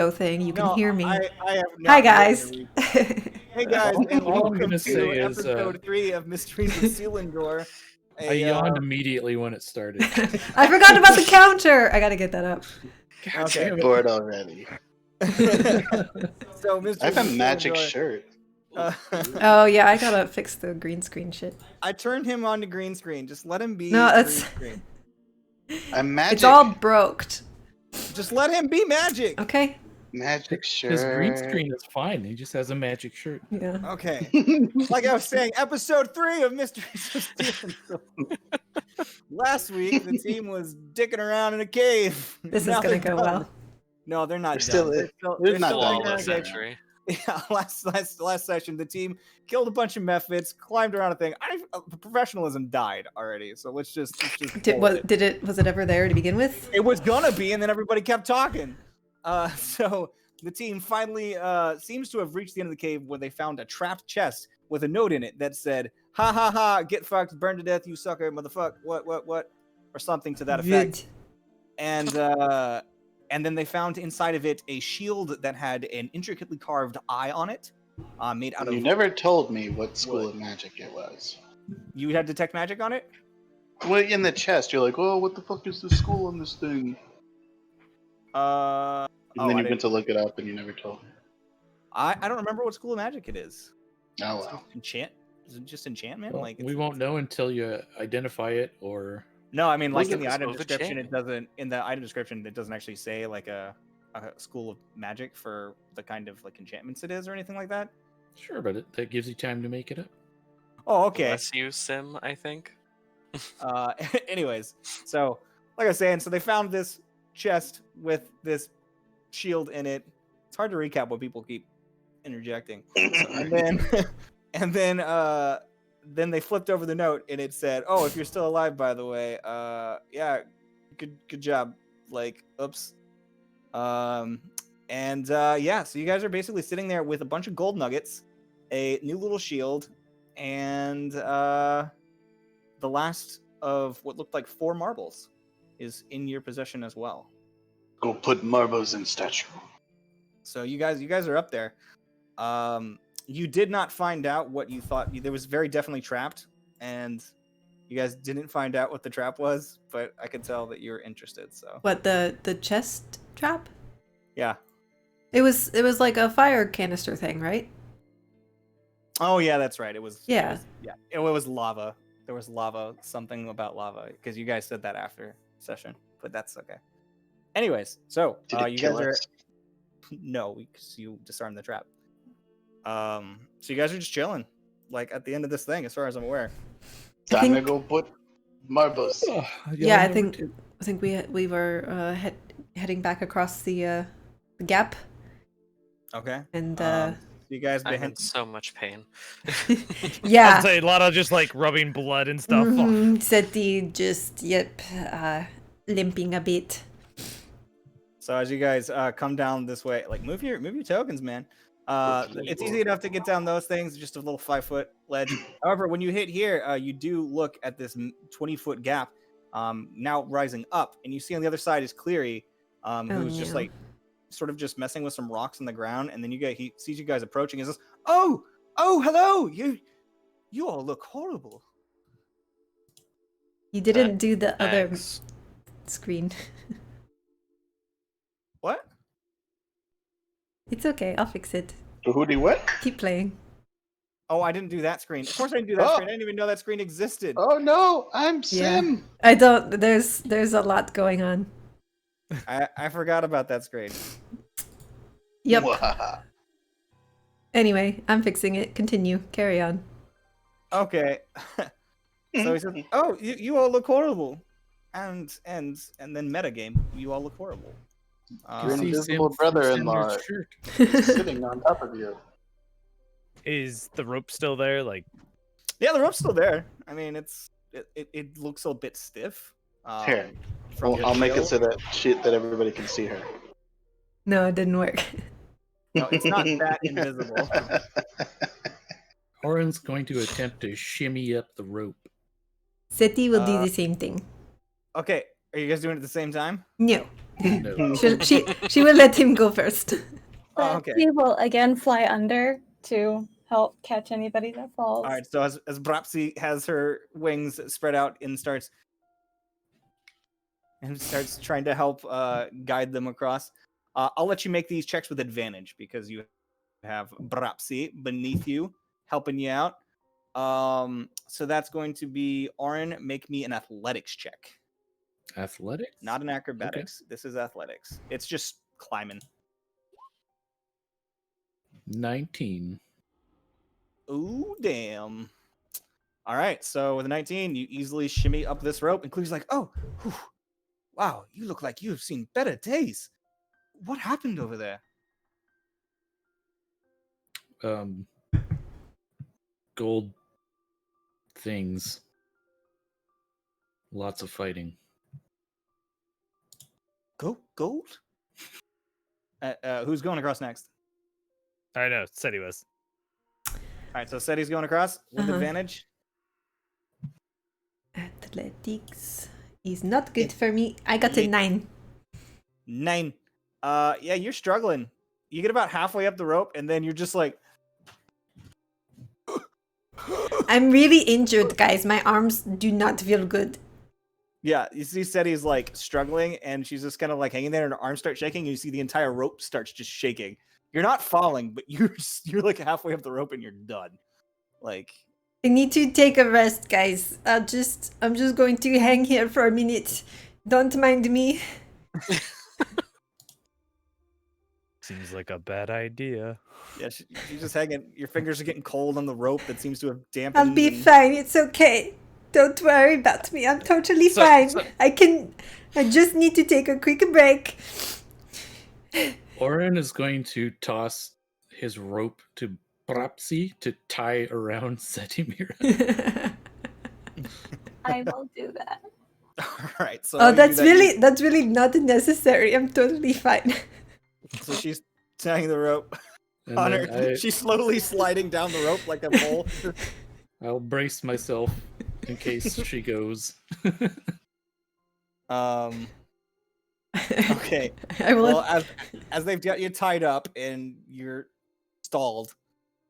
thing. You can No, hear me. I have not Hi, written guys. a recap. Hey guys, and All I'm welcome gonna to say is, episode 3 of Mysteries of Selindor. I yawned immediately when it started. I forgot about the counter. I gotta get that up. Okay. Bored already. So, Mysteries I have of a magic Selindor, shirt. Oh yeah, I gotta fix the green screen shit. I turned him on to green screen. Just let him be No, that's green screen. I'm magic. it's all broked. Just let him be magic. Okay. magic shirt. His green screen is fine. He just has a magic shirt. Yeah. Okay. Like I was saying, episode 3 of Mysteries of Selindor. Last week, the team was dicking around in a cave. This is Now gonna they're go done. well. No, they're not They're done. still- They're not still done. dicking around in a cave. Entry. Yeah, last session, the team killed a bunch of methods, climbed around a thing. The professionalism died already, so let's just Was it ever there to begin with? It was gonna be, and then everybody kept talking. So the team finally seems to have reached the end of the cave where they found a trapped chest with a note in it that said, "Ha ha ha, get fucked, burn to death, you sucker, motherfucker, what," or something to that effect. And then they found inside of it a shield that had an intricately carved eye on it, made out of. You never told me what school of magic it was. You had detect magic on it? Well, in the chest, you're like, oh, what the fuck is the school on this thing? And then you went to look it up, and you never told me. I don't remember what school of magic it is. Oh well. Is it just enchantment? Well, like we won't know until you identify it, or No, I mean, like in Wasn't the the item school of description, enchantment? it doesn't actually say like a school of magic for the kind of like enchantments it is or anything like that. sure, but that gives you time to make it up. Oh, okay. Bless you, Sim, I think. Anyways, so like I was saying, so they found this chest with this shield in it. It's hard to recap what people keep interjecting. And then they flipped over the note and it said, "Oh, if you're still alive, by the way, yeah, good job." Like, oops. Yeah, so you guys are basically sitting there with a bunch of gold nuggets, a new little shield, and the last of what looked like 4 marbles is in your possession as well. Go put marbles in statue. So you guys are up there. You did not find out what you thought. There was very definitely trapped, and you guys didn't find out what the trap was, but I could tell that you were interested. So What, the chest trap? yeah. It was like a fire canister thing, right? Oh yeah, that's right. It was Yeah. It was lava. There was lava. Something about lava because you guys said that after session, but that's okay. Anyways, so Did it you kill guys are us? no, because you disarmed the trap. So you guys are just chilling, like at the end of this thing, as far as I'm aware. Time to go put marbles. Yeah, I think we were heading back across the gap, Okay. and You guys I'm in been so much pain. yeah. I'd say a lot of just like rubbing blood and stuff. Seti just limping a bit. So as you guys come down this way, like move your tokens, man. It's easy enough to get down those things, just a little 5-foot ledge. However, when you hit here, you do look at this 20-foot gap now rising up, and you see on the other side is Cleary, who's just like sort of just messing with some rocks on the ground, and then he sees you guys approaching and says, "Oh, hello! You all look horrible." You didn't do the other Thanks. screen. What? It's okay, I'll fix it. Who do what? Keep playing. Oh, I didn't do that screen. Of course I didn't do that Oh. screen. I didn't even know that screen existed. Oh no, I'm Yeah. Sim. I don't. There's a lot going on. I forgot about that screen. Yep. Wah. Anyway, I'm fixing it. Continue. Carry on. Okay. So he says, "Oh, you all look horrible," and then metagame, you all look horrible. Your See invisible Sim brother-in-law Sim's shirt. is sitting on top of you. Is the rope still there? Like, Yeah, the rope's still there. I mean, it looks a bit stiff. Here, from well, your I'll make it shield. so that everybody can see her. No, it didn't work. No, it's not that invisible. Oren's going to attempt to shimmy up the rope. Seti will do the same thing. Okay, Are you guys doing it at the same time? No. No. She will let him go first. Oh, But okay. he will again fly under to help catch anybody that falls. All right. So as Brapsy has her wings spread out and starts trying to help guide them across, I'll let you make these checks with advantage because you have Brapsy beneath you helping you out. So that's going to be Orin. Make me an athletics check, Athletics? not an acrobatics. This is athletics. It's just climbing. 19. Ooh, damn. All right, so with a 19, you easily shimmy up this rope, and Cluey's like, oh, whew, wow, you look like you've seen better days. What happened over there? Gold things. Lots of fighting. Gold? Who's going across next? I know, said he was. All right, so Seti's going across with advantage. Athletics is not good for me. I got a 9. 9. Yeah, you're struggling. You get about halfway up the rope, and then you're just like, I'm really injured, guys. My arms do not feel good. yeah, you see Seti's like struggling, and she's just kind of like hanging there, and her arms start shaking, and you see the entire rope starts just shaking. You're not falling, but you're like halfway up the rope, and you're done. Like, I need to take a rest, guys. I'm just going to hang here for a minute. Don't mind me. Seems like a bad idea. yeah, she's just hanging. Your fingers are getting cold on the rope that seems to have dampened. I'll be and- fine. It's okay. Don't worry about me. I'm totally fine. I just need to take a quick break. Orin is going to toss his rope to Brapsy to tie around Setimira. I will do that. All right, so Oh, you do that's that, that's really not necessary. I'm totally fine. So she's tying the rope And on then her. She's slowly sliding down the rope like a pole. I'll brace myself in case she goes. Okay. I will. Well, as they've got you tied up and you're stalled,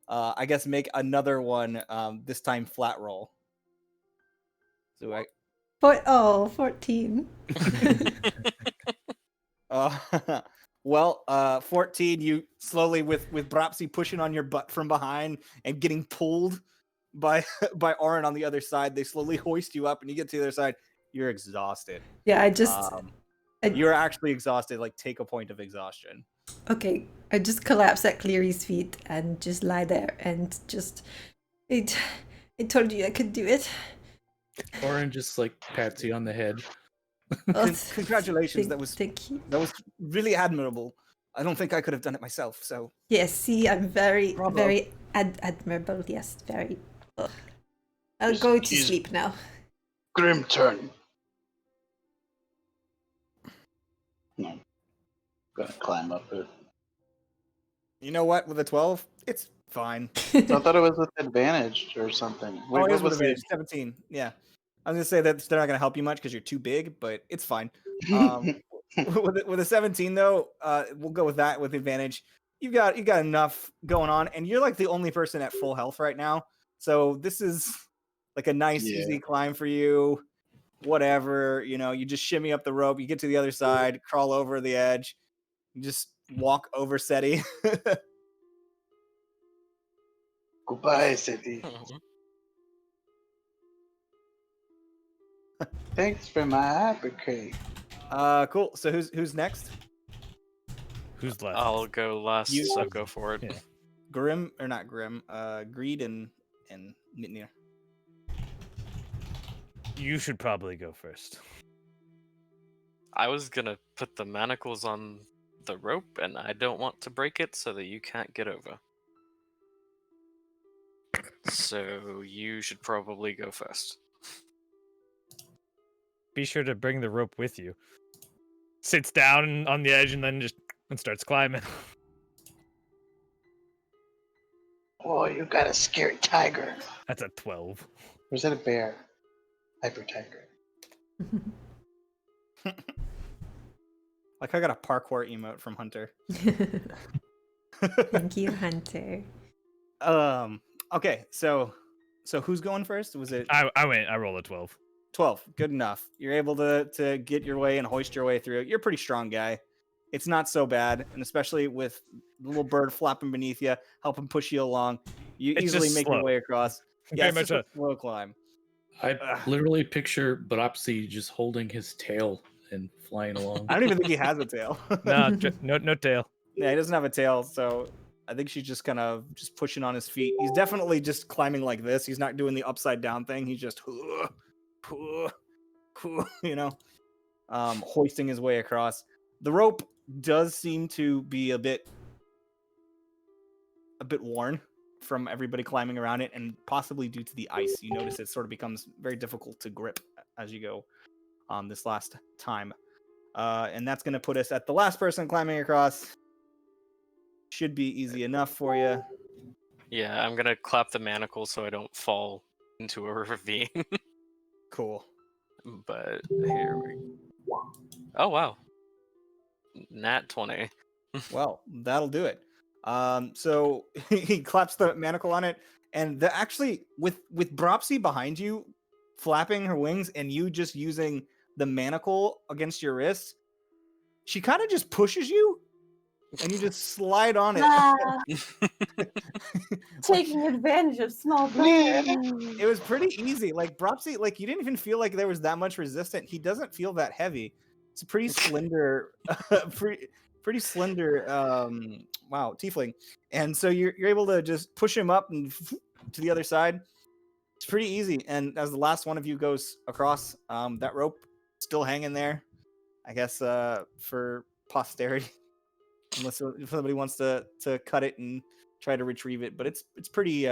I guess make another one. This time flat roll. So I. 14. Well, 14. You slowly with Brapsy pushing on your butt from behind and getting pulled by Orin on the other side. They slowly hoist you up, and you get to the other side. You're exhausted. Yeah, I just. You're actually exhausted. Like, take a point of exhaustion. Okay, I just collapse at Cleary's feet and just lie there and just. I told you I could do it. Orin just like pats you on the head. Oh, Congratulations. Thank you. That was really admirable. I don't think I could have done it myself. So Yes, see, I'm very, Bravo. very admirable. Yes, very. Ugh. I'll go to He's- sleep now. Grim turn. No. Gonna climb up it. you know what? With a 12, it's fine. I thought it was with advantage or something. Wait, Oh, it what is with was advantage. 17. Yeah. I'm gonna say that they're not gonna help you much because you're too big, but it's fine. With a 17 though, we'll go with that with advantage. You got enough going on, and you're like the only person at full health right now. So this is like a nice, Yeah. easy climb for you. Whatever, you just shimmy up the rope, you get to the other side, crawl over the edge, you just walk over Seti. Goodbye, City. Thanks for my apple cake. Cool. So who's next? Who's left? I'll go last, You- so go for it. Yeah. Grim or not Grim? Greed and Nitnir. You should probably go first. I was gonna put the manacles on the rope, and I don't want to break it so that you can't get over. So you should probably go first. Be sure to bring the rope with you. Sits down on the edge and then starts climbing. Oh, you got a scary tiger. That's a 12. Or is that a bear? Hyper tiger. Like I got a parkour emote from Hunter. Thank you, Hunter. Okay, so who's going first? Was it I went. I rolled a 12. 12? Good enough. You're able to get your way and hoist your way through. You're a pretty strong guy. It's not so bad, and especially with the little bird flapping beneath you, helping push you along, you It's easily just make your slow. way across. Yeah, Very it's much just a slow climb. I Ugh. literally picture Bropsy just holding his tail and flying along. I don't even think he has a tail. No, no tail. Yeah, he doesn't have a tail, so I think she's just kind of just pushing on his feet. He's definitely just climbing like this. He's not doing the upside down thing. He's just, you know, hoisting his way across. The rope does seem to be a bit worn from everybody climbing around it, and possibly due to the ice. You notice it sort of becomes very difficult to grip as you go this last time. And that's going to put us at the last person climbing across. Should be easy enough for you. Yeah, I'm gonna clap the manacles so I don't fall into a ravine. Cool. But here we. Oh wow. Nat 20. Well, that'll do it. So he claps the manacle on it, and actually with Bropsy behind you, flapping her wings, and you just using the manacle against your wrist, she kind of just pushes you, and you just slide on it. Ah, taking advantage of small bird. It was pretty easy. Like Bropsy, like you didn't even feel like there was that much resistance. He doesn't feel that heavy. It's a pretty slender, pretty slender. Wow, tiefling. And so you're able to just push him up and to the other side. It's pretty easy. And as the last one of you goes across, that rope still hanging there, I guess, for posterity, unless if somebody wants to cut it and try to retrieve it. But it's pretty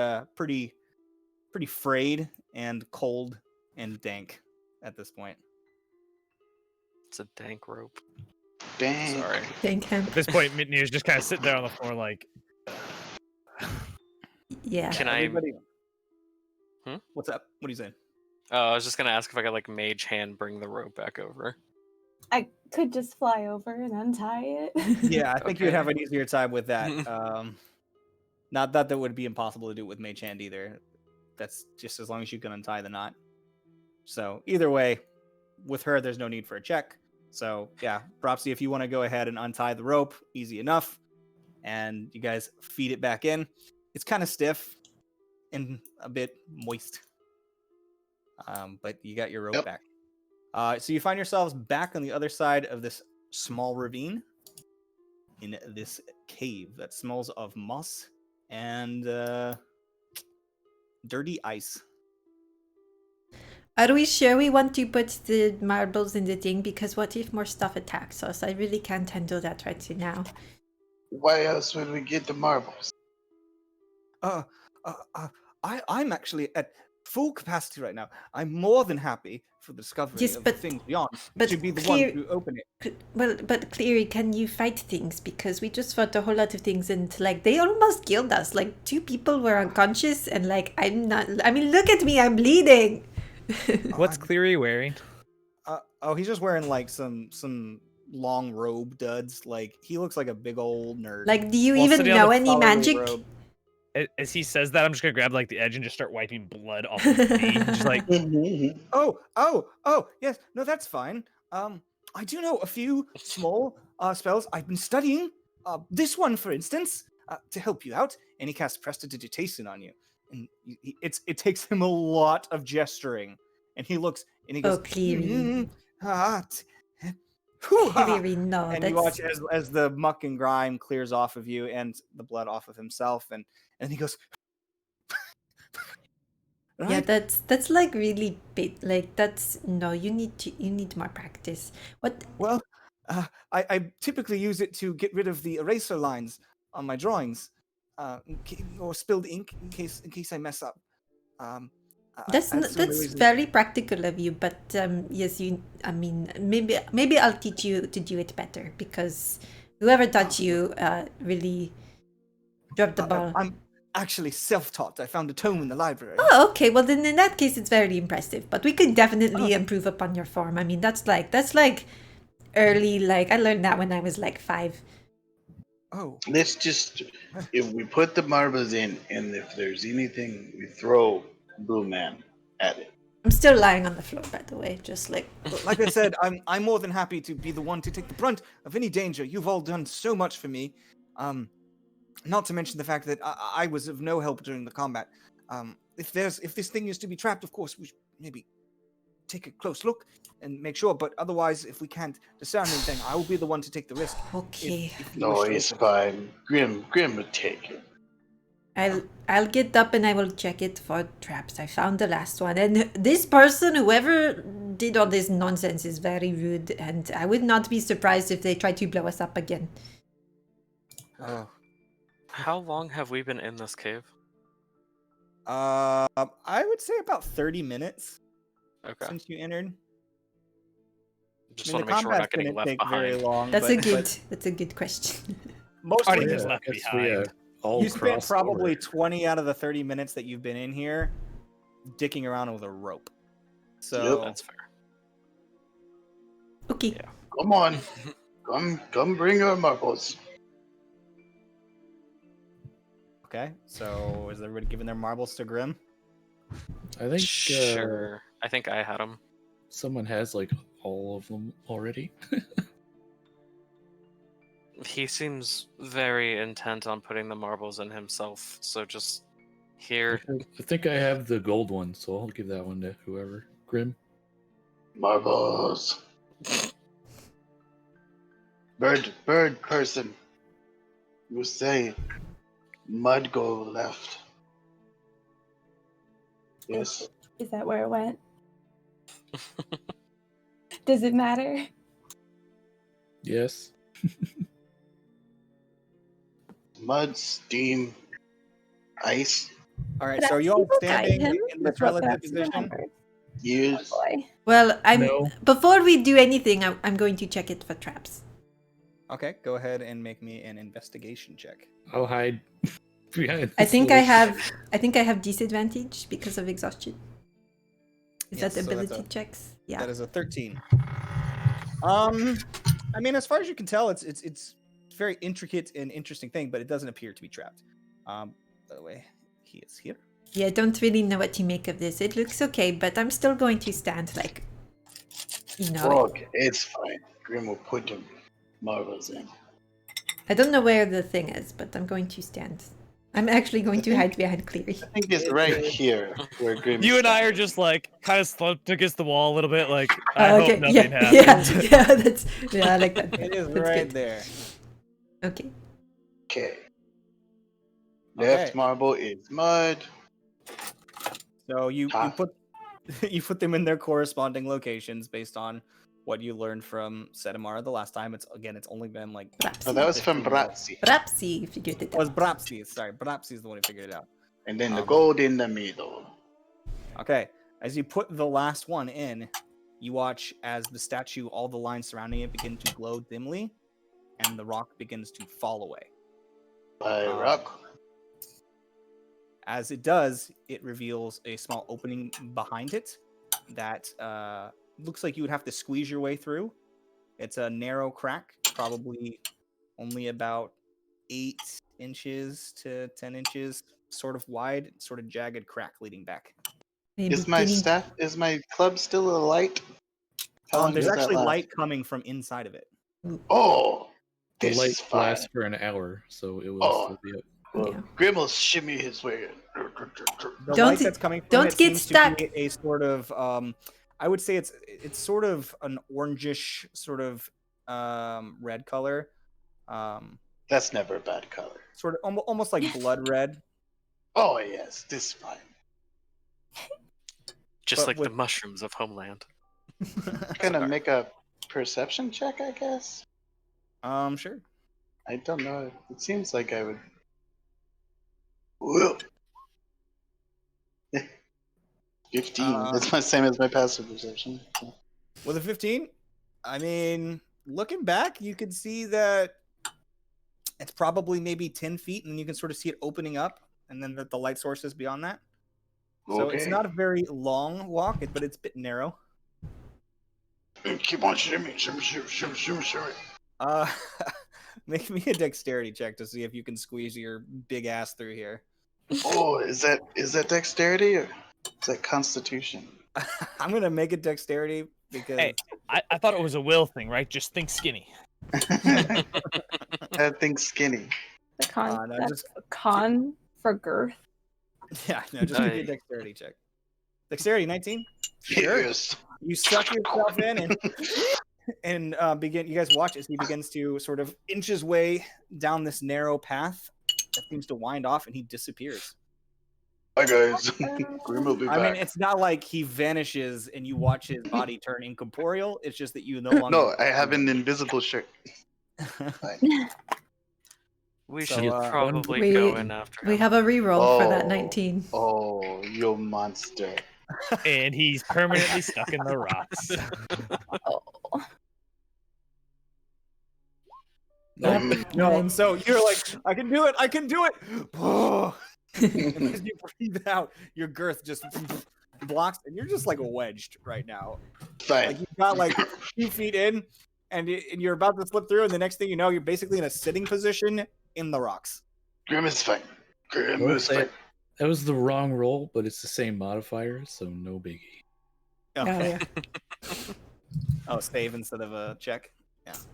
frayed and cold and dank at this point. It's a dank rope. Dang. Sorry. Thank him. At this point, Mitnir's just kind of sitting there on the floor, like, Yeah. Can I? Everybody... Hmm? What's up? What are you saying? I was just gonna ask if I could like mage hand bring the rope back over. I could just fly over and untie it. Yeah, I think you'd Okay. have an easier time with that. Not that would be impossible to do with mage hand either. That's just as long as you can untie the knot. So either way, with her, there's no need for a check. So yeah, Bropsy, if you want to go ahead and untie the rope, easy enough. And you guys feed it back in. It's kind of stiff and a bit moist. But you got your rope back. So you find yourselves back on the other side of this small ravine in this cave that smells of moss and dirty ice. Are we sure we want to put the marbles in the thing? Because what if more stuff attacks us? I really can't handle that right now. Why else would we get the marbles? I'm actually at full capacity right now. I'm more than happy for the discovery Yes, of but- the things beyond but to be the clear- one to open it. Well, but Cleary, can you fight things? Because we just fought a whole lot of things and like they almost killed us. Like 2 people were unconscious and like I'm not. I mean, look at me, I'm bleeding. what's Cleary wearing? He's just wearing like some long robe duds. Like he looks like a big old nerd. Like, do you Well, even sitting on know the any Flowery magic? robe. As he says that, I'm just gonna grab like the edge and just start wiping blood off his knee. Just like, Oh, yes. No, that's fine. I do know a few small spells I've been studying. This one, for instance, to help you out, and he casts Prestidigitation on you. And it takes him a lot of gesturing, and he looks and he goes, Oh, Cleary. hoo-ha." Cleary, no. And That's... you watch as the muck and grime clears off of you and the blood off of himself, and he goes, Yeah, right? that's like really big. Like that's no. You need more practice. What? Well, I typically use it to get rid of the eraser lines on my drawings, or spilled ink in case I mess up. That's some that's reason- very practical of you, but yes, you. I mean, maybe I'll teach you to do it better because whoever taught you really dropped the ball. I'm actually self-taught. I found a tome in the library. Oh, okay. Well, then in that case, it's very impressive. But we could definitely improve upon your form. I mean, that's like early, like I learned that when I was like 5. Oh, Let's just, if we put the marbles in, and if there's anything, we throw Blue Man at it. I'm still lying on the floor, by the way, just like. like I said, I'm more than happy to be the one to take the brunt of any danger. You've all done so much for me. Not to mention the fact that I was of no help during the combat. If this thing is to be trapped, of course we should maybe take a close look and make sure. But otherwise, if we can't discern anything, I will be the one to take the risk. Okay. If you No, wish to it's open- fine. Grim would take it. I'll get up and I will check it for traps. I found the last one, and this person, whoever did all this nonsense, is very rude, and I would not be surprised if they try to blow us up again. Oh. How long have we been in this cave? I would say about 30 minutes Okay. since you entered. Just I mean, want the to make sure we're combat not getting didn't left take very behind. long. That's a good question. Mostly Party Yeah, was left I guess behind. all you spent crossed probably over. 20 out of the 30 minutes that you've been in here dicking around with a rope. So That's fair. Okay. Yeah. Come on. Come bring your marbles. okay. So is everybody giving their marbles to Grim? I think Sure. I think I had them. someone has like all of them already. He seems very intent on putting the marbles in himself, so just here. I think I have the gold one, so I'll give that one to whoever. Grim. Marbles. Bird person. You say mud go left. Yes. Is that where it went? Does it matter? Yes. Mud, steam, ice. All right. So are you all People guide standing him in with this what relative perhaps he position? remembers. Years. Boy. Well, No. before we do anything, I'm going to check it for traps. Okay. Go ahead and make me an investigation check. I'll hide behind. I this think little I think I have disadvantage because of exhaustion. Is Yes, that so that's ability checks? Yeah. That is a 13. I mean, as far as you can tell, it's very intricate and interesting thing, but it doesn't appear to be trapped. By the way, he is here. Yeah, I don't really know what to make of this. It looks okay, but I'm still going to stand like, you know. Okay, it's fine. Grim will put the marbles in. I don't know where the thing is, but I'm going to stand. I'm actually going to hide behind Cleary. I think it's right here where Grim. You and I are just like kind of slumped against the wall a little bit. Like I hope Okay, nothing yeah, happens. yeah, I like that. It is That's right good. there. Okay. Okay. Left Okay. marble is mud. So you Ah. put you put them in their corresponding locations based on what you learned from Sedimar the last time. It's only been like Brapsy. No, that was from 15 minutes. Bratzi. Brapsy figured it Oh, it's out. Brapsy. Sorry, Brapsy is the one who figured it out. And then the Um, gold in the middle. Okay. As you put the last one in, you watch as the statue, all the lines surrounding it begin to glow dimly, and the rock begins to fall away. By um, rock. As it does, it reveals a small opening behind it that looks like you would have to squeeze your way through. It's a narrow crack, probably only about 8 inches to 10 inches, sort of wide, sort of jagged crack leading back. Maybe Is my getting- staff? Is my club still alight? How long There's does that actually last? light coming from inside of it. Oh, The this light is fine. lasts for an hour, so it will Oh. still be up. Well, Yeah. Grim will shimmy his way in. The Don't- light that's coming from don't it get seems stuck. to be a sort of I would say it's sort of an orangish sort of red color. That's never a bad color. Sort of almost like blood red. Oh yes, this is fine. Just But like the with- mushrooms of Homeland. Gonna make a perception check, I guess. Sure. I don't know. It seems like I would. Whoa. 15. That's my same as my passive perception. With a 15, I mean, looking back, you can see that it's probably maybe 10 feet, and then you can sort of see it opening up, and then the light source is beyond that. So it's Okay. not a very long walk, but it's a bit narrow. Keep on shimmy, shimmy, shimmy, shimmy, shimmy, shimmy. Make me a dexterity check to see if you can squeeze your big ass through here. Oh, is that dexterity or is that constitution? I'm gonna make it dexterity because Hey, I thought it was a will thing, right? Just think skinny. That thing's skinny. The con. no, That's just a con for girth. yeah, no, just give me a dexterity check. Dexterity 19. Sure. Yes. You suck yourself in and begin. You guys watch as he begins to sort of inch his way down this narrow path that seems to wind off, and he disappears. Bye, guys. Grim will be back. I mean, it's not like he vanishes and you watch his body turn incorporeal. It's just that you no longer. No, I have an invisible shirt. We So, should probably go in after We him. have a reroll for that Oh. 19. Oh, you monster. And he's permanently stuck in the rocks. Oh. Mm. No, Nine. so you're like, I can do it. And as you breathe out, your girth just blocks, and you're just like wedged right now. Fine. Like you've got like 2 feet in, and you're about to slip through, and the next thing you know, you're basically in a sitting position in the rocks. Grim is fine. Grim Well, is fine. That was the wrong roll, but it's the same modifier, so no biggie. Okay. yeah. Oh, save instead of a check.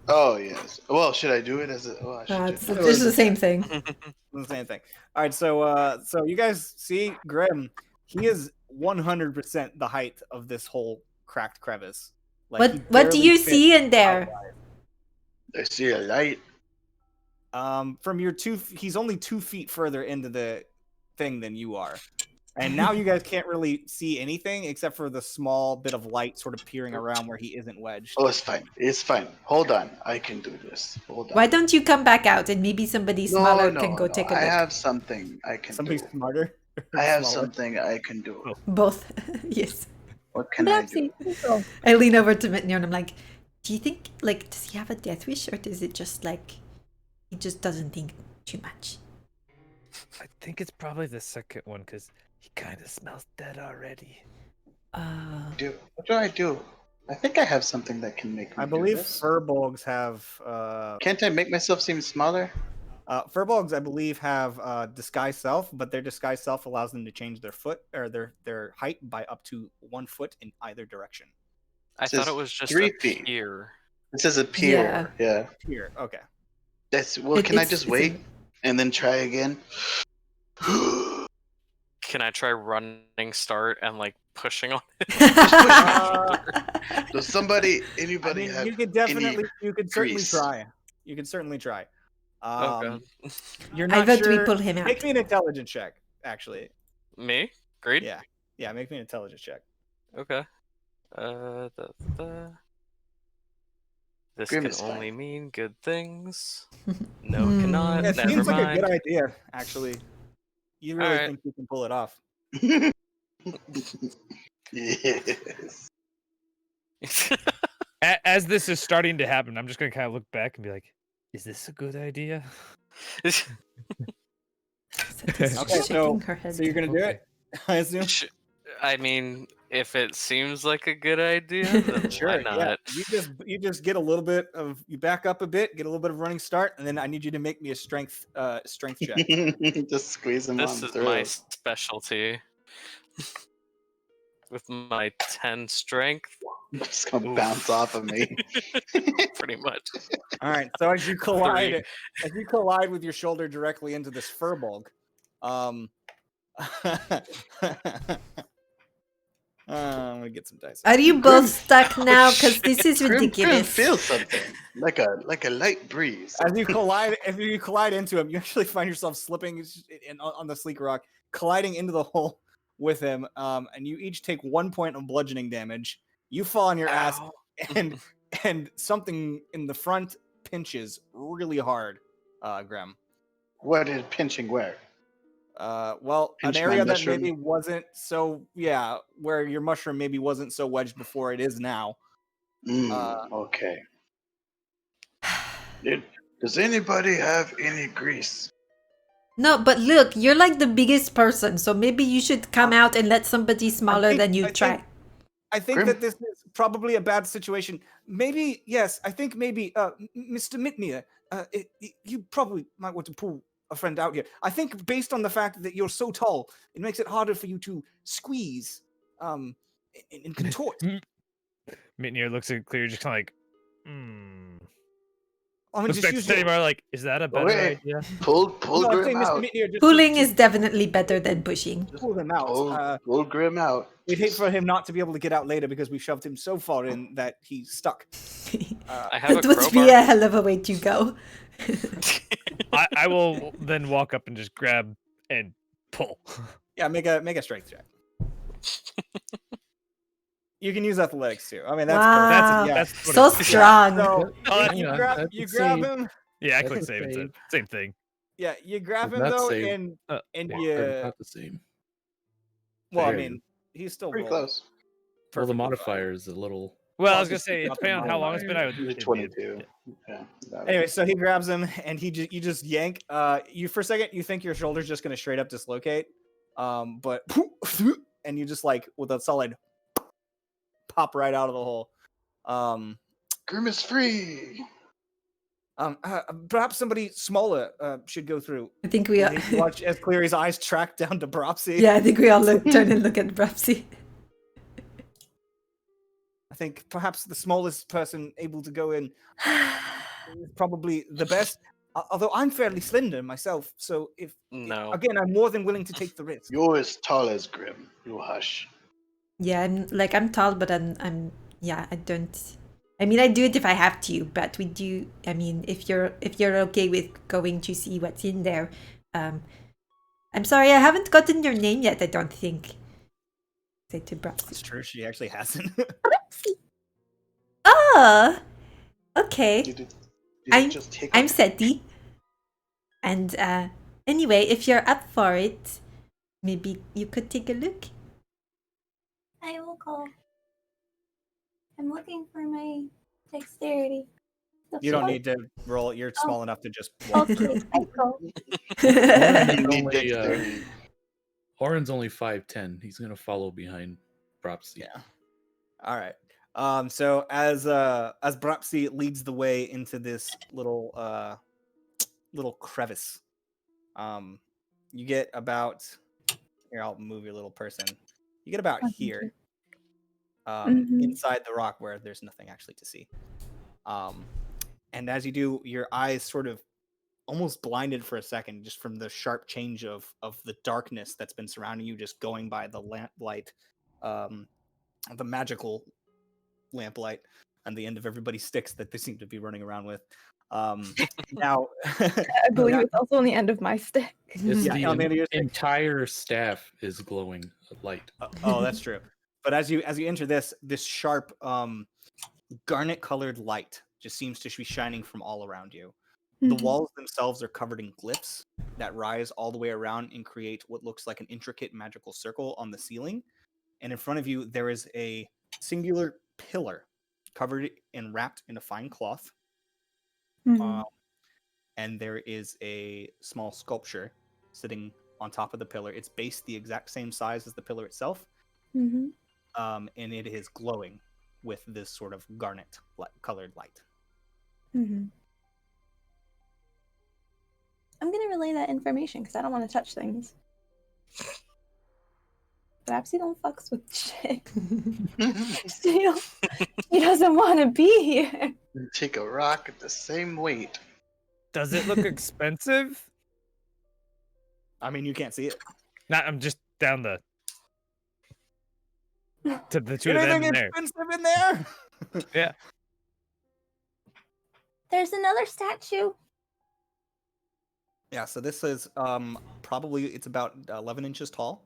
Oh, yes. Well, should I do it as a... Oh, I should It's do it's the same thing. The same thing. All right, so you guys see Grim. He is 100% the height of this whole cracked crevice. Like, he What do barely you fits see in there? I see a light. From your he's only 2 feet further into the thing than you are, and now you guys can't really see anything except for the small bit of light sort of peering around where he isn't wedged. Oh, it's fine. It's fine. Hold on. I can do this. Hold on. Why don't you come back out and maybe somebody smaller can go take a look? I have something I can Somebody do. smarter. I have Smaller. something I can do. Both. Yes. What can I do? Perhaps I lean over to Mitnir and I'm like, do you think, like, does he have a death wish, or is it just like he just doesn't think too much? I think it's probably the second one because he kind of smells dead already. What do I do? I think I have something that can make me I believe do this. furbolgs have Can't I make myself seem smaller? furbolgs, I believe, have disguise self, but their disguise self allows them to change their foot or their height by up to 1 foot in either direction. I It thought says it was just 3 a feet. pier. It says appear. Yeah. Here, okay. That's well. Can I just it's wait and then try again? Can I try running start and like pushing on it? Does somebody, I anybody mean, have? you could definitely, you could certainly grease? try. You can certainly try. Oh god. You're I not vote sure. we pull him out. Make me an intelligence check, actually. Me? Great. Yeah, make me an intelligence check. Okay. This Grim can is only fine. mean good things. No, Hmm. cannot. It Never seems like a mind. good idea, actually. You really Alright. think you can pull it off? Yes. As this is starting to happen, I'm just gonna kind of look back and be like, "Is this a good idea?" Okay, shaking her head. So you're gonna do it, I assume. I mean, if it seems like a good idea, then Sure. why Yeah. not? You just get a little bit of you back up a bit, get a little bit of running start, and then I need you to make me a strength check. Just squeeze them This on is through. my specialty. With my 10 strength, It's gonna Oof. bounce off of me. pretty much. All right. So as you collide with your shoulder directly into this furbolg, I'm gonna get some dice. Are you both stuck now? Because this is Grim ridiculous. feels something like a light breeze. As you collide into him, you actually find yourself slipping on the sleek rock, colliding into the hole with him, and you each take 1 point of bludgeoning damage. You fall on your ass, Ow. and something in the front pinches really hard, Graham. What is pinching where? Well, Pinch an my area that mushroom? maybe wasn't so where your mushroom maybe wasn't so wedged before it is now. Okay. Does anybody have any grease? No, but look, you're like the biggest person, so maybe you should come out and let somebody smaller than you try. I think Grim. that this is probably a bad situation. Maybe, yes, I think maybe, Mr. Mitnir, you probably might want to pull a friend out here. I think based on the fact that you're so tall, it makes it harder for you to squeeze, and contort. Mitnir looks at Clear, just kind of like, I mean, looks just back to use your... Steady Bar, like, is that a better Okay. idea? Pull No, I'm Grim saying, Mr. out. Mitnir, just Pulling is definitely better than pushing. pull them out. Pull Grim out. We'd hate for him not to be able to get out later because we shoved him so far in that he's stuck. I have a That would crowbar. be a hell of a way to go. I will then walk up and just grab and pull. Yeah, make a strength check. You can use athletics too. I mean, that's Wow. perfect. That's what So it's- strong. So Hang you on, grab that's you a grab save. him. Yeah, I That's click a save instead. save. Same thing. Yeah, you grab Does him not though, save. and Yeah. you. Not the same. Well, I There. mean, he's still Pretty rolling. close. Well, the perfectly modifier is a little. Well, I Well, was gonna just say, not the depending on how long it's been, I would. Usually it'd be- 22. Yeah. fine. Anyway, so he grabs him, and you just yank. You for a second, you think your shoulder's just gonna straight up dislocate, but and you just like with a solid pop right out of the hole. Grim is free. Perhaps somebody smaller should go through. I think we are. And you watch as Cleary's eyes track down to Bropsy. Yeah, I think we all turn and look at Brapsy. I think perhaps the smallest person able to go in is probably the best. Although I'm fairly slender myself, so if No. again, I'm more than willing to take the risk. You're as tall as Grim. You hush. Yeah, I'm tall, but I'm yeah, I don't. I mean, I do it if I have to, but we do. I mean, if you're okay with going to see what's in there, I'm sorry, I haven't gotten your name yet. I don't think. Say to Brapsy. It's true, she actually hasn't. Oh, okay. Did it I'm just take I'm off? Seti. And anyway, if you're up for it, maybe you could take a look. I will go. I'm looking for my dexterity. You don't need to roll. You're small enough to just walk Okay, through. I go. You need Only, dexterity. Oren's only 5'10". He's gonna follow behind Propsy. Yeah. All right. So as Brapsy leads the way into this little crevice, you get about here. I'll move your little person. You get about thank here, Mhm. inside the rock where there's nothing actually to see. And as you do, your eyes sort of almost blinded for a second just from the sharp change of the darkness that's been surrounding you, just going by the lamplight, the magical lamplight on the end of everybody's sticks that they seem to be running around with. Now, I believe it's also on the end of my stick. It's Yeah, the on the end of your stick. entire staff is glowing light. Oh, that's true. But as you enter this sharp garnet colored light just seems to be shining from all around you. The Mhm. walls themselves are covered in glyphs that rise all the way around and create what looks like an intricate magical circle on the ceiling. And in front of you, there is a singular pillar covered and wrapped in a fine cloth. Mhm. And there is a small sculpture sitting on top of the pillar. It's based the exact same size as the pillar itself. Mhm. And it is glowing with this sort of garnet colored light. Mhm. I'm gonna relay that information because I don't want to touch things. Perhaps he don't fucks with shit. He doesn't want to be here. You take a rock at the same weight. Does it look expensive? I mean, you can't see it. Not. I'm just down the to the two of them Anything in there. expensive in there? Yeah. There's another statue. Yeah, so this is probably it's about 11 inches tall.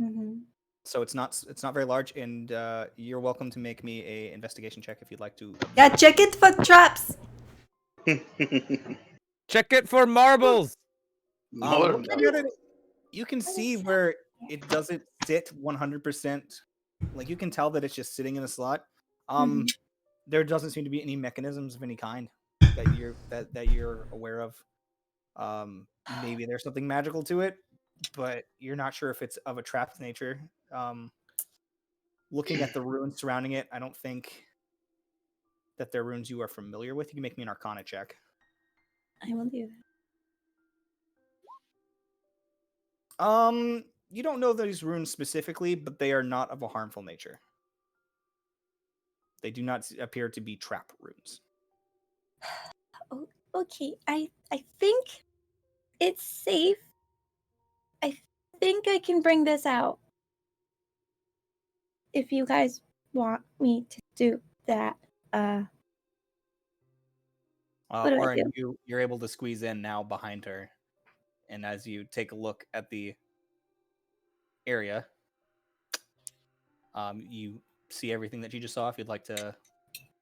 Mm-hmm. So it's not very large, and you're welcome to make me a investigation check if you'd like to. Yeah, check it for traps. Check it for marbles. More Looking at it, you can see where it doesn't sit 100%. Like you can tell that it's just sitting in a slot. There doesn't seem to be any mechanisms of any kind that you're aware of. Maybe there's something magical to it, but you're not sure if it's of a trapped nature. looking at the runes surrounding it, I don't think that they're runes you are familiar with. You can make me an Arcana check. I will do that. You don't know these runes specifically, but they are not of a harmful nature. They do not appear to be trap runes. Oh, okay, I think it's safe. I think I can bring this out. If you guys want me to do that, what do I Oren, do? you're able to squeeze in now behind her, and as you take a look at the area, you see everything that you just saw. If you'd like to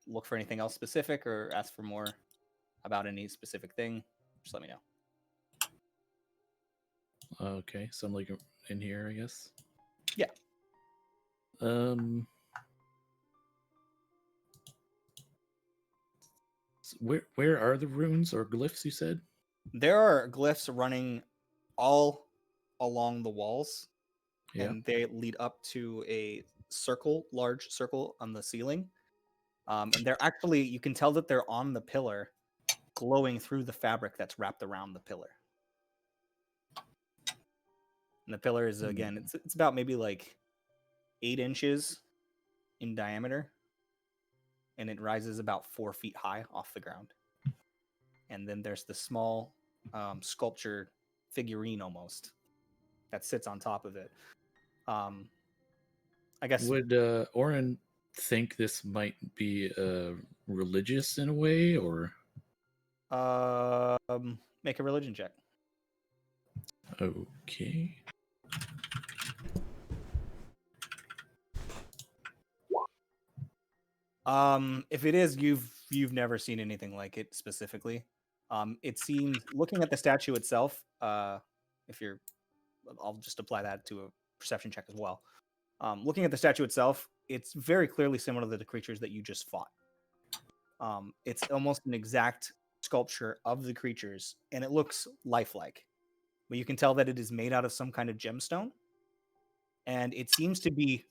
look for anything else specific or ask for more about any specific thing, just let me know. Okay, so I'm like in here, I guess. Yeah. Where are the runes or glyphs you said? There are glyphs running all along the walls, Yeah. and they lead up to a large circle on the ceiling. And they're actually, you can tell that they're on the pillar, glowing through the fabric that's wrapped around the pillar. And the pillar is, again, it's about maybe like 8 inches in diameter, and it rises about 4 feet high off the ground. And then there's the small sculpture figurine almost that sits on top of it. I guess Would Oren think this might be religious in a way, or make a religion check. okay? If it is, you've never seen anything like it specifically. It seems, looking at the statue itself, if you're, I'll just apply that to a perception check as well. Looking at the statue itself, it's very clearly similar to the creatures that you just fought. It's almost an exact sculpture of the creatures, and it looks lifelike. But you can tell that it is made out of some kind of gemstone, and it seems to be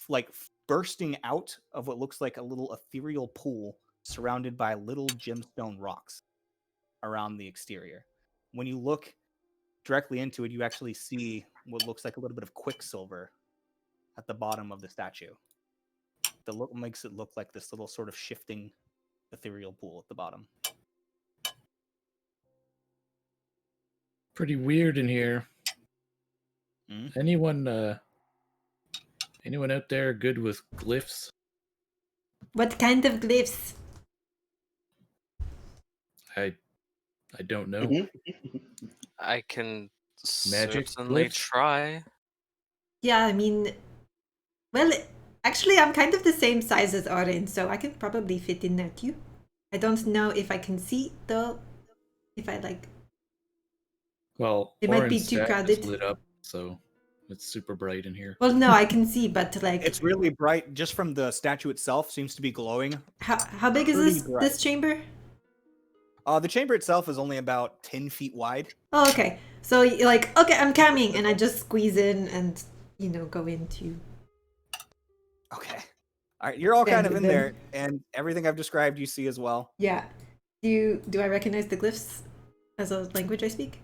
like bursting out of what looks like a little ethereal pool surrounded by little gemstone rocks around the exterior. When you look directly into it, you actually see what looks like a little bit of quicksilver at the bottom of the statue. The look makes it look like this little sort of shifting ethereal pool at the bottom. Pretty weird in here. Anyone out there good with glyphs? What kind of glyphs? I don't know. I can Magic certainly glyphs? try. Yeah, I mean, well, actually, I'm kind of the same size as Orin, so I can probably fit in there too. I don't know if I can see though. If I like, Well, it might be Oren's too stack crowded. is lit up, so it's super bright in here. Well, no, I can see, but like, It's really bright just from the statue itself. Seems to be glowing. how big is Pretty bright. this chamber? The chamber itself is only about 10 feet wide. Oh, okay. So like, okay, I'm coming, and I just squeeze in and go into. Okay. All right, you're all kind of in Then- there, and everything I've described you see as well. Yeah. Do I recognize the glyphs as a language I speak?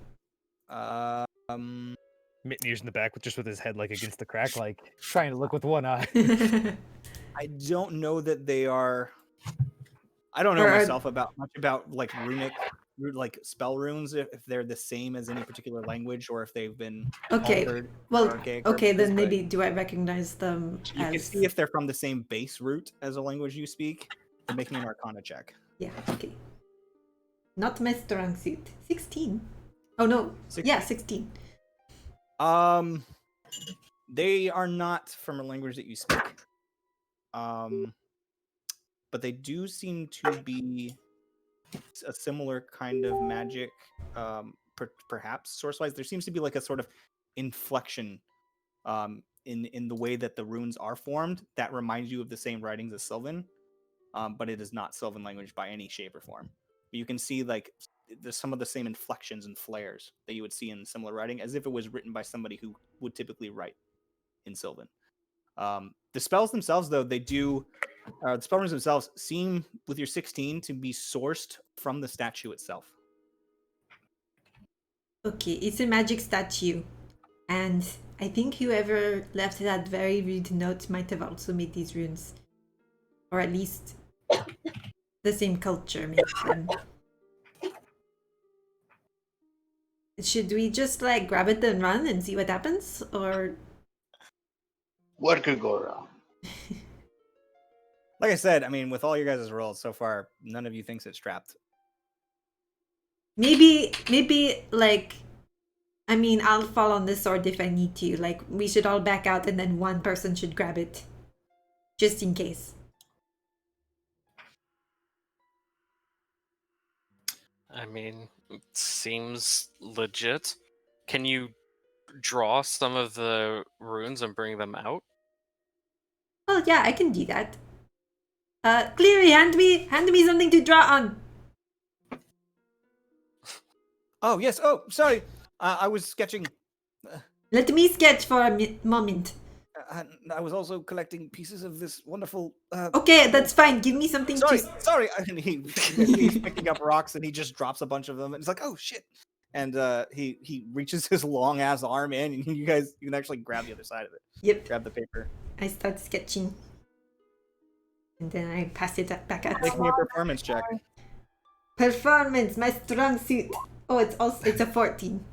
Mittenier's in the back with his head like against the crack, like trying to look with one eye. I don't know that they are. I don't know myself much about like like spell runes, if they're the same as any particular language or if they've been Okay. altered. Well, archaic okay, purposes, then but maybe do I recognize them you as? can see if they're from the same base root as a language you speak. They're making an Arcana check. Yeah. Okay. Not my strong suit. 16. Oh no. 16. Yeah, 16. They are not from a language that you speak. But they do seem to be a similar kind of magic. Perhaps source-wise, there seems to be like a sort of inflection in the way that the runes are formed that reminds you of the same writings as Sylvan, but it is not Sylvan language by any shape or form. But you can see like there's some of the same inflections and flares that you would see in similar writing, as if it was written by somebody who would typically write in Sylvan. The spells themselves, though, they do. The spell runes themselves seem, with your 16, to be sourced from the statue itself. Okay, it's a magic statue. And I think whoever left that very rude note might have also made these runes. Or at least the same culture makes them. Should we just like grab it and run and see what happens? Or What could go wrong? Like I said, I mean, with all your guys' rolls so far, none of you thinks it's trapped. maybe like, I mean, I'll fall on the sword if I need to. Like, we should all back out and then one person should grab it. Just in case. I mean, it seems legit. Can you draw some of the runes and bring them out? Oh yeah, I can do that. Cleary, hand me something to draw on. Oh, yes. Oh, sorry. I was sketching. Let me sketch for a moment. I was also collecting pieces of this wonderful. Okay, that's fine. Give me something Sorry, to. sorry. And he's picking up rocks and he just drops a bunch of them. And he's like, oh, shit. And he reaches his long ass arm in, and you can actually grab the other side of it. Yep. Grab the paper. I start sketching. And then I pass it back out. Make me a performance check. Performance, my strong suit. Oh, it's a 14.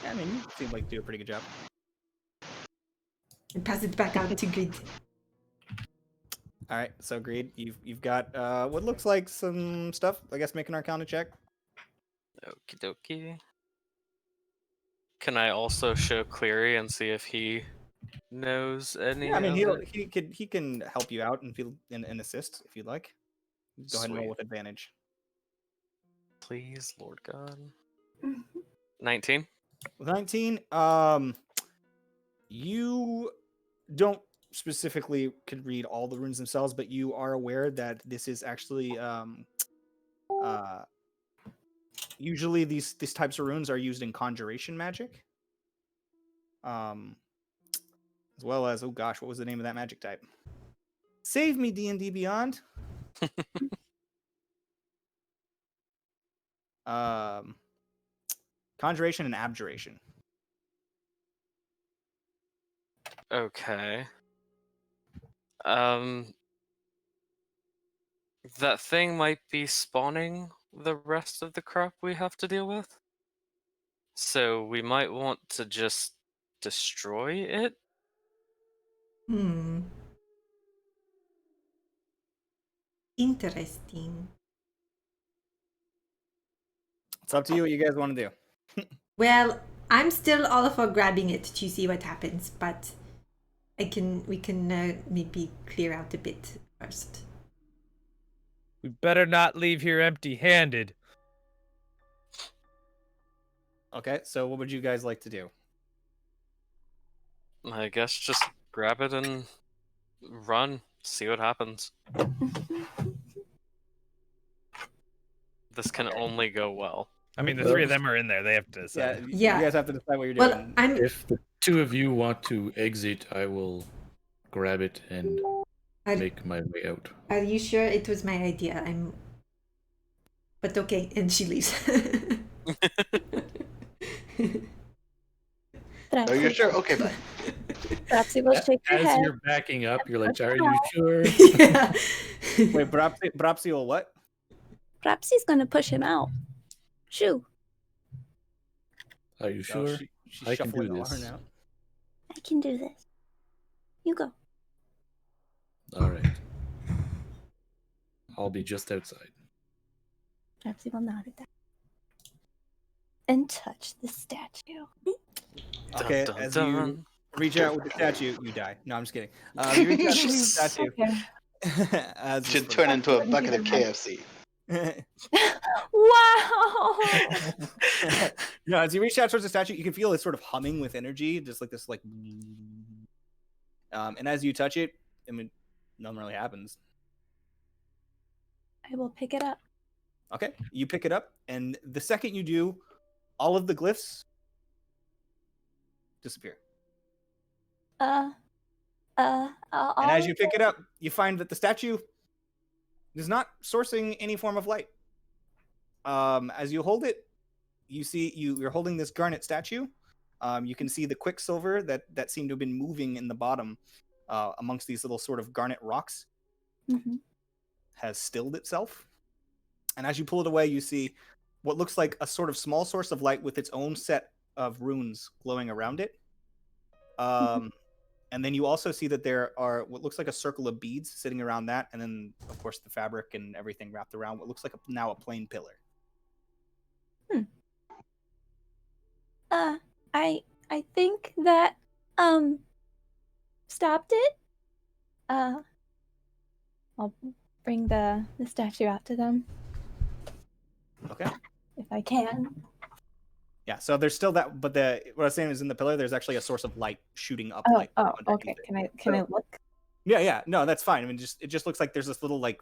Yeah, I mean, you seem like you do a pretty good job. And pass it back out to Grid. All right, so Greed, you've got what looks like some stuff. I guess make an Arcana check. Okie dokie. Can I also show Cleary and see if he knows any? Yeah, I mean of it? he can help you out and assist if you'd like. Go ahead and roll Sweet. with advantage. Please, Lord God. 19. With 19, you don't specifically could read all the runes themselves, but you are aware that this is actually usually these types of runes are used in conjuration magic. As well as, oh gosh, what was the name of that magic type? Save me, D&D Beyond. Conjuration and abjuration. Okay. That thing might be spawning the rest of the crop we have to deal with. So we might want to just destroy it. Interesting. It's up to you what you guys want to do. Well, I'm still all for grabbing it to see what happens, but we can maybe clear out a bit first. We better not leave here empty-handed. Okay, so what would you guys like to do? I guess just grab it and run. See what happens. This can only go well. I mean, the three of them are in there. They have to Yeah, decide. Yeah. You guys have to decide what you're Well, doing. If the two of you want to exit, I will grab it and make my way out. Are you sure it was my idea? But okay, and she leaves. Are you sure? Okay, fine. Perhaps he will shake her As head. you're backing up, you're like, "Are you sure?" Yeah. Wait, Brapsi will what? Perhaps he's gonna push him out. Shoo! Are you Oh, sure? she's I can do shuffling this. now. I can do this. You go. All right. I'll be just outside. Perhaps he will nod at that. And touch the statue. Okay, Dun, dun, as dun. you reach out with the statue, you die. No, I'm just kidding. You reach out with the statue. Okay. as Should turn into a bucket of KFC. Wow! No, as you reach out towards the statue, you can feel it sort of humming with energy, just like this, like. And as you touch it, I mean, nothing really happens. I will pick it up. Okay, you pick it up, and the second you do, all of the glyphs disappear. And as you pick it up, you find that the statue is not sourcing any form of light. As you hold it, you see you're holding this garnet statue. You can see the quicksilver that seemed to have been moving in the bottom amongst these little sort of garnet rocks has stilled itself. And as you pull it away, you see what looks like a sort of small source of light with its own set of runes glowing around it. And then you also see that there are what looks like a circle of beads sitting around that, and then of course the fabric and everything wrapped around what looks like now a plain pillar. I think that stopped it. I'll bring the statue out to them Okay. if I can. Yeah, so there's still that, but what I was saying is in the pillar, there's actually a source of light shooting up. Oh, underneath okay. it. Can I look? Yeah, no, that's fine. I mean, it just looks like there's this little like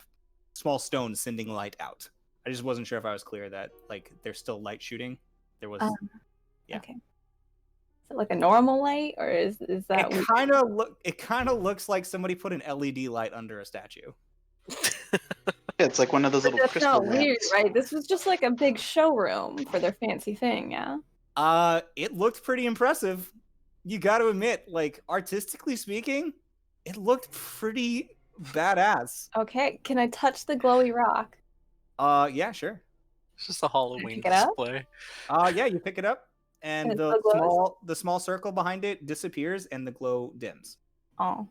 small stone sending light out. I just wasn't sure if I was clear that like there's still light shooting. There was. Yeah. Okay. Is it like a normal light, or is that? It kind of looks like somebody put an LED light under a statue. Yeah, it's like one of those But little that's crystal not weird, lamps. right? This was just like a big showroom for their fancy thing, yeah. It looked pretty impressive. You got to admit, like artistically speaking, it looked pretty badass. Okay, can I touch the glowy rock? Yeah, sure. It's just a Halloween pick it up? display. Yeah, you pick it up, and And it the still glows? small circle behind it disappears, and the glow dims. Oh.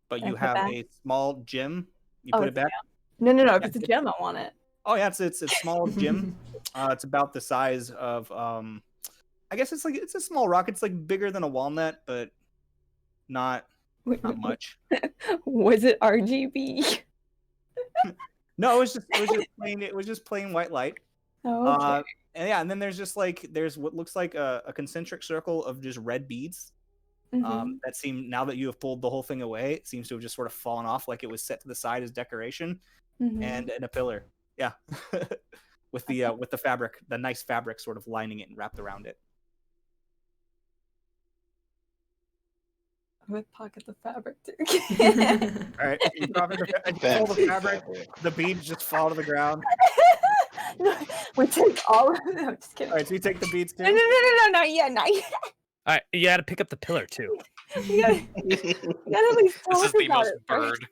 But Can I you put have back? a small gem. You Oh, put it it's a back. No, if Yeah. it's a gem, I want it. Oh yeah, it's a small gem. It's about the size of I guess it's a small rock. It's like bigger than a walnut, but not much. Was it RGB? No, it was just plain white light. Oh, okay. And then there's what looks like a concentric circle of just red beads. That seem, now that you have pulled the whole thing away, it seems to have just sort of fallen off like it was set to the side as decoration. And a pillar. Yeah. with the fabric, the nice fabric sort of lining it and wrapped around it. I would pocket the fabric too. All right, you pull the fabric, the beads just fall to the ground. No, we take all of them. I'm just kidding. All right, so you take the beads too. No, not yet. All right, you got to pick up the pillar too. You gotta at least tell This us is the about most it first. bird.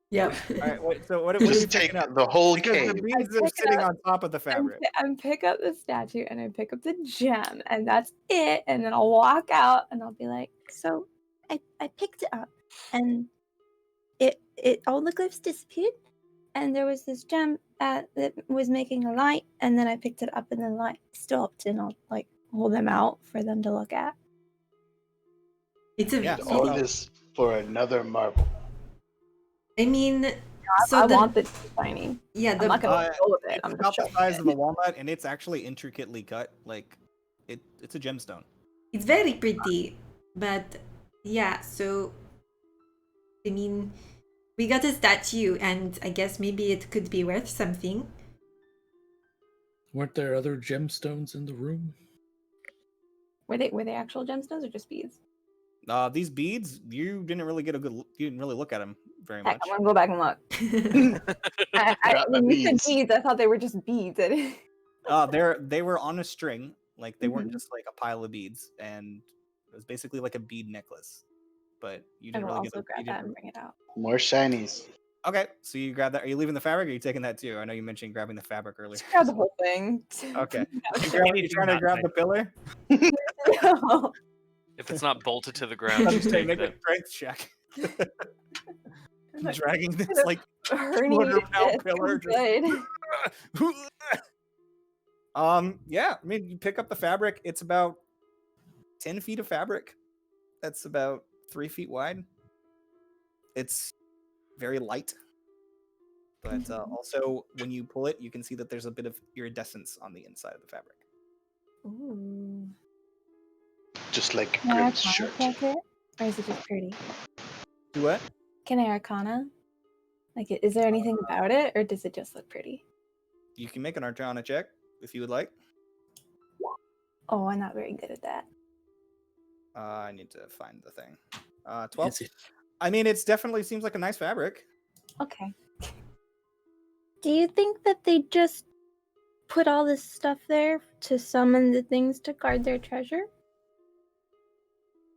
Yep. All right, wait, so what are you Just take picking up? the whole Because the cave. beads are pick sitting up- on top of the fabric. I pick up the statue and I pick up the gem, and that's it. And then I'll walk out and I'll be like, so I picked it up, and it all the glyphs disappeared, and there was this gem that was making a light, and then I picked it up and the light stopped, and I'll like hold them out for them to look at. It's a. Yeah, All this for another marble. I mean, so I the want this to be tiny. yeah I'm not gonna go with it. It's I'm about just the size of a walnut, and it's actually intricately cut. Like, it's a gemstone. it's very pretty, but yeah. So, I mean, we got a statue, and I guess maybe it could be worth something. Weren't there other gemstones in the room? Were they actual gemstones or just beads? These beads, you didn't really look at them very Heck, much. I'm gonna go back and look. Got the When you said beads. beads, I thought they were just beads. They were on a string, like they weren't just like a pile of beads, and it was basically like a bead necklace. But you I didn't will really also grab that and bring it out. More shinies. Okay, so you grab that. Are you leaving the fabric, or are you taking that too? I know you mentioned grabbing the fabric earlier. Just grab the whole thing. Okay. No, You trying to grab the pillar? no. If it's not bolted to the ground, just take Make a it. strength check. Like, Dragging this like herniated 200-pound disc, pillar. I'm good. Yeah, I mean, you pick up the fabric. It's about 10 feet of fabric. That's about 3 feet wide. It's very light, but also when you pull it, you can see that there's a bit of iridescence on the inside of the fabric. Ooh. Just like Can I Grim's arcana shirt. check it? Or is it just pretty? Do what? Can I arcana? Like, is there anything about it, or does it just look pretty? You can make an Arcana check if you would like. Oh, I'm not very good at that. I need to find the thing. 12. Is it I mean, it's definitely seems like a nice fabric. Okay. Do you think that they just put all this stuff there to summon the things to guard their treasure?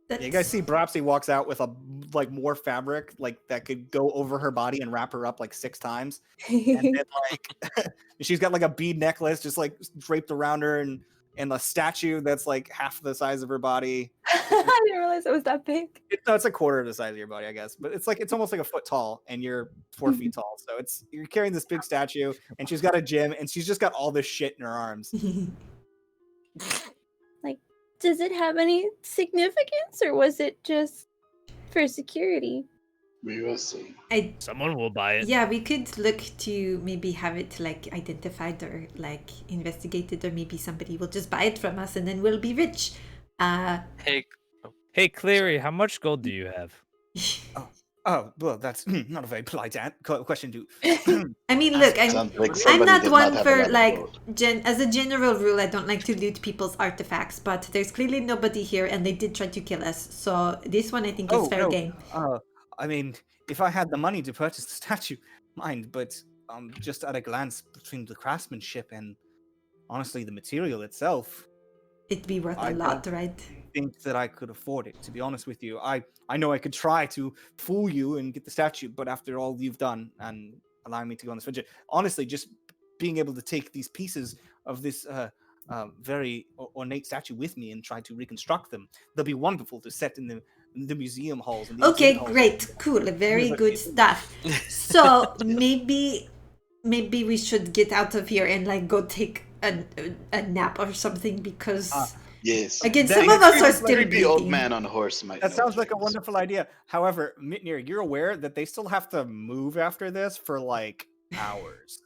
Yeah, you guys see Bropsy walks out with more fabric that could go over her body and wrap her up like 6 times, and then she's got like a bead necklace just like draped around her, and a statue that's like half the size of her body. I didn't realize it was that big. No, it's a quarter of the size of your body, I guess, but it's almost like a foot tall, and you're 4 feet tall, so you're carrying this big statue, and she's got a gym, and she's just got all this shit in her arms. Does it have any significance, or was it just for security? We will see. Someone will buy it. Yeah, we could look to maybe have it like identified or like investigated, or maybe somebody will just buy it from us and then we'll be rich. Hey, Cleary, how much gold do you have? Oh, well, that's not a very polite question to. I mean, look, Sounds like I'm somebody not did one have a for lot of like gold. as a general rule, I don't like to loot people's artifacts, but there's clearly nobody here, and they did try to kill us. So this one, I think, is fair game. I mean, if I had the money to purchase the statue, mind, but just at a glance between the craftsmanship and honestly the material itself, It'd be worth a lot, right? think that I could afford it. To be honest with you, I know I could try to fool you and get the statue, but after all you've done and allowing me to go on this venture, honestly, just being able to take these pieces of this very ornate statue with me and try to reconstruct them, they'll be wonderful to set in the museum halls. And the Okay, exhibit halls. great, cool, very good stuff. So maybe we should get out of here and like go take a nap or something, because Yes. again, That some of us are creepy- still creepy old bleeding. man on a horse might. That know sounds like a things. wonderful idea. However, Mitnir, you're aware that they still have to move after this for like hours.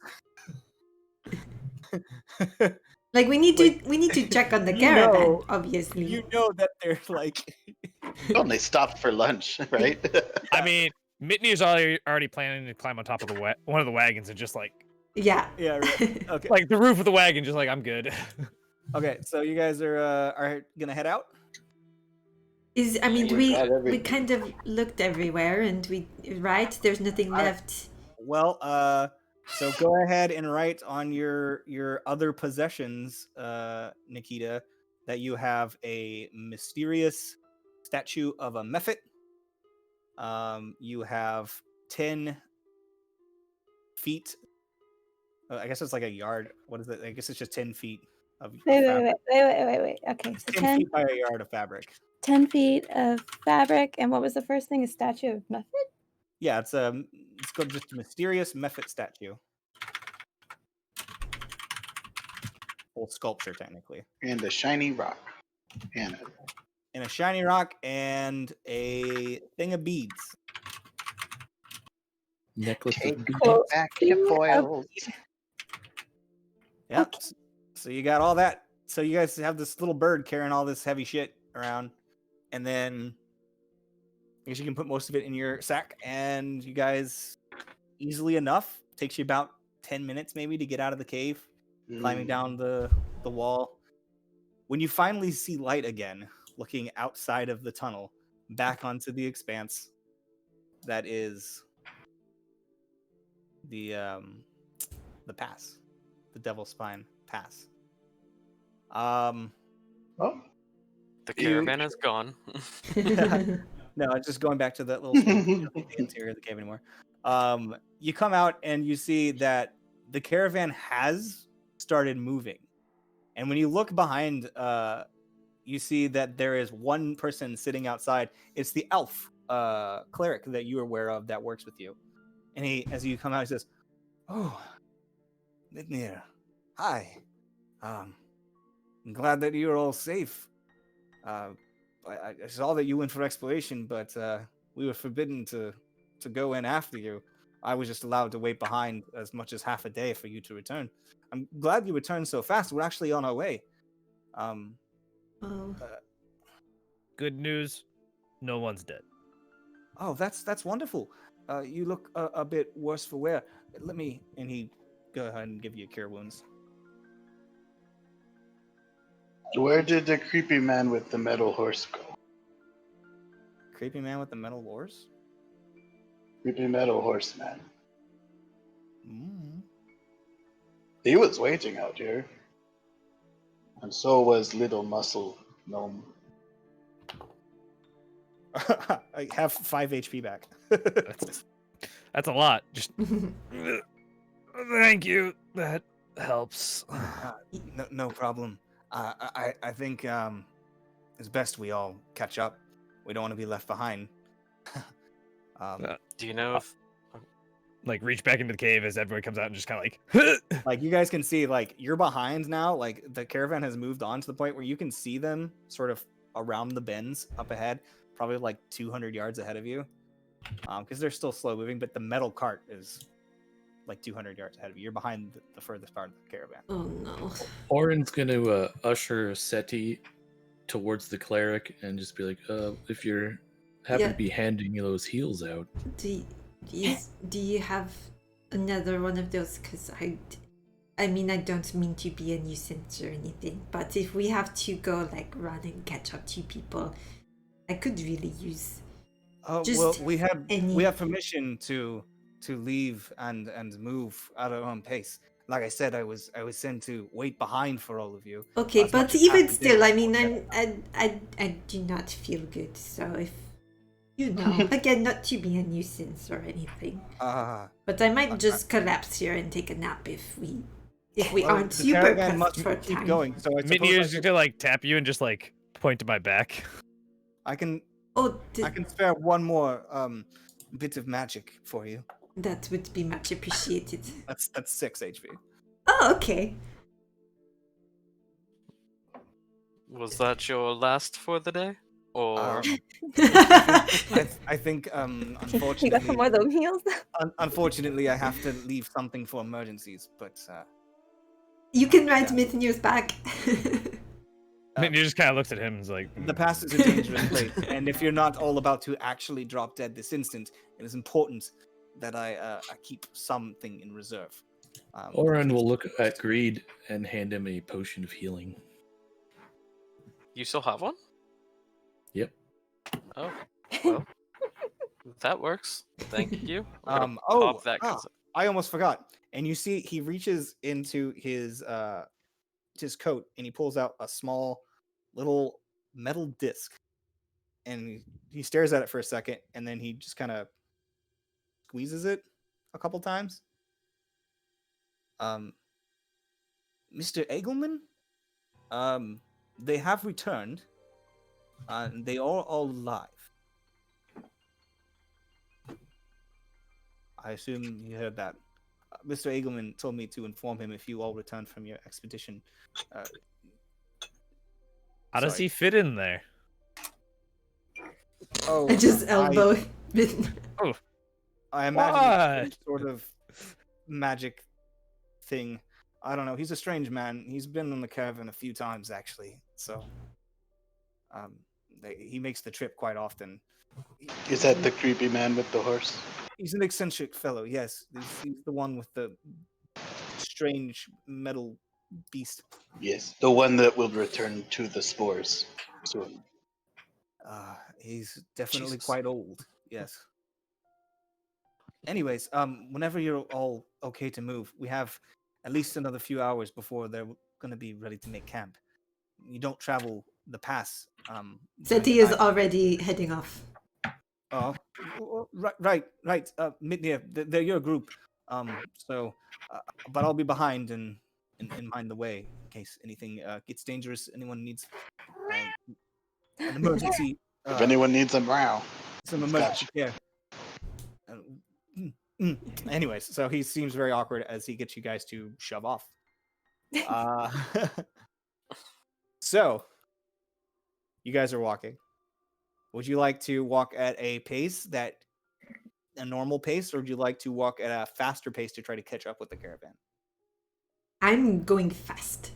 Like we need to check on the You caravan, know- obviously. You know that they're like Only stopped for lunch, right? I mean, Mitney is already planning to climb on top of one of the wagons and just like Yeah. Yeah, right. Okay. like the roof of the wagon, just like I'm good. Okay, so you guys are gonna head out? I mean, We've we got everything. kind of looked everywhere, and there's nothing left. Well, so go ahead and write on your other possessions, Nikita, that you have a mysterious statue of a mephit. You have 10 feet. I guess it's like a yard. What is it? I guess it's just 10 feet of fabric. Wait. Okay, It's so 10 feet by a yard of fabric. 10 feet of fabric, and what was the first thing? A statue of method? Yeah, it's called just a mysterious mephit statue. Full sculpture, technically. And a shiny rock. And And a shiny rock and a thing of beads. Necklace take of beads. Quote, back "King the of foils. Yeah. Okay. So you got all that. So you guys have this little bird carrying all this heavy shit around, and then I guess you can put most of it in your sack, and you guys easily enough takes you about 10 minutes maybe to get out of the cave, climbing down the wall. When you finally see light again, looking outside of the tunnel, back onto the expanse, that is the pass, the Devil's Spine pass. Oh, The caravan is gone. No, it's just going back to that little space. You don't need the interior of the cave anymore. You come out and you see that the caravan has started moving. And when you look behind, you see that there is one person sitting outside. It's the elf cleric that you are aware of that works with you. And he, as you come out, he says, "Oh, Midnir, hi. I'm glad that you're all safe. I saw that you went for exploration, but we were forbidden to go in after you. I was just allowed to wait behind as much as half a day for you to return. I'm glad you returned so fast. We're actually on our way." Oh. Good news, no one's dead. Oh, that's wonderful. You look a bit worse for wear. Let me, and he go ahead and give you cure wounds. where did the creepy man with the metal horse go? Creepy man with the metal horse? Creepy metal horseman. Mm. He was waiting out here. And so was Little Muscle Gnome. I have 5 HP back. That's a lot. Just thank you. That helps. No problem. I think it's best we all catch up. We don't want to be left behind. Do you know if Like reach back into the cave as everyone comes out and just kind of like. Like you guys can see, like you're behind now. Like the caravan has moved on to the point where you can see them sort of around the bends up ahead, probably like 200 yards ahead of you, because they're still slow moving. But the metal cart is like 200 yards ahead of you. You're behind the furthest part of the caravan. Oh no. Oren's gonna usher Seti towards the cleric and just be like, if you're happy Yeah. to be handing those heals out. Do you have another one of those? Because I mean, I don't mean to be a nuisance or anything, but if we have to go like run and catch up to people, I could really use. Oh Just well, we any- have permission to leave and move at our own pace. Like I said, I was sent to wait behind for all of you. Okay, as much but as even half the still, day I mean, before I do not feel good. So if you know, again, not to be a nuisance or anything, but I might just collapse here and take a nap if we well, aren't the super caravan pressed must for keep time. going. So I Mitney suppose is gonna like tap you and just like point to my back. I can Oh, spare one more bit of magic for you. that would be much appreciated. That's 6 HP. Oh, okay. was that your last for the day? Or I think You got unfortunately some more of those heals? unfortunately I have to leave something for emergencies, but You can write Yeah. Myth back. Mitney just kind of looks at him and is like, the pass is a dangerous place, and if you're not all about to actually drop dead this instant, it is important that I keep something in reserve. Oren will look at Greed and hand him a potion of healing. you still have one? Yep. Oh, well, that works. Thank you. I'm gonna pop that 'cause I almost forgot. And you see he reaches into his coat and he pulls out a small little metal disc, and he stares at it for a second, and then he just kind of squeezes it a couple times. Mr. Egelman, they have returned, and they are all alive. I assume you heard that. Mr. Egelman told me to inform him if you all returned from your expedition. how does he fit in there? Oh, I just elbow Myth. I imagine What? some sort of magic thing. I don't know. He's a strange man. He's been on the caravan a few times actually, so he makes the trip quite often. Is that the creepy man with the horse? He's an eccentric fellow. Yes, he's the one with the strange metal beast. Yes, the one that will return to the spores soon. He's definitely Jesus. quite old. Yes. Anyways, whenever you're all okay to move, we have at least another few hours before they're going to be ready to make camp. You don't travel the pass. during Seti the is night. already heading off. Oh, right. Mitnia, they're your group. So, but I'll be behind and mind the way in case anything gets dangerous. Anyone needs an emergency. If anyone needs a brow, Some it's emergency gotcha. care. Anyways, so he seems very awkward as he gets you guys to shove off. So, you guys are walking. Would you like to walk at a normal pace, or would you like to walk at a faster pace to try to catch up with the caravan? I'm going fast.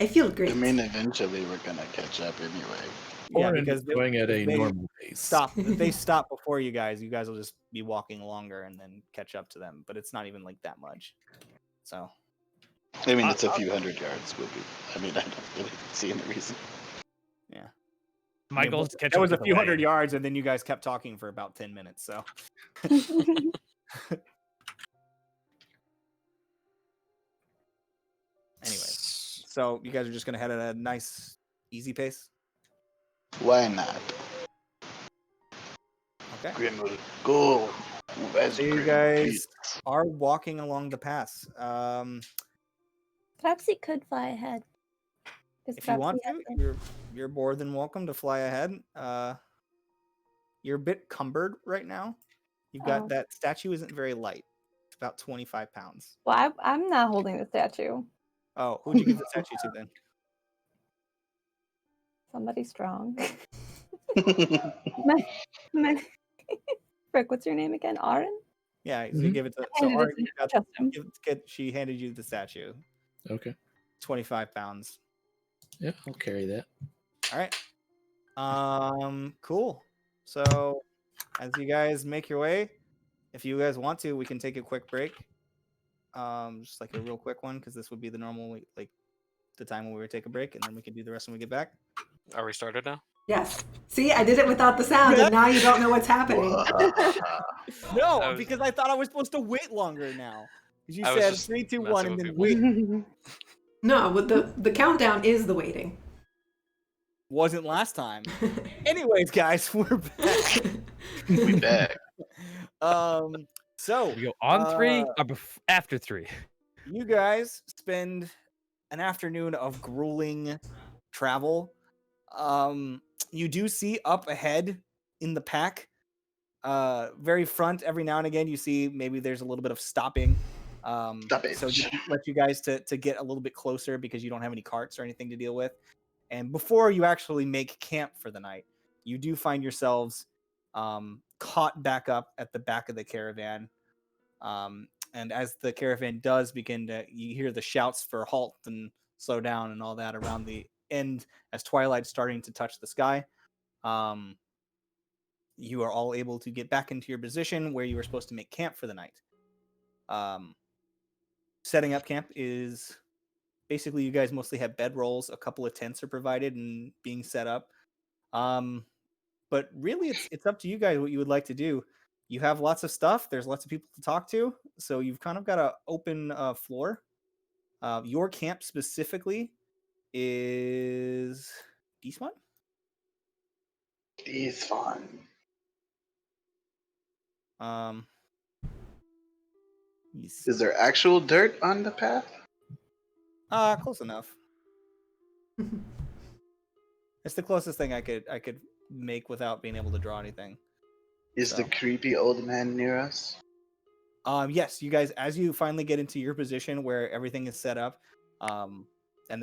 I feel great. I mean, eventually we're gonna catch up anyway. Yeah, Oren because is going at a they normal pace. if they stop before you guys will just be walking longer and then catch up to them. But it's not even like that much. So I mean, it's a few hundred yards. I mean, I don't really see any reason. yeah. My goal is to catch that up was to a the few hundred wagon. yards, and then you guys kept talking for about 10 minutes. So, anyway, so you guys are just gonna head at a nice, easy pace. Why not? Okay. Grim will go. As So you Grim guys please. are walking along the pass. Perhaps he could fly ahead. 'Cause If you perhaps want he has to, you're more than welcome to fly ahead. You're a bit cumbered right now. You've got Oh. that statue isn't very light. It's about 25 pounds. Well, I'm not holding the statue. Oh, who'd you give the statue to then? Somebody strong. my Frick, what's your name again? Aaron? Yeah, so you give it to. So Handed it Ari, to him, trust him. she handed you the statue. Okay. 25 pounds. Yeah, I'll carry that. All right. Cool. So, as you guys make your way, if you guys want to, we can take a quick break. Just like a real quick one, because this would be the normal, like, the time when we would take a break, and then we can do the rest when we get back. Are we started now? Yes. See, I did it without the sound, and now you don't know what's happening. No, because I thought I was supposed to wait longer now. Because you I was said just 3, 2, messing 1, and with then people. wait. No, with the countdown is the waiting. Wasn't last time. Anyways, guys, we're back. We back. So We go on 3 or after 3? you guys spend an afternoon of grueling travel. You do see up ahead in the pack, very front, every now and again, you see maybe there's a little bit of stopping. Stop it. So just let you guys to get a little bit closer because you don't have any carts or anything to deal with. And before you actually make camp for the night, you do find yourselves caught back up at the back of the caravan. And as the caravan does begin to, you hear the shouts for halt and slow down and all that around the end as twilight's starting to touch the sky. You are all able to get back into your position where you were supposed to make camp for the night. Setting up camp is basically you guys mostly have bedrolls. A couple of tents are provided and being set up. But really, it's up to you guys what you would like to do. You have lots of stuff. There's lots of people to talk to, so you've kind of got an open floor. Your camp specifically is this one. He's fun. Yes. Is there actual dirt on the path? Close enough. It's the closest thing I could make without being able to draw anything. Is the creepy old man near us? Yes, you guys, as you finally get into your position where everything is set up, and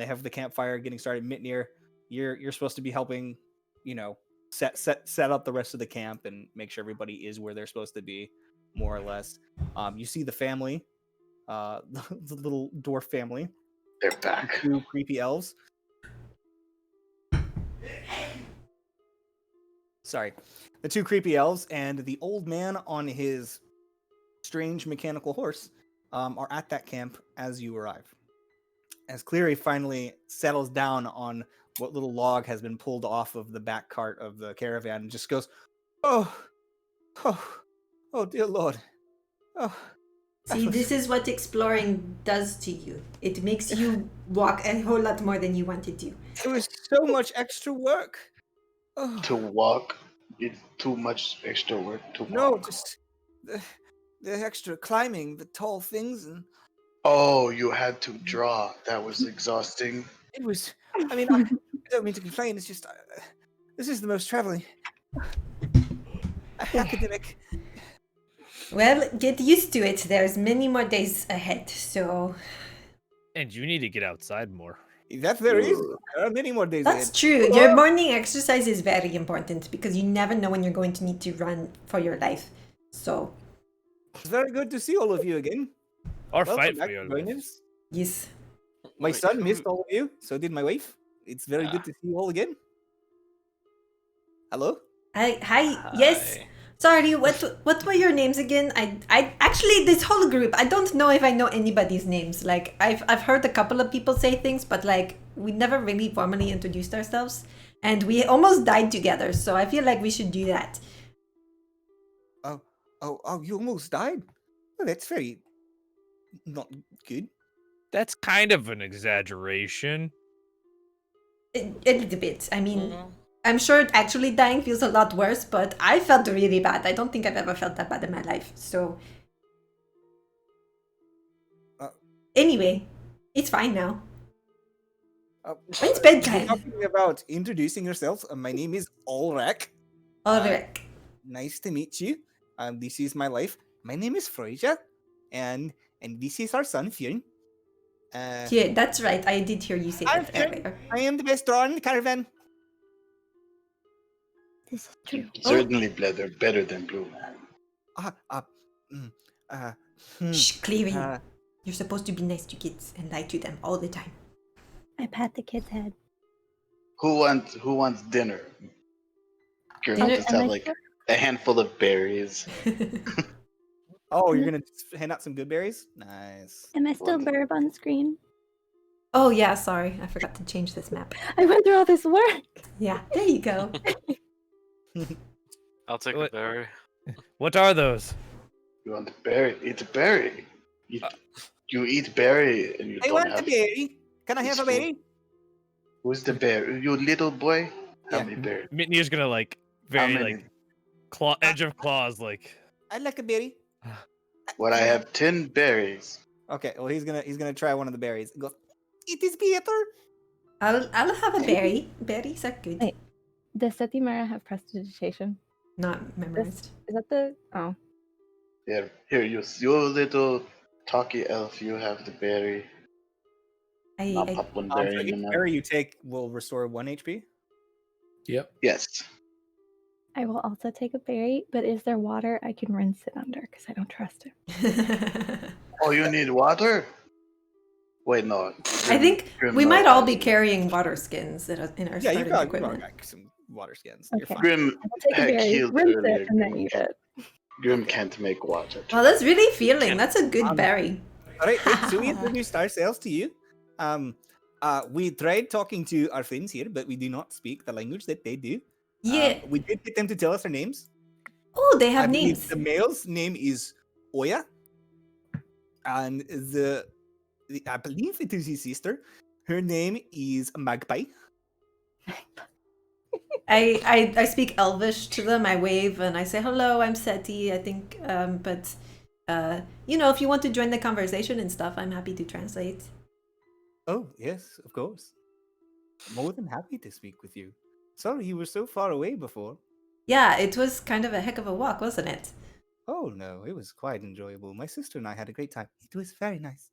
they have the campfire getting started, Mitnir, you're supposed to be helping, set up the rest of the camp and make sure everybody is where they're supposed to be, more or less. You see the family, the little dwarf family. They're back. 2 creepy elves. Sorry. The 2 creepy elves and the old man on his strange mechanical horse are at that camp as you arrive. As Cleary finally settles down on what little log has been pulled off of the back cart of the caravan and just goes, oh, dear Lord. Oh. See, this is what exploring does to you. It makes you walk a whole lot more than you wanted to. It was so much extra work. Oh. To walk? It's too much extra work to walk. No, just the extra climbing, the tall things, and Oh, you had to draw. That was exhausting. it was. I mean, I don't mean to complain. It's just this is the most traveling academic. Well, get used to it. There's many more days ahead, so... And you need to get outside more. That's very easy. There are many more days That's ahead. true. Your morning exercise is very important because you never know when you're going to need to run for your life. So... It's very good to see all of you again. Or Welcome fight back for your to life. Guinness. Yes. My Wait, son who- missed all of you. So did my wife. It's very good to see you all again. Hello? Hi. Yes. Hi. Sorry, what were your names again? I actually, this whole group, I don't know if I know anybody's names. Like, I've heard a couple of people say things, but like, we never really formally introduced ourselves. And we almost died together, so I feel like we should do that. Oh, you almost died? Well, that's very not good. That's kind of an exaggeration. A little bit. I mean, Mhm. I'm sure actually dying feels a lot worse, but I felt really bad. I don't think I've ever felt that bad in my life. So, Uh, anyway, it's fine now. It's You're bedtime. talking about introducing yourself. My name is Ulrich. Ulrich. Nice to meet you. This is my wife. My name is Freuja, and this is our son Fjörn. Yeah, that's right. I did hear you say I'm that Fjörn. earlier. I am the best drawer in the caravan. This is true. Certainly better than Blue Man. Shh, Cleary. uh, You're supposed to be nice to kids and lie to them all the time. I pat the kid's head. Who wants dinner? Grim Dinner- just am have I like a handful of berries. Oh, you're gonna hand out some good berries? Nice. Am I still Wonderful. Burb on screen? Oh, yeah, sorry. I forgot to change this map. I went through all this work. Yeah, there you go. I'll take a What- berry. What are those? You want a berry? Eat a berry. You eat berry and you I don't want have. a berry. Can I have a It's full. berry? Who's the bear? You little boy. How Yeah. many berries? Mitney's gonna like How very many? like edge of claws like. I like a berry. Well, I have 10 berries. Okay, well he's gonna try one of the berries. He goes, it is better. I'll have a berry. Berries are good. Wait. Does Setimara have prestidigitation? Not memorized. Is that the... Oh. Yeah, here, you little talky elf. You have the berry. I'll I pop one So berry in each your mouth. berry you take will restore 1 HP. Yep. Yes. I will also take a berry, but is there water I can rinse it under? Because I don't trust it. Oh, you need water? Wait, no. I think Grim we no might all has be it. carrying water skins in our Yeah, starting you've got equipment. some water skins. You're Okay. fine. Grim I will take a had berry, healed rinse earlier. it, and then eat it. Grim can't make water. Well, that's really feeling. Can- That's a good Um, berry. All right, so we introduced ourselves to you. We tried talking to our friends here, but we do not speak the language that they do. Yeah. We did get them to tell us their names. Oh, they I have believe names. the male's name is Oya, and I believe it is his sister. Her name is Magpie. I speak Elvish to them. I wave and I say hello. I'm Seti. I think, but you know, if you want to join the conversation and stuff, I'm happy to translate. Oh yes, of course. More than happy to speak with you. Sorry you were so far away before. Yeah, it was kind of a heck of a walk, wasn't it? Oh no, it was quite enjoyable. My sister and I had a great time. It was very nice.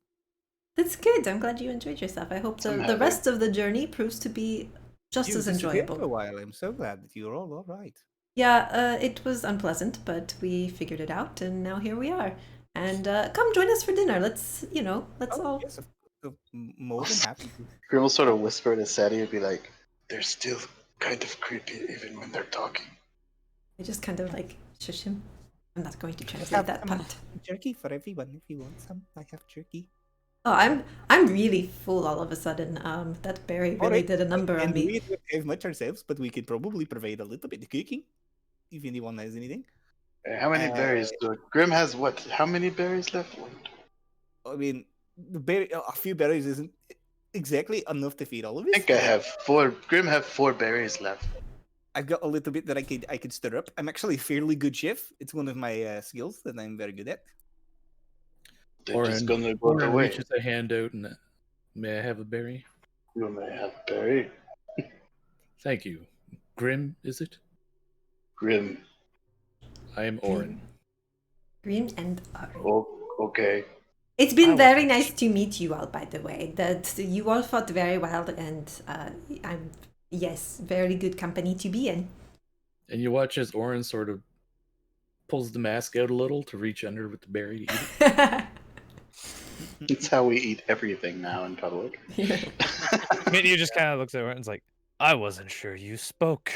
That's good. I'm glad you enjoyed yourself. I hope I'm the happy. rest of the journey proves to be just You as disappeared for a enjoyable. while. I'm so glad that you're all right. Yeah, it was unpleasant, but we figured it out, and now here we are. And come join us for dinner. Let's, you know, let's all. Yes, more than happy to. Grim will sort of whisper to Sadie and be like, they're still kind of creepy even when they're talking. I just kind of like shush him. I'm not going to I translate have that some part. jerky for everyone if you want some. I have jerky. Oh, I'm really full all of a sudden. That berry really Alright, did a number on And me. we don't have much ourselves, but we could probably provide a little bit of cooking if anyone has anything. How many berries do Grim has? What? How many berries left? I mean, a few berries isn't exactly enough to feed all of us. I think I but have 4. Grim have 4 berries left. I've got a little bit that I could stir up. I'm actually a fairly good chef. It's one of my skills that I'm very good at. They're just gonna go Oren away. reaches a hand out and may I have a berry? You may have berry. Thank you. Grim, is it? Grim. I am Oren. Green and orange. Oh, okay. It's been I very nice to meet you all, by the way. That you all fought very well, and I'm very good company to be in. And you watch as Oren sort of pulls the mask out a little to reach under with the berry to eat it. It's how we eat everything now in public. Mitney just kind of looks over and is like, I wasn't sure you spoke.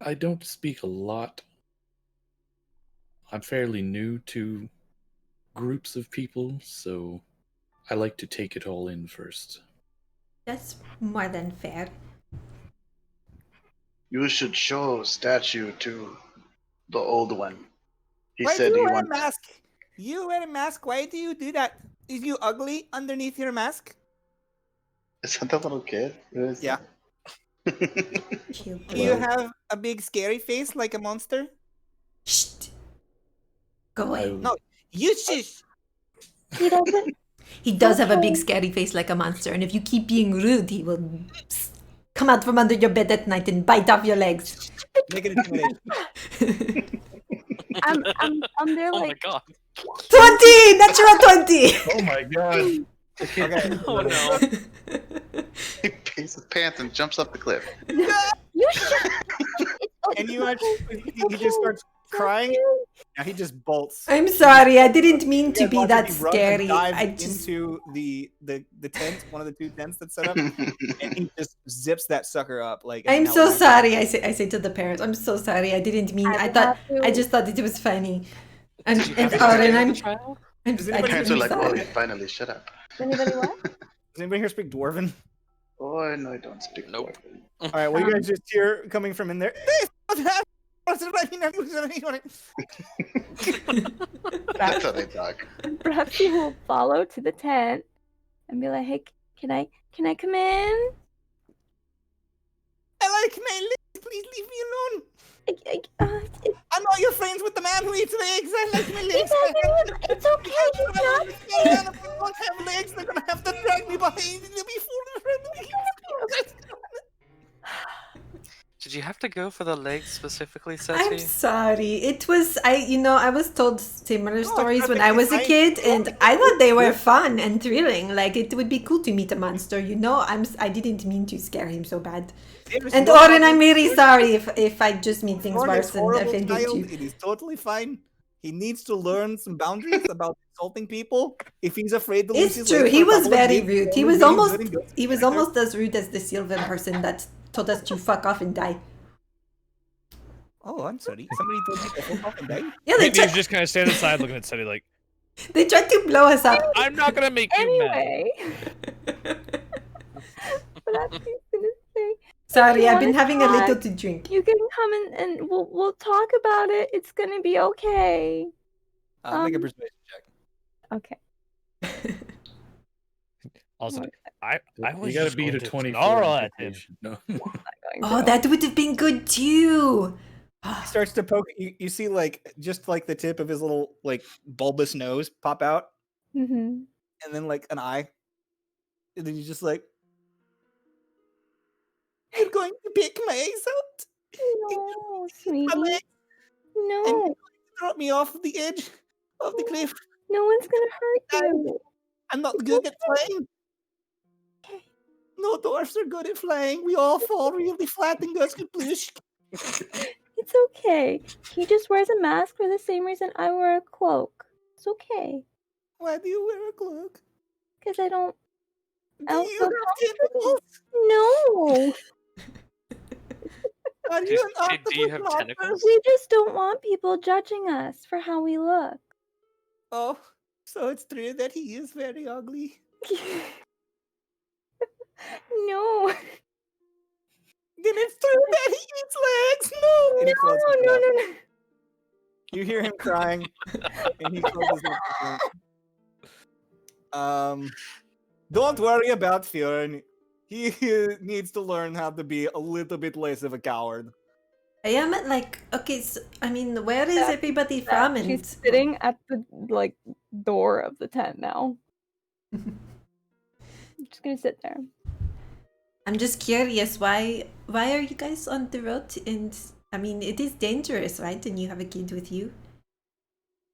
I don't speak a lot. I'm fairly new to groups of people, so I like to take it all in first. That's more than fair. You should show statue to the old one. He Why do said you he wear a wants. mask? You wear a mask. Why do you do that? Is you ugly underneath your mask? Is that the little kid? Who is Yeah. that? Cute Do you boy. have a big scary face like a monster? Shh. Go away. No, you shush. He doesn't. He does have a big Okay. scary face like a monster, and if you keep being rude, he will come out from under your bed at night and bite off your legs. Make it intimidation. I'm there Oh my like, god. 20! Natural 20! Oh my god. Okay. Oh no. He pees his pants and jumps up the cliff. you should. And you actually, he just starts crying. Now he just bolts. I'm sorry, I didn't mean You to guys be watch that as he runs and scary. dives I just. into the tent, one of the 2 tents that's set up, and he just zips that sucker up like. an I'm so outlander. sorry. I say to the parents, I'm so sorry. I didn't mean. I would thought. have I to- just thought it was funny. And Did you and have to Oren, scan I'm. the child? I'm. Does I anybody- Parents are I'm like, oh, sorry. finally, shut up. Anybody what? Does anybody here speak Dwarven? Oh, no, I don't speak. Nope. All right, well, you guys just hear coming from in there. That's how they talk. Perhaps he will follow to the tent and be like, "Hey, can I come in? I like my legs. Please leave me alone. It's I'm not your friends with the man who eats legs. I like my legs. it's okay. He's not. If I don't have legs, they're gonna have to drag me behind. They'll be fooling. Did you have to go for the legs specifically, I'm Seti? sorry. It was I was told similar stories when perfectly I was a fine. kid, You're and only I thought they were good. fun and thrilling. Like it would be cool to meet a monster. I didn't mean to scare him so bad. There's And no Oren, problem. I'm really sorry if I just mean things Oren is worse and horrible offended child. you. It is totally fine. He needs to learn some boundaries about insulting people. If he's afraid to lose It's his true. legs He for a was couple of very days, rude. He only was really almost good and good he was character. almost as rude as the Sylvan person that told us to fuck off and die. Oh, I'm sorry. Somebody told me to fuck off and die. Yeah, He was just kind of standing aside looking at Seti like, they tried to blow us up. I'm not gonna make you mad. Anyway, but that's what he's gonna say. Sorry, you I've been wanna having a little talk, to drink. You can come and we'll talk about it. It's gonna be okay. Make a Um, persuasion check. Okay. Also, Okay. I was You gotta just beat going a to 24 snarl on at him. Constitution. No. Oh, that would have been good too. He starts to poke. You see, like, just like the tip of his little, like, bulbous nose pop out, Mm-hmm. and then, like, an eye. And then you're just like, you're going to pick my eyes out? No, My sweetie. legs, and No, you're going to drop me off the edge of the cliff. no one's gonna hurt you. I'm not good at flying. No dwarfs are good at flying. We all fall really flat and go sploosh. It's okay. He just wears a mask for the same reason I wear a cloak. It's okay. Why do you wear a cloak? Because I don't Do don't you feel have tentacles? No. Are you an octopus Do you have monster? tentacles? We just don't want people judging us for how we look. Oh, so it's true that he is very ugly. No. Then it's true that he eats legs. No. And he closes it No, up. no, no. You hear him crying, and he closes up the drink. Don't worry about Fionn. He needs to learn how to be a little bit less of a coward. I am like, okay, so, I mean, where is everybody from? And She's sitting at the door of the tent now. I'm just gonna sit there. I'm just curious, why are you guys on the road? And I mean, it is dangerous, right? And you have a kid with you.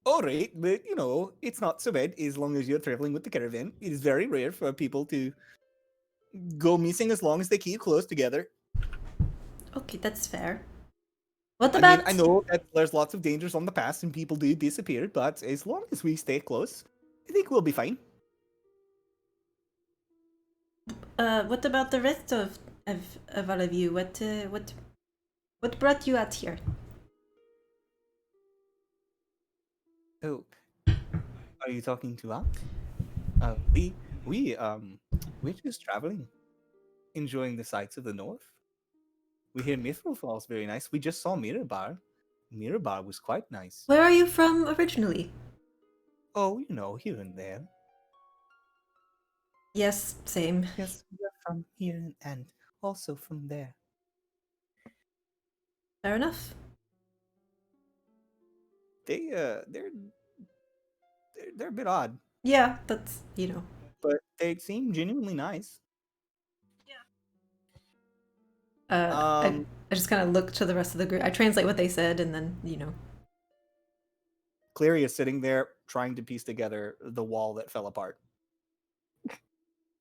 All right, but you know, it's not so bad as long as you're traveling with the caravan. It is very rare for people to go missing as long as they keep close together. Okay, that's fair. What I about? mean, I know that there's lots of dangers on the pass and people do disappear, but as long as we stay close, I think we'll be fine. What about the rest of all of you? What brought you out here? Oh, are you talking to us? We're just traveling. enjoying the sights of the north. We hear Mithril Falls very nice. We just saw Mirabar. Mirabar was quite nice. Where are you from originally? Oh, you know, here and there. Yes, same. Yes, we're from here and also from there. Fair enough. They're a bit odd, Yeah, that's, but they seem genuinely nice. I just kind of look to the rest of the group. I translate what they said, and then, Cleary is sitting there trying to piece together the wall that fell apart.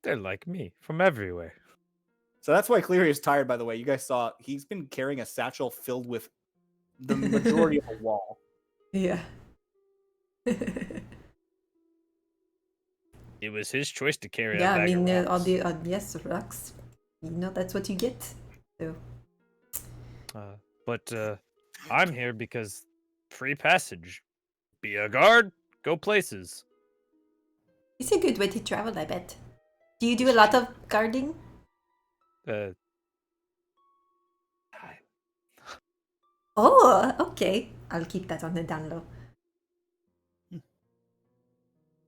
They're like me from everywhere. So that's why Cleary is tired, by the way. You guys saw he's been carrying a satchel filled with the majority of the wall. Yeah. It was his choice to carry Yeah, that I bag mean, of all rocks. the yes, rocks. That's what you get. So But I'm here because free passage. Be a guard, go places. it's a good way to travel, I bet. Do you do a lot of guarding? Oh, okay. I'll keep that on the down low.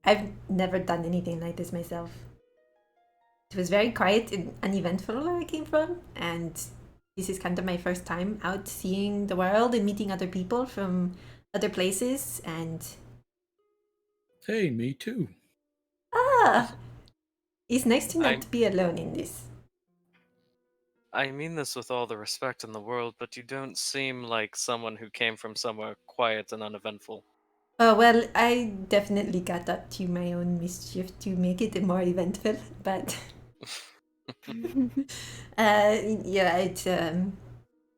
I've never done anything like this myself. It was very quiet and uneventful where I came from, and this is kind of my first time out seeing the world and meeting other people from other places, and Hey, me too. it's nice to not be alone in this. I mean this with all the respect in the world, but you don't seem like someone who came from somewhere quiet and uneventful. Oh, well, I definitely got up to my own mischief to make it more eventful, but yeah, it's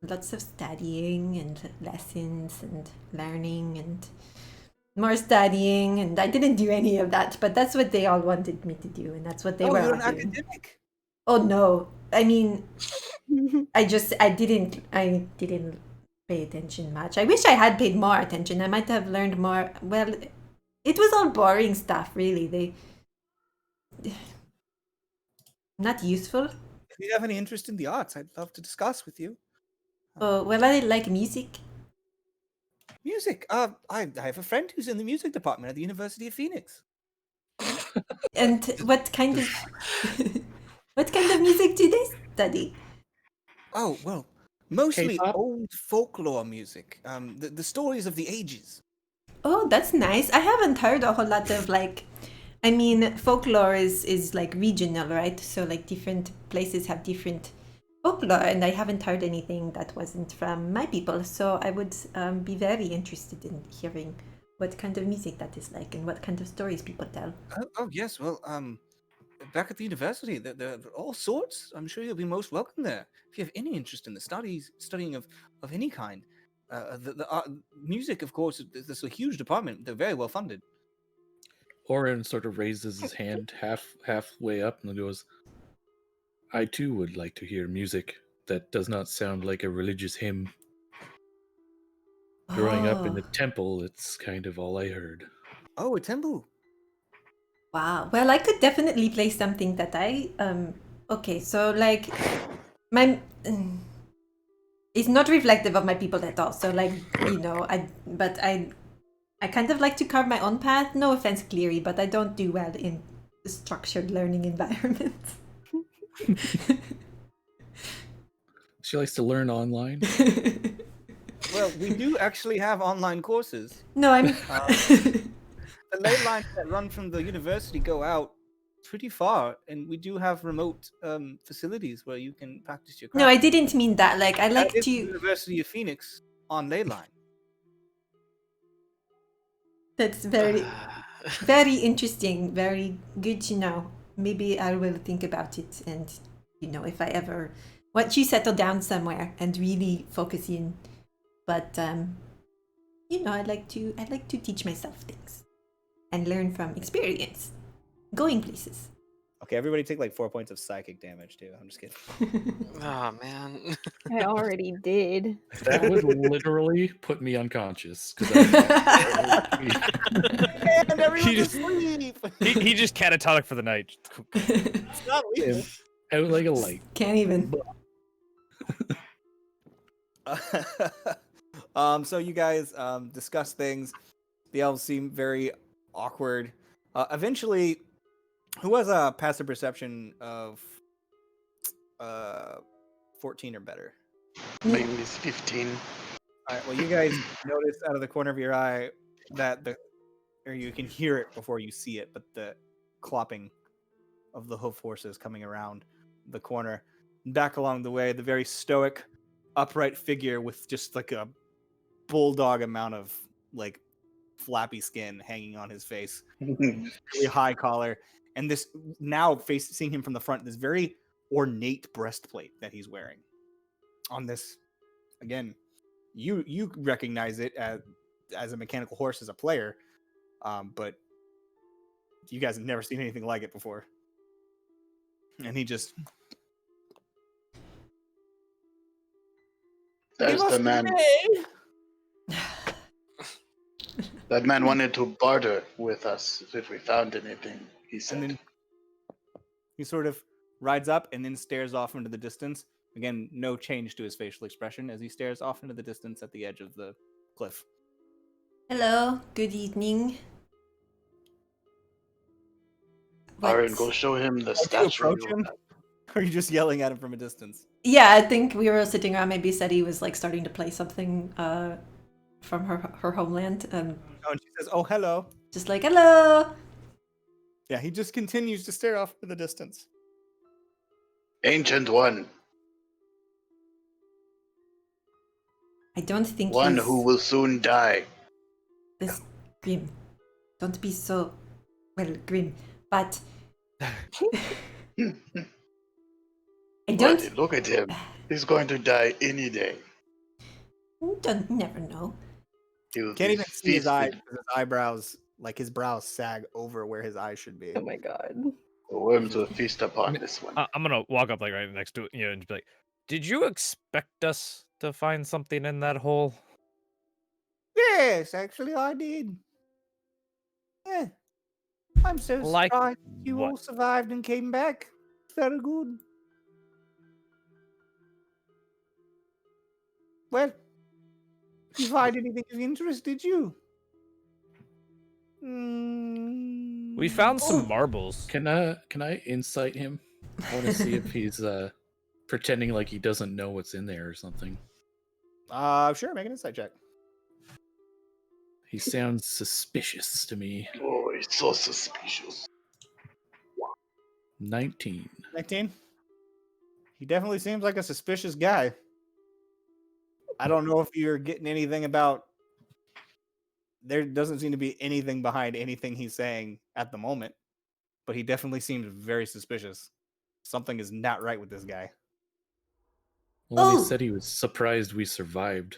lots of studying and lessons and learning and more studying, and I didn't do any of that, but that's what they all wanted me to do, and that's what they were you're all an doing. academic. Oh no, I mean, I didn't pay attention much. I wish I had paid more attention. I might have learned more. Well, it was all boring stuff, really. Not useful. If you have any interest in the arts, I'd love to discuss with you. Oh, well, I like music. Music. I have a friend who's in the music department at the University of Phoenix. And what kind of music do they study? Oh, well, mostly K-pop? old folklore music. The stories of the ages. Oh, that's nice. I haven't heard a whole lot of I mean, folklore is like regional, right? So like different places have different folklore, and I haven't heard anything that wasn't from my people. So I would be very interested in hearing what kind of music that is like and what kind of stories people tell. Oh yes, well, back at the university, there are all sorts. I'm sure you'll be most welcome there. If you have any interest in the studying of any kind, the music, of course, there's a huge department. They're very well funded. Oren sort of raises his hand halfway up and goes, I too would like to hear music that does not sound like a religious hymn. Growing up in Oh. the temple, it's kind of all I heard. Oh, a temple. Wow. Well, I could definitely play something that I okay, so like my it's not reflective of my people at all. So like, I kind of like to carve my own path. No offense, Cleary, but I don't do well in structured learning environments. She likes to learn online. Well, we do actually have online courses. No, I'm The ley lines that run from the university go out pretty far, and we do have remote facilities where you can practice your craft. No, I didn't mean that. Like I like That is to the University of Phoenix on ley line. That's very very interesting, very good to know. Maybe I will think about it, and if I ever once you settle down somewhere and really focus in. But I like to teach myself things and learn from experience, going places. Okay, everybody take like 4 points of psychic damage too. I'm just kidding. Oh man. I already did. That would literally put me unconscious. And everyone's He just- asleep. He just catatonic for the night. It's not lethal. Out like a light. Can't even. So you guys discuss things. The elves seem very awkward. Eventually, who has a passive perception of 14 or better? Maybe it's 15. All right. Well, you guys notice out of the corner of your eye that or you can hear it before you see it, but the clopping of the hoof horses coming around the corner. Back along the way, the very stoic, upright figure with just like a bulldog amount of like flappy skin hanging on his face, really high collar, and this now seeing him from the front, this very ornate breastplate that he's wearing. On this, again, you recognize it as a mechanical horse as a player, but you guys have never seen anything like it before. And he just There's the man. That man wanted to barter with us if we found anything, he said. And then he sort of rides up and then stares off into the distance. Again, no change to his facial expression as he stares off into the distance at the edge of the cliff. Hello, good evening. Aaron, go show him the Do you statue. approach him? Or are you just yelling at him from a distance? Yeah, I think we were sitting around. Maybe Seti was like starting to play something from her homeland. Oh, and she says, "Oh, hello." Just like, hello. Yeah, he just continues to stare off into the distance. Ancient one. I don't think One he's who will soon die. this grim. Don't be so, well, grim. But I don't. But look at him. He's going to die any day. Never know. He will Can't be even see his eyes feasted. because his eyebrows, like his brows, sag over where his eyes should be. Oh my god. The worms will feast upon this one. I'm gonna walk up like right next to you and just be like, "Did you expect us to find something in that hole?" Yes, actually, I did. Yeah, I'm so Like surprised you all what? survived and came back. Very good. Well, did you find anything of interest, did you? We found some Oh. marbles. Can I insight him? I want to see if he's pretending like he doesn't know what's in there or something. Sure, make an insight check. He sounds suspicious to me. Oh, he's so suspicious. 19. 19. He definitely seems like a suspicious guy. I don't know if you're getting anything about. There doesn't seem to be anything behind anything he's saying at the moment, but he definitely seems very suspicious. Something is not right with this guy. Well, Oh! he said he was surprised we survived.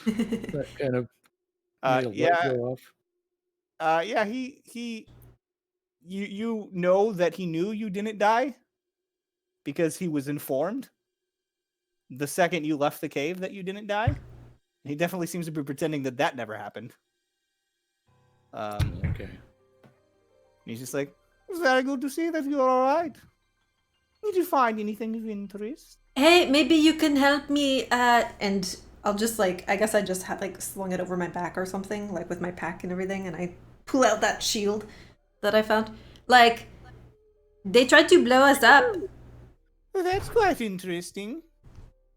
That kind of made a light Yeah, go off. yeah. You know that he knew you didn't die because he was informed the second you left the cave that you didn't die. He definitely seems to be pretending that never happened. Okay. He's just like, it's very good to see that you're all right. Did you find anything of interest? Hey, maybe you can help me. And I'll just like, I guess I just had like slung it over my back or something, like with my pack and everything, and I pull out that shield that I found. Like, they tried to blow us up. Well, that's quite interesting.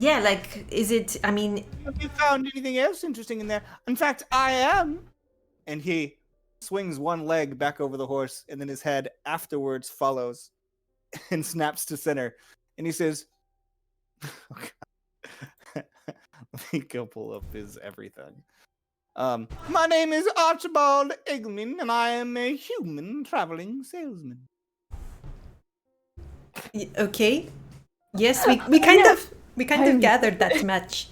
Yeah, like, is it? I mean, Have you found anything else interesting in there? In fact, I am. And he swings one leg back over the horse, and then his head afterwards follows and snaps to center. And he says, let me go pull up his everything. My name is Archibald Eggman, and I am a human traveling salesman. okay. Yes, we kind of gathered that much.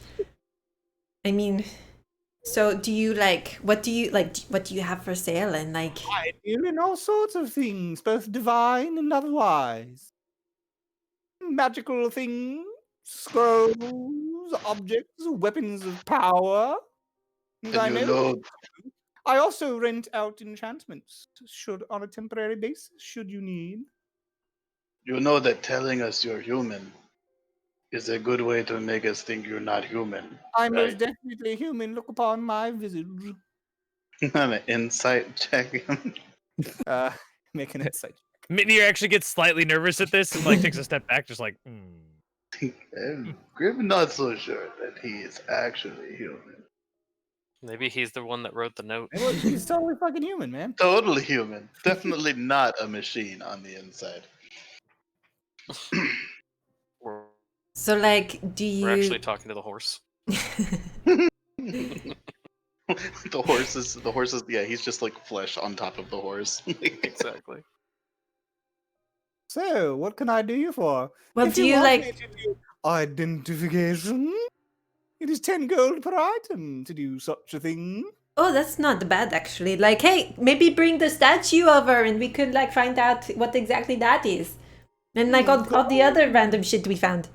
I mean, so do you like? What do you have for sale? And like, I deal in all sorts of things, both divine and otherwise. Magical things, scrolls, objects, weapons of power. And I And you know know, I also rent out enchantments, on a temporary basis, should you need. You know that telling us you're human is a good way to make us think you're not human. I'm most Right? definitely human. Look upon my visage. An insight check. Uh, make an insight. Mitnir actually gets slightly nervous at this and like takes a step back, just like, Grim not so sure that he is actually human. Maybe he's the one that wrote the note. Well, he's totally fucking human, man. Totally human. Definitely not a machine on the inside. We're, So, like, do we're actually you? talking to the horse. The horse is yeah, he's just like flesh on top of the horse. Exactly. So, what can I do you for? Well, If do you want like? me to do identification? It is 10 gold per item to do such a thing. Oh, that's not bad actually. Like, hey, maybe bring the statue over and we could like find out what exactly that is. And like all the other random shit we found.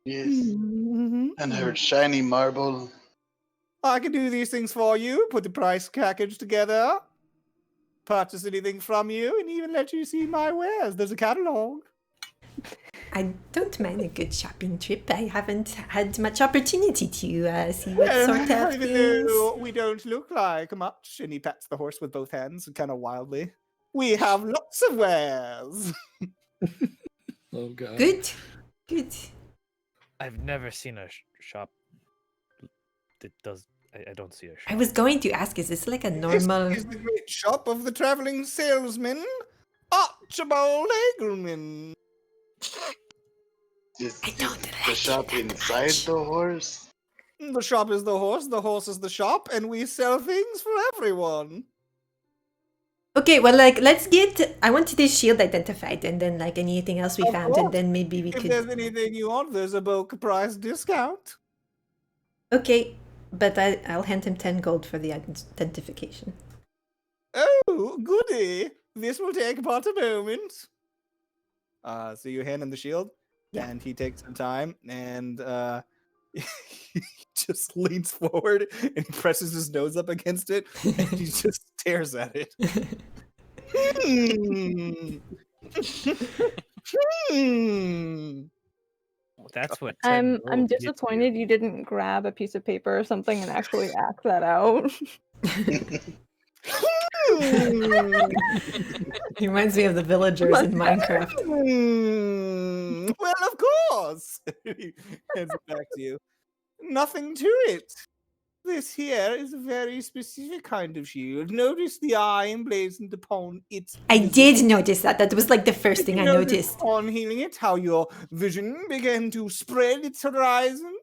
Yes. Mhm. And her shiny marble. I can do these things for you, put the price package together, purchase anything from you, and even let you see my wares. There's a catalog. I don't mind a good shopping trip. I haven't had much opportunity to see what sort of Even things. though we don't look like much, and he pats the horse with both hands, kind of wildly. We have lots of wares. Oh god. Good, good. I've never seen a shop that does. I don't see a shop. I was going to ask, is this like a normal? This is the great shop of the traveling salesman, Archibald Eagleman. Is I don't the like shop it that inside much. the horse? The shop is the horse is the shop, and we sell things for everyone. Okay, well, like, let's get. I want this shield identified, and then like anything else we Of found, course. and then maybe we If could. there's anything you want, there's a bulk price discount. Okay, but I'll hand him 10 gold for the identification. Oh, goody! This will take but a moment. So you hand him the shield, Yeah. and he takes some time, and he just leans forward and he presses his nose up against it, and he just stares at it. Hmm. That's what. I'm 10 gold gets you. disappointed you didn't grab a piece of paper or something and actually act that out. He reminds me of the villagers in Minecraft. Well, of course. He hands it back to you. Nothing to it. This here is a very specific kind of shield. Notice the eye emblazoned upon its. I did notice that. That was like the first thing I Notice noticed. upon healing it, how your vision began to spread its horizon.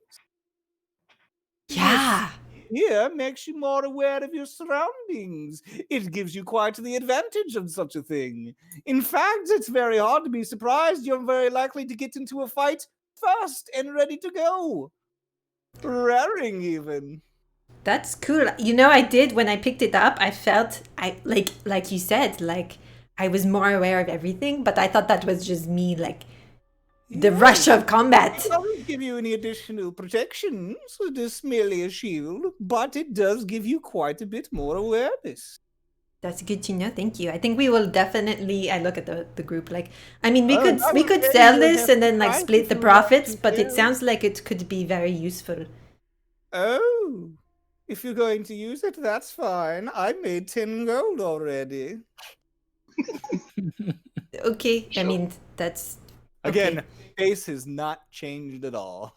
Yeah. Here makes you more aware of your surroundings. It gives you quite the advantage of such a thing. In fact, it's very hard to be surprised. You're very likely to get into a fight fast and ready to go. Raring even. That's cool. You know, I did when I picked it up. I felt I like you said, like I was more aware of everything, but I thought that was just me, like the rush of combat. It doesn't give you any additional protection, so it is merely a shield, but it does give you quite a bit more awareness. That's good to know. Thank you. I think we will definitely. I look at the group like. I mean, we Oh, could I we will could tell sell you this that and then like price split if the you want to profits, but it sell. sounds like it could be very useful. Oh, if you're going to use it, that's fine. I made 10 gold already. Okay. I Sure. mean, that's Again, okay. face has not changed at all.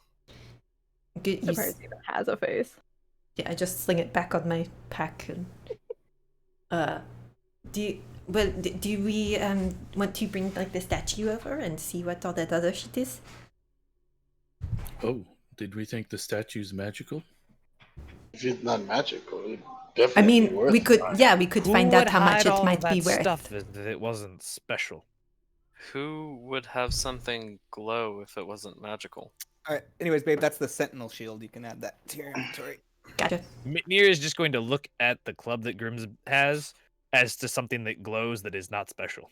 Good. You Surprised it even has a face. Yeah, I just sling it back on my pack. And, do we want to bring like the statue over and see what all that other shit is? Oh, did we think the statue's magical? If it's not magical, it I definitely mean, worth we could buying. yeah, we could Who find would out how much hide it all might that be worth. stuff if it wasn't special? Who would have something glow if it wasn't magical? All right. Anyways, babe, that's the Sentinel shield. You can add that to your inventory. Gotcha. Mitnir is just going to look at the club that Grimm's has as to something that glows that is not special.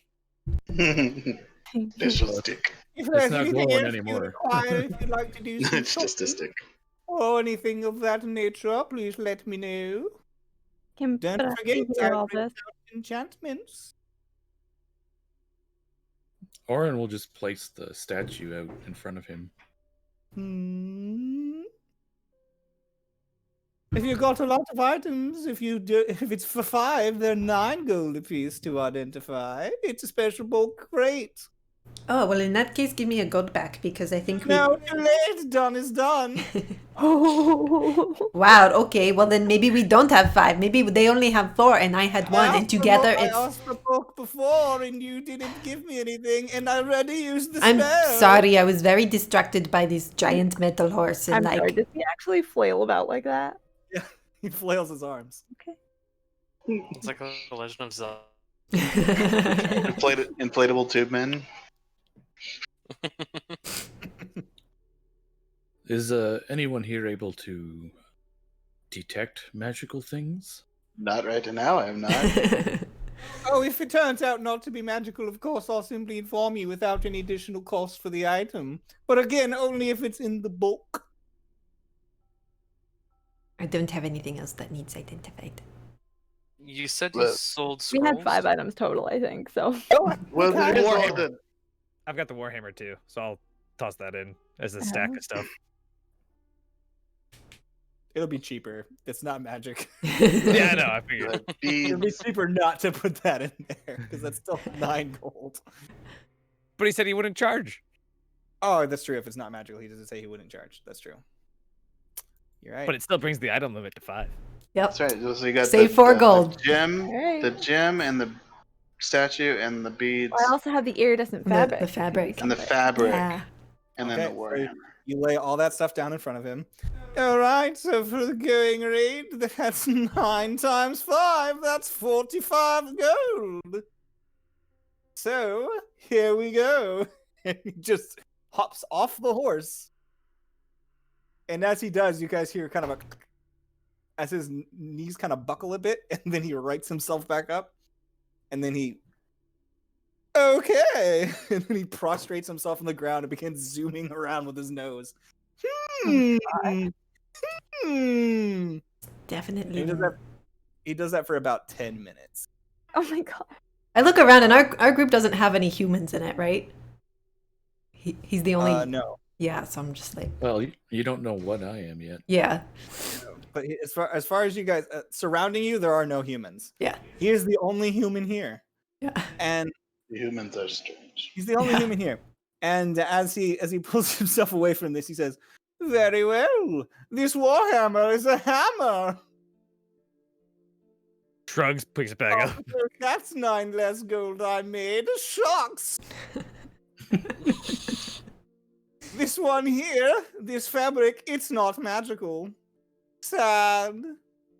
It's just a stick. If It's there's not anything glowing else you anymore. require, if you'd like to do some It's just a shopping stick. or anything of that nature, please let me know. Can Don't Brassy forget, hear I all bring this? out enchantments. Orin will just place the statue out in front of him. If you got a lot of items, if it's for 5, they're 9 gold apiece to identify. It's a special bulk crate. Oh, well, in that case, give me a gold back because I think we. No, too late. Done is done. Wow, okay, well, then maybe we don't have 5. Maybe they only have 4 and I had 1, and together I it's. asked for bulk before, and you didn't give me anything, and I already used the I'm spell. sorry, I was very distracted by this giant metal horse and I'm like. sorry, does he actually flail about like that? Yeah, he flails his arms. Okay. It's like the Legend of Zelda. Inflatable tube men. Is anyone here able to detect magical things? Not right now, I'm not. Oh, if it turns out not to be magical, of course, I'll simply inform you without any additional cost for the item. But again, only if it's in the bulk. I don't have anything else that needs identified. You said you Well, sold We scrolls? had 5 items total, I think. So Well, there is all Warhammer. the I've got the Warhammer too, so I'll toss that in as a stack of stuff. It'll be cheaper. It's not magic. Yeah, I know. I figured. the It'll be beads. cheaper not to put that in there because that's still 9 gold. But he said he wouldn't charge. Oh, that's true. If it's not magical, he doesn't say he wouldn't charge. That's true. You're right. But it still brings the item limit to 5. Yep. That's right. So you got Save 4 gold. Alright. the gem, and the statue, and the beads, I also have the iridescent The- fabric. the fabric. and the fabric, Yeah. and then Okay, the so warhammer. you lay all that stuff down in front of him. All right, so for the going rate, that's 9 times 5. That's 45 gold. So here we go. And he just hops off the horse. And as he does, you guys hear kind of a as his knees kind of buckle a bit, and then he rights himself back up, and then he okay, and then he prostrates himself on the ground and begins zooming around with his nose. Definitely. He does that for about 10 minutes. Oh my god. I look around and our group doesn't have any humans in it, right? He's the only. No. Yeah, so I'm just like. Well, you don't know what I am yet. Yeah. But as far as you guys surrounding you, there are no humans. Yeah. He is the only human here, Yeah. and The humans are strange. he's the only Yeah. human here. And as he pulls himself away from this, he says, "Very well. This warhammer is a hammer. Shrugs, picks it back up. Oh, that's 9 less gold I made. Shucks. This one here, this fabric, it's not magical. Sad.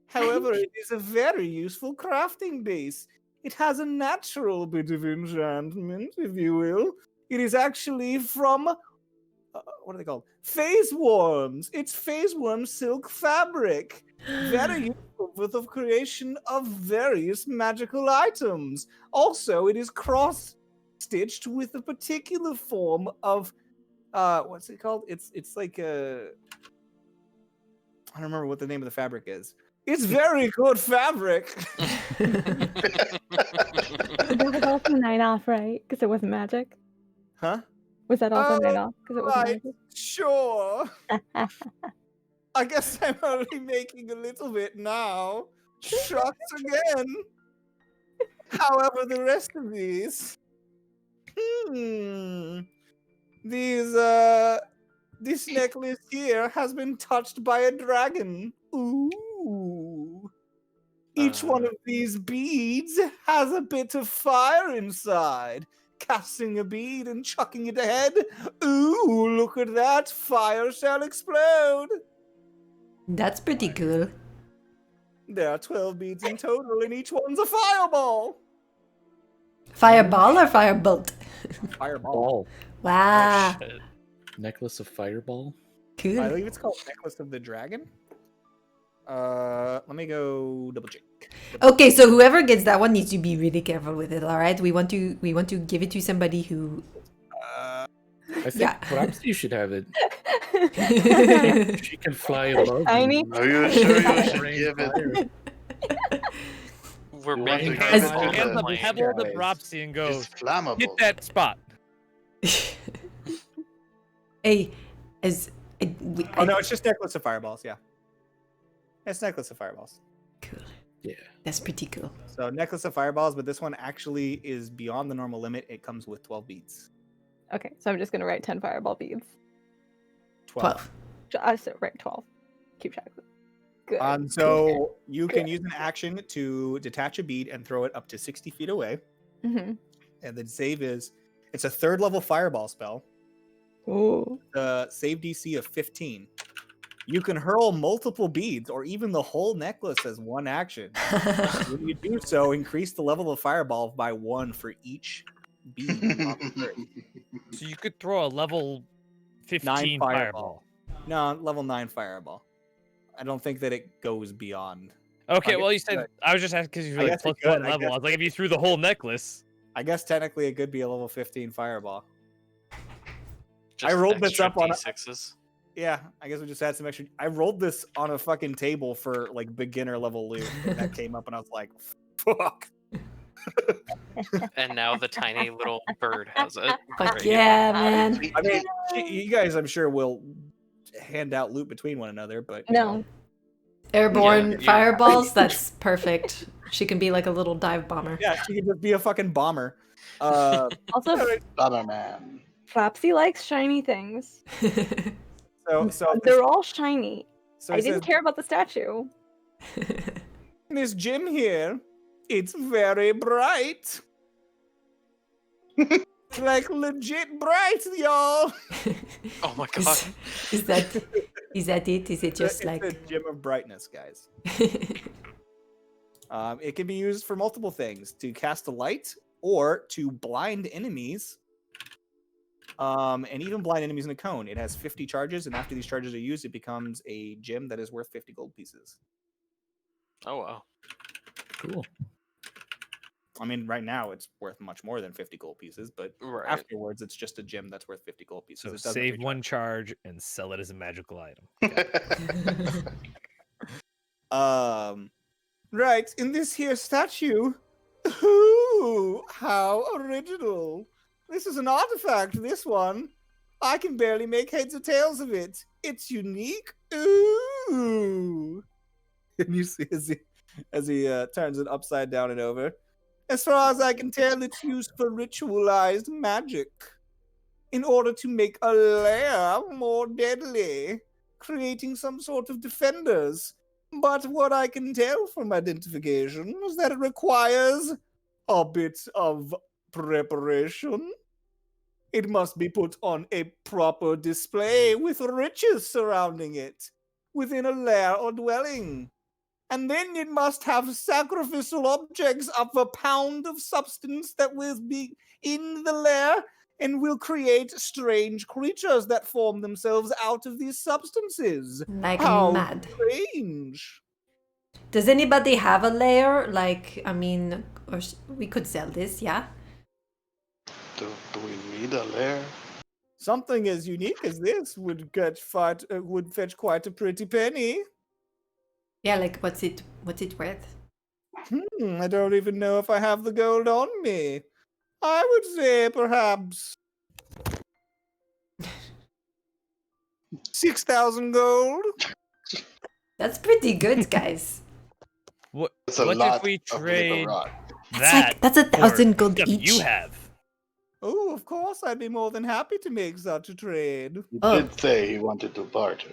However, it is a very useful crafting base. It has a natural bit of enchantment, if you will. It is actually from, what are they called? Phase worms. It's phase worm silk fabric. Very useful for the creation of various magical items. Also, it is cross-stitched with a particular form of what's it called? It's like a I don't remember what the name of the fabric is. It's very good fabric. That was also 9 off, right? Because it wasn't magic. Huh? Was that also 9 off? Because it wasn't Right. Sure. I guess I'm only making a little bit now. Shucks again. However, the rest of these. This necklace here has been touched by a dragon. Ooh. Each one of these beads has a bit of fire inside. Casting a bead and chucking it ahead. Ooh, look at that. Fire shall explode. That's pretty cool. There are 12 beads in total, and each one's a fireball. Fireball or firebolt? Fireball. Ball. Wow. Oh, shit. Necklace of fireball. I Cool. believe it's called Necklace of the Dragon. Let me go double check. Okay, so whoever gets that one needs to be really careful with it. All right, we want to give it to somebody who. I think Yeah. perhaps you should have it. Yeah. She can fly above. Tiny. you. Are you sure you should Rain give it? fire. We're You want being to kind give of it on to the Hands up, plane. pebble the guys. Bropsy and goes, It's flammable. hit that spot. Hey, as Oh no, it's just necklace of fireballs. Yeah, it's necklace of fireballs. cool. Yeah. That's pretty cool. So necklace of fireballs, but this one actually is beyond the normal limit. It comes with 12 beads. Okay, so I'm just gonna write 10 fireball beads. 12. So right, 12. Keep track of it. Good. So you can use an action to detach a bead and throw it up to 60 feet away. Mm-hmm. And the save is, it's a 3rd level fireball spell. Ooh. The save DC of 15. You can hurl multiple beads or even the whole necklace as one action. When you do so, increase the level of fireball by 1 for each bead. on the turn. So you could throw a level 15 fireball. fireball. No, level 9 fireball. I don't think that it goes beyond. Okay, I well, you guess said, I was just asking because you're I like guess it plus 1 could, I level. I guess was like, if you threw the whole necklace. I guess technically it could be a level 15 fireball. Just rolled this extra up on a- D6s. Yeah, I guess we just had some extra. I rolled this on a fucking table for like beginner level loot. And that came up and I was like, fuck. And now the tiny little bird has it. Fuck Great. yeah, man. I mean, you guys, I'm sure, will hand out loot between one another, but you know. No. Airborne Yeah. fireballs, that's perfect. She can be like a little dive bomber. Yeah, she could just be a fucking bomber. Uh, Also, Bomberman. Flapsy likes shiny things. so They're all shiny. so I it didn't says, care about the statue. this gym here, it's very bright. Like legit bright, y'all. Oh my god. Is that it? Is it just It's like a gem of brightness, guys. It can be used for multiple things: to cast a light or to blind enemies. And even blind enemies in a cone. It has 50 charges, and after these charges are used, it becomes a gem that is worth 50 gold pieces. Oh wow. Cool. I mean, right now it's worth much more than 50 gold pieces, but Right. afterwards it's just a gem that's worth 50 gold pieces. So It doesn't save recharge. 1 charge and sell it as a magical item. Right, in this here statue. Ooh, how original. This is an artifact, this one. I can barely make heads or tails of it. It's unique. Ooh. And you see as he turns it upside down and over. As far as I can tell, it's used for ritualized magic. In order to make a lair more deadly, creating some sort of defenders. But what I can tell from identification is that it requires a bit of preparation. It must be put on a proper display with riches surrounding it, within a lair or dwelling. And then it must have sacrificial objects of a pound of substance that will be in the lair and will create strange creatures that form themselves out of these substances. like How mad? strange. Does anybody have a layer? Like, I mean, we could sell this, yeah? Do we need a lair? Something as unique as this would fetch quite a pretty penny. Yeah, like what's it worth? I don't even know if I have the gold on me. I would say perhaps 6,000 gold. That's pretty good, guys. What That's a if lot we of little trade rock. That's 1,000 for gold stuff each. you have? Oh, of course, I'd be more than happy to make such a trade. He Oh. did say he wanted to barter.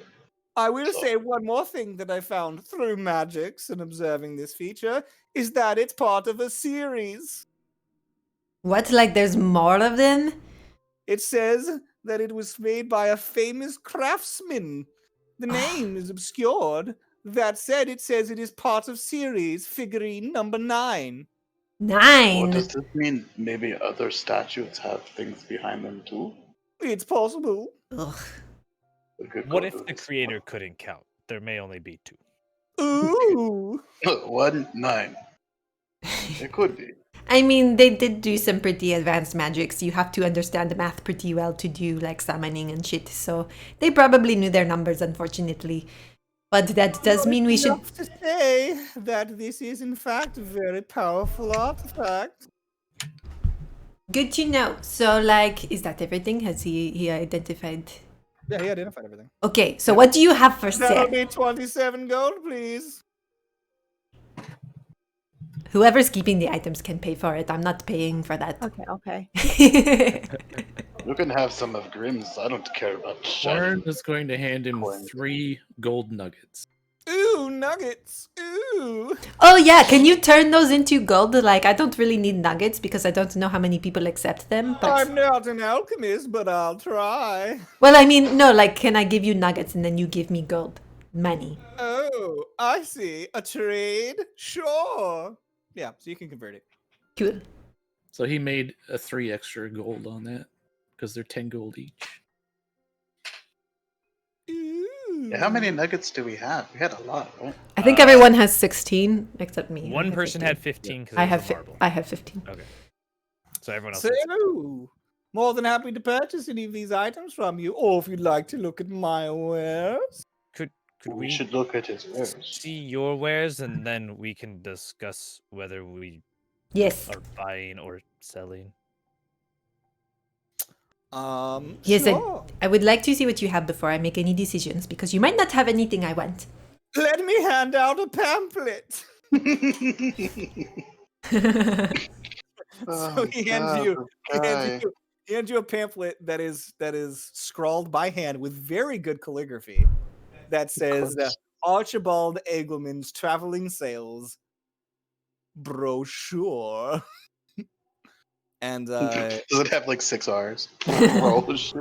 I will So- say one more thing that I found through magics and observing this feature is that it's part of a series. What? Like there's more of them? It says that it was made by a famous craftsman. The Ah. name is obscured. That said, it says it is part of series figurine number 9. 9. What does this mean? Maybe other statues have things behind them too? It's possible. Ugh. We could What go if to the this creator couldn't count? There may only be 2. Ooh. one. 9. It could be. I mean, they did do some pretty advanced magics. You have to understand the math pretty well to do like summoning and shit. So they probably knew their numbers, unfortunately. But that does mean we should. Enough to say that this is in fact a very powerful artifact. Good to know. So, like, is that everything? Has he identified? Yeah, he identified everything. Okay, so what do you have for That'll sale? be 27 gold, please. Whoever's keeping the items can pay for it. I'm not paying for that. Okay. You can have some of Grimm's. I don't care about Warren shiny. is going to hand him coins. 3 gold nuggets. Ooh, nuggets. Ooh. Oh yeah, can you turn those into gold? Like, I don't really need nuggets because I don't know how many people accept them. But I'm not an alchemist, but I'll try. well, I mean, no, like, can I give you nuggets and then you give me gold money? Oh, I see. A trade? Sure. Yeah, so you can convert it. Cool. So he made a 3 extra gold on that because they're 10 gold each. Yeah, how many nuggets do we have? We had a lot, right? I think everyone has 16 except me. I One have person 15. had 15 because I it was have a fi- marble. I have 15. Okay. So everyone else. So, has- more than happy to purchase any of these items from you, or if you'd like to look at my wares. Could We we should look at his wares. see your wares and then we can discuss whether we Yes. are buying or selling? Yes, Sure. I would like to see what you have before I make any decisions because you might not have anything I want. Let me hand out a pamphlet. So he hands you a pamphlet that is scrawled by hand with very good calligraphy that says Archibald Eagleman's traveling sales brochure. And Does it have like 6 R's? brochure.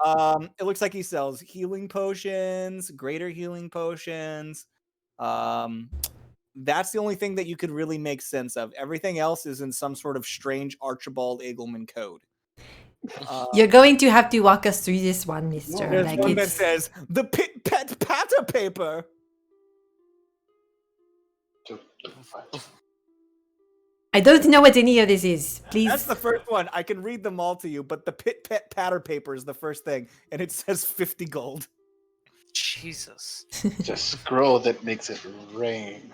It looks like he sells healing potions, greater healing potions. That's the only thing that you could really make sense of. Everything else is in some sort of strange Archibald Eagleman code. You're going to have to walk us through this one, mister. There's Like one that it's says the pit pet patter paper. I don't know what any of this is. Please. That's the first one. I can read them all to you, but the pit pet patter paper is the first thing, and it says 50 gold. Jesus. It's a scroll that makes it rain.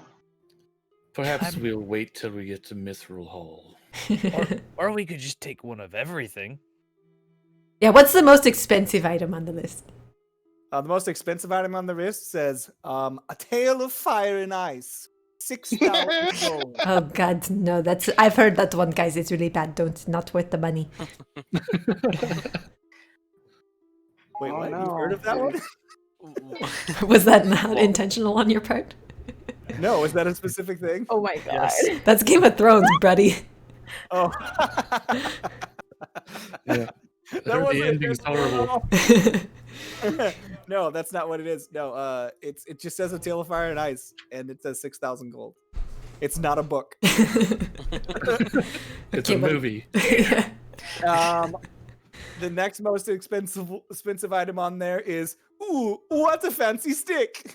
Perhaps we'll wait till we get to Mithril Hall. Or we could just take one of everything. Yeah, what's the most expensive item on the list? The most expensive item on the list says a tale of fire and ice. 6,000 gold. Oh god, no, I've heard that one, guys. It's really bad. Not worth the money. Wait, Oh, what? no. You've heard of that one? Was that not intentional on your part? No, is that a specific thing? Oh my god. That's Game of Thrones, buddy. Oh. Yeah. That The wasn't ending's horrible. No, that's not what it is. No, it just says a tale of fire and ice, and it says 6,000 gold. It's not a book. It's a movie. The next most expensive item on there is what a fancy stick.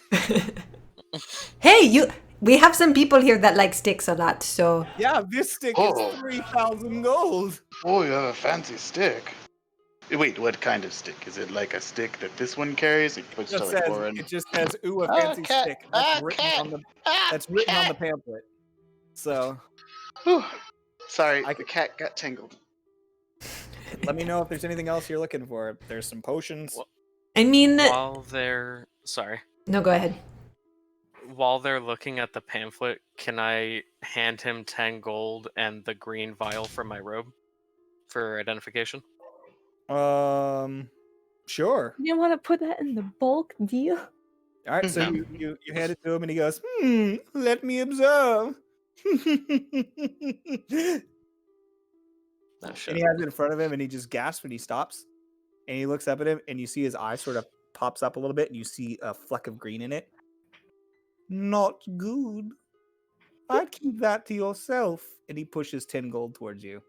Hey, we have some people here that like sticks a lot, so Yeah, this stick is 3,000 gold. Oh, you have a fancy stick. Wait, what kind of stick? Is it like a stick that this one carries? It puts to like Warren. It just says a fancy cat. stick. That's written on the pamphlet. So Whew. Sorry, I the cat got tangled. let me know if there's anything else you're looking for. There's some potions. I mean, While they're no, go ahead. while they're looking at the pamphlet, can I hand him 10 gold and the green vial from my robe for identification? Sure. You want to put that in the bulk deal? All right, so you hand it to him, and he goes, let me observe. Oh, And shit. he has it in front of him, and he just gasps when he stops. And he looks up at him, and you see his eye sort of pops up a little bit, and you see a fleck of green in it. Not good. I'd keep that to yourself. And he pushes 10 gold towards you.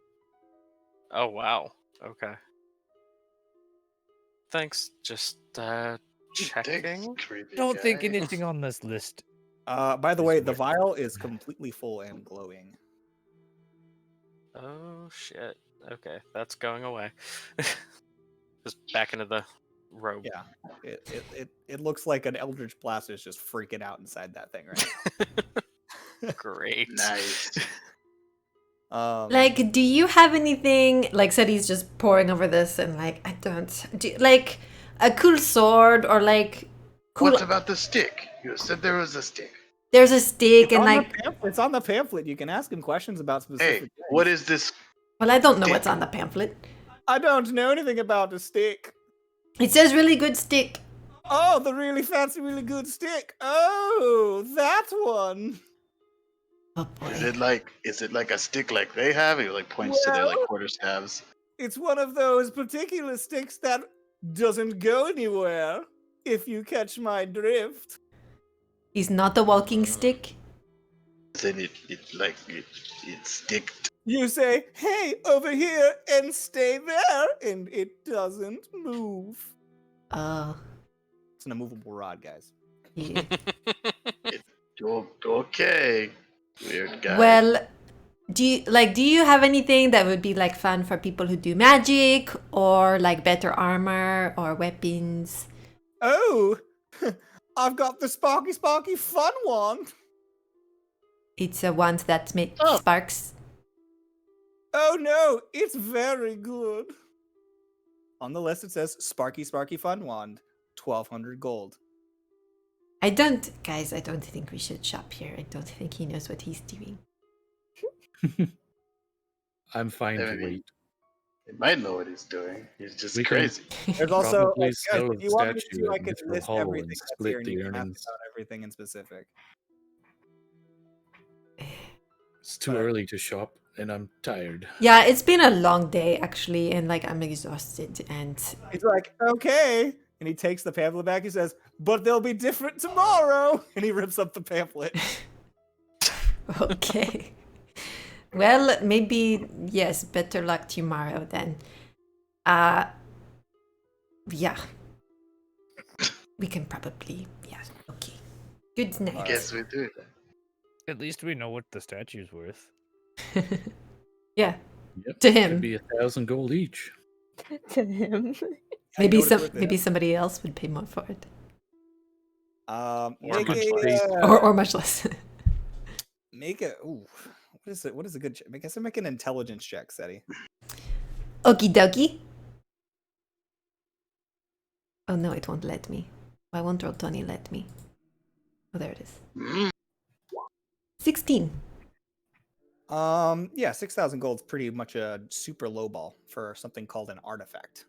Oh, wow. Okay. Thanks. Just checking. Don't think anything on this list. By the way, the vial is completely full and glowing. Oh shit. Okay, that's going away. Just back into the robe. Yeah, it looks like an Eldritch Blast is just freaking out inside that thing, right? Great. Nice. Like, do you have anything? Like, Seti's just poring over this, and like, I don't. Like a cool sword or like cool. What about the stick? You said there was a stick. There's a stick It's and on like. it's on the pamphlet. You can ask him questions about Hey, specific things. what is this? Well, I don't know Stick. what's on the pamphlet. I don't know anything about the stick. It says really good stick. Oh, the really fancy, really good stick. Oh, that one. Oh boy. Is it like a stick like they have? He like points to their like Well- quarterstaffs. It's one of those particular sticks that doesn't go anywhere, if you catch my drift. He's not a walking stick. Then it sticked. You say, hey, over here, and stay there, and it doesn't move. Oh. It's an immovable rod, guys. Yeah. Okay, weird guy. Well, do you have anything that would be like fun for people who do magic or like better armor or weapons? Oh, I've got the Sparky fun wand. It's a wand that makes Oh. sparks. Oh no, it's very good. On the list it says Sparky fun wand, 1,200 gold. I don't think we should shop here. I don't think he knows what he's doing. I'm fine to Maybe. wait. He might know what he's doing. He's just We can- crazy. There's also, Probably like, guys, sell if you want me statue to, I at can Mithril list Hollow and everything that's split here, and the you can ask earnings. about everything in specific. It's too early to shop, and I'm tired. Yeah, it's been a long day actually, and like I'm exhausted and He's like, okay. And he takes the pamphlet back. He says, but they'll be different tomorrow. And he rips up the pamphlet. okay. Well, maybe yes, better luck tomorrow then. Yeah. We can probably okay. Good night. Guess we do. At least we know what the statue's worth. Yeah. Yep. To Could him. be 1,000 gold each. To him. Maybe know what it's worth to maybe him. somebody else would pay more for it. Or Make much a, less. Or much less. make a. Ooh, what is it? What is a good? I guess I make an intelligence check, Seti. Okie dokie. Oh no, it won't let me. Why won't Roll20 let me? Oh, there it is. Mm. 16. Yeah, 6,000 gold's pretty much a super low ball for something called an artifact.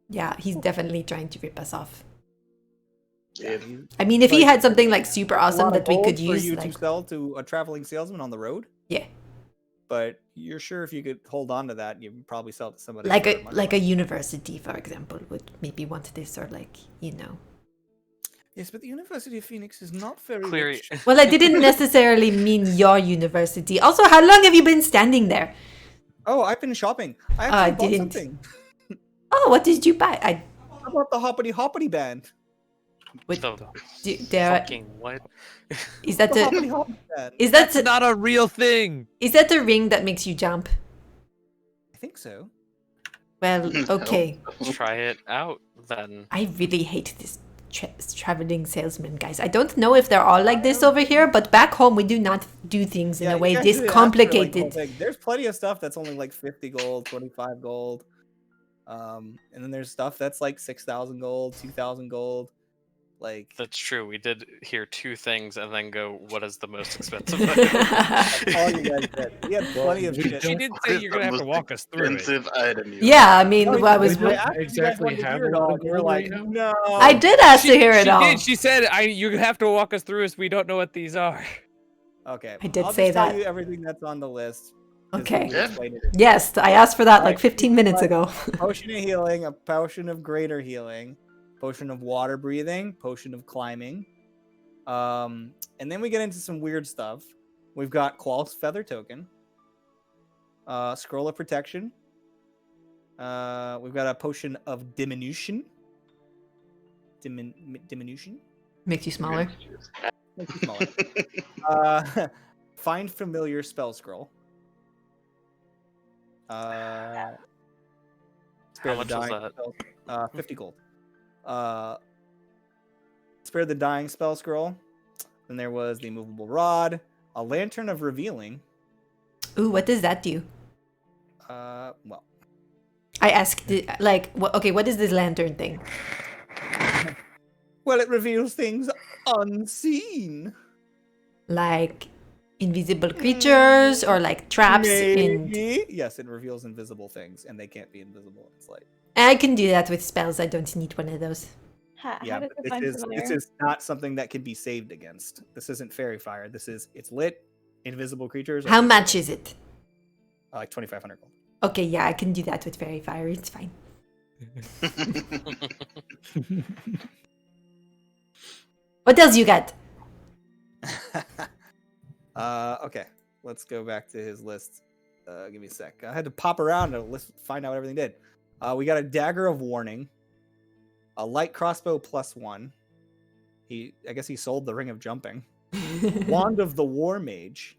Yeah, he's definitely trying to rip us off. Yeah. I mean, if he Like, had something like super A awesome lot of that we could gold for use, you like to sell to a traveling salesman on the road. yeah, But you're sure if you could hold on to that, you'd probably sell it to somebody. like for a much like a less. university, for example, would maybe want this, or like Yes, but the University of Phoenix is not very Cleary. rich. Well, I didn't necessarily mean your university. Also, how long have you been standing there? Oh, I've been shopping. I I actually bought didn't. something. Oh, what did you buy? I How about the Hoppity Band? would The there fucking what? is that The Hoppity the Hoppity Band. is that That's not a real thing. is that the ring that makes you jump? I think so. Well, okay. Try it out then. I really hate this traveling salesman, guys. I don't know if they're all like this over here, but back home we do not do things in a you way guys this didn't ask for, like, the whole complicated. thing. There's plenty of stuff that's only like 50 gold, 25 gold. And then there's stuff that's like 6,000 gold, 2,000 gold. Like That's true. We did hear two things and then go, what is the most expensive all item? you guys said. We had plenty of we shit. She don't- did What say is you're the gonna have to most walk us through it. expensive item you Yeah, I mean, No, I was. I asked if you guys exactly wanted to have hear it a lot all, of and you're gold like, right now? no. I did ask to hear it she all. did. She said, you have to walk us through as we don't know what these are." Okay. I did I'll say just tell that. you everything that's on the list. 'cause Okay. we explained it. Yes, I asked for that like Alright, 15 minutes but- ago. Potion of healing, a potion of greater healing, potion of water breathing, potion of climbing. And then we get into some weird stuff. We've got Qual's feather token, scroll of protection. We've got a potion of diminution. Diminution. Makes you smaller. Makes you smaller. Find familiar spell scroll. Spare the much was dying that? spell- 50 gold. Spare the dying spell scroll. Then there was the immovable rod, a lantern of revealing, Ooh, what does that do? Well, I asked, okay, what is this lantern thing? well, it reveals things unseen. Like invisible creatures or like traps in. Maybe. Yes, it reveals invisible things, and they can't be invisible. It's like I can do that with spells. I don't need one of those. How yeah, does but it find this familiar? is not something that can be saved against. This isn't fairy fire. It's lit. Invisible creatures. How much is it? Like 2,500 gold. Okay, yeah, I can do that with fairy fire. It's fine. What else you got? Okay, let's go back to his list. Give me a sec. I had to pop around to find out what everything did. We got a dagger of warning, a light crossbow +1. I guess he sold the ring of jumping. Wand of the war mage,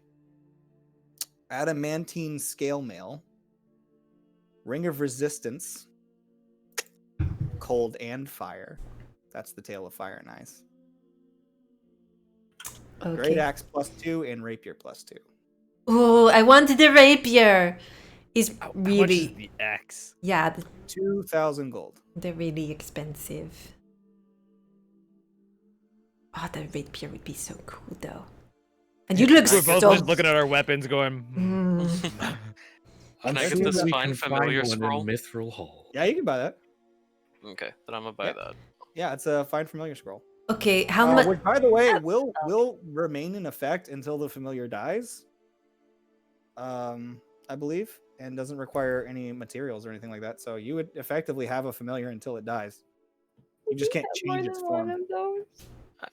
adamantine scale mail, ring of resistance, cold and fire. That's the tail of fire and ice. Okay. Great axe +2 and rapier +2. Oh, I wanted the rapier. Is How much really is the axe? yeah, 2,000 gold. they're really expensive. Oh, the rapier would be so cool though. And you look We're both so. just looking at our weapons, going. Mm. Can I I'm get sure this we find can familiar find one scroll? in Mithril Hall. Yeah, you can buy that. Okay, then I'm gonna buy Yeah. that. Yeah, it's a find familiar scroll. Okay, how much? Which, by the way, will remain in effect until the familiar dies. I believe, and doesn't require any materials or anything like that. So you would effectively have a familiar until it dies. You just can't More change than its one form. of those.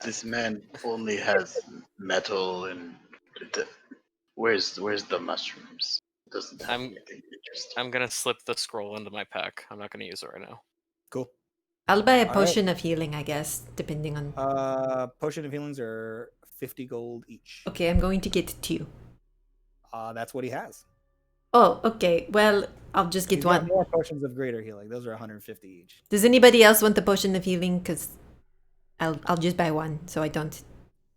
This man only has metal and where's the mushrooms? It doesn't have I'm- anything interesting. I'm gonna slip the scroll into my pack. I'm not gonna use it right now. Cool. I'll buy a right. potion of healing, I guess, depending on. Potion of healings are 50 gold each. Okay, I'm going to get 2. That's what he has. Oh, okay. Well, I'll just get He's got one. more potions of greater healing. Those are 150 each. Does anybody else want the potion of healing? Because I'll just buy one, so I don't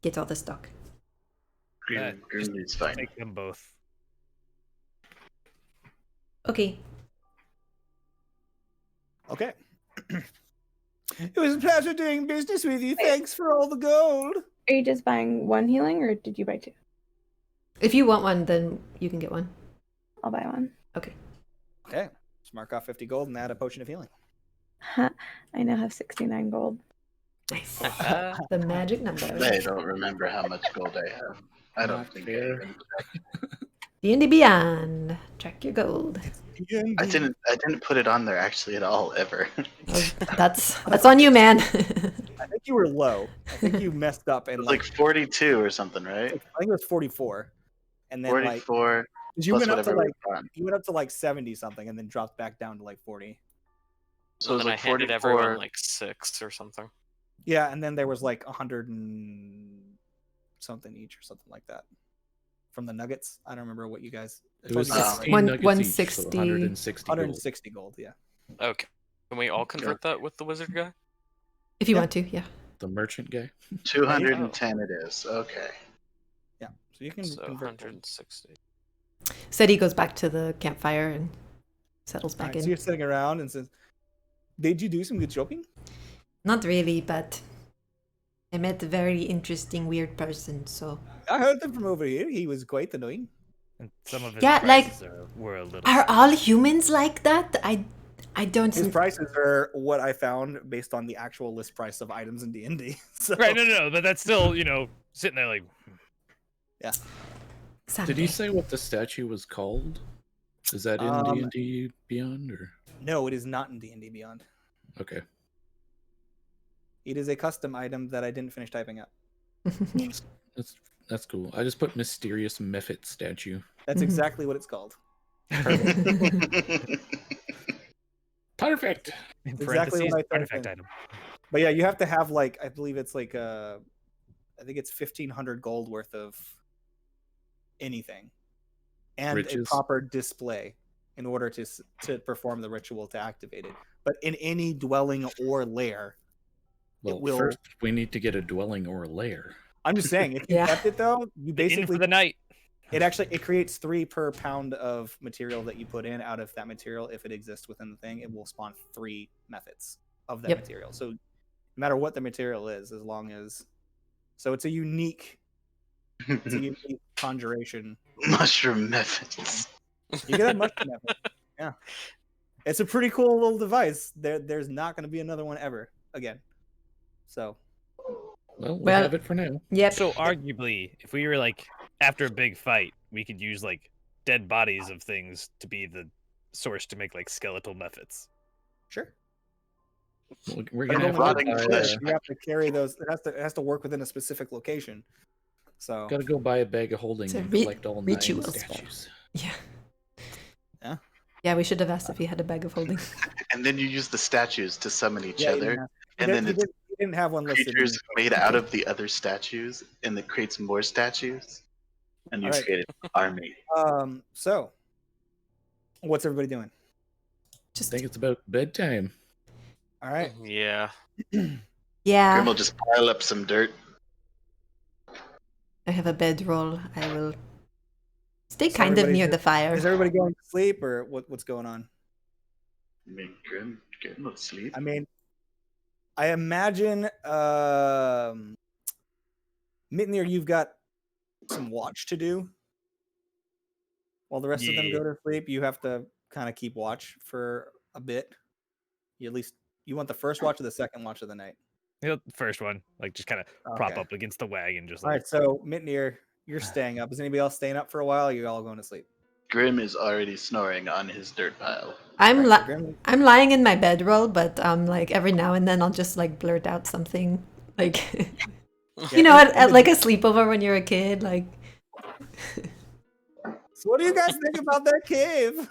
get all the stock. Green is fine. Take them both. Okay. Okay. It was a pleasure doing business with you. Thanks for all the gold. Are you just buying one healing, or did you buy 2? If you want one, then you can get one. I'll buy one. Okay. Just mark off 50 gold and add a potion of healing. Ha, I now have 69 gold. Nice. The magic number. I don't remember how much gold I have. I don't Not think fair. D&D Beyond. Track your gold. I didn't put it on there actually at all ever. Well, that's on you, man. I think you were low. I think you messed up It and was like 42 or something, right? I think it was 44. And then 44 like you plus went up to whatever like we've done. you went up to like 70 something and then dropped back down to like 40. So it was then like I handed 44. everyone like 6 or something. Yeah, and then there was like 100 and something each or something like that. From the nuggets. I don't remember what you guys It was told you. 16 One- nuggets each, 160. so 160 gold. 160 gold, yeah. Okay. Can we all convert that with the wizard guy? If you Yeah. want to, yeah. The merchant guy. 210 it is. Okay. Yeah. So you can So convert 160. Seti goes back to the campfire and settles back Alright, so in. you're sitting around and says, "Did you do some good shopping?" Not really, but I met a very interesting, weird person, so. I heard them from over here. He was quite annoying. And some of his Yeah, like, prices were a little. Are all humans like that? I don't. His prices are what I found based on the actual list price of items in D&D. So, Right, no, but that's still, sitting there like. Did he say what the statue was called? Is that in D&D Beyond or? No, it is not in D&D Beyond. Okay. It is a custom item that I didn't finish typing up. That's cool. I just put mysterious Mephit statue. That's exactly what it's called. Perfect. In Exactly parentheses, what I thought artifact then. item. But yeah, you have to have like I believe it's like I think it's 1,500 gold worth of anything, and Riches. a proper display in order to perform the ritual to activate it. But in any dwelling or lair, Well, will- first we need to get a dwelling or a lair. I'm just saying if you Yeah. kept it though, you In for basically the night. It creates 3 per pound of material that you put in. Out of that material, if it exists within the thing, it will spawn 3 methods of that Yep. material. So no matter what the material is, as long as it's a unique conjuration. Mushroom methods. You can have mushroom methods. Yeah. It's a pretty cool little device. There's not going to be another one ever again. So, Well, we Well- have it for now. Yep. So arguably, if we were like after a big fight, we could use like dead bodies of things to be the source to make like skeletal methods. sure. We're But gonna have rotting to flesh. you have to carry those. It has to work within a specific location. So, gotta go buy a bag of holding It's a and ri- collect all 9 ritual spell. statues. Yeah. Yeah. Yeah, we should have asked if he had a bag of holding. And then you use the statues to summon each yeah, other. And then it's he didn't have one listed. creatures made out of the other statues, and it creates more statues. And you Alright. create an army. So, what's everybody doing? I Just think it's about bedtime. All right. Yeah. yeah. Grim will just pile up some dirt. I have a bedroll. I will stay So kind of everybody's near just- the fire. Is everybody going to sleep, or what's going on? I mean, Grim will sleep. I mean, I imagine, Mitnir, you've got some watch to do. While the rest of them Yeah. go to sleep, you have to kind of keep watch for a bit. You want the first watch or the second watch of the night. You know, the first one, like just kind of prop Okay. up against the wagon, just All like right, so Mitnir, you're staying up. Is anybody else staying up for a while? Or are you all going to sleep? Grim is already snoring on his dirt pile. I'm All right, so Grim- I'm lying in my bedroll, but like every now and then I'll just like blurt out something like Yeah, you know and at the- like a sleepover when you're a kid, like So what do you guys think about that cave?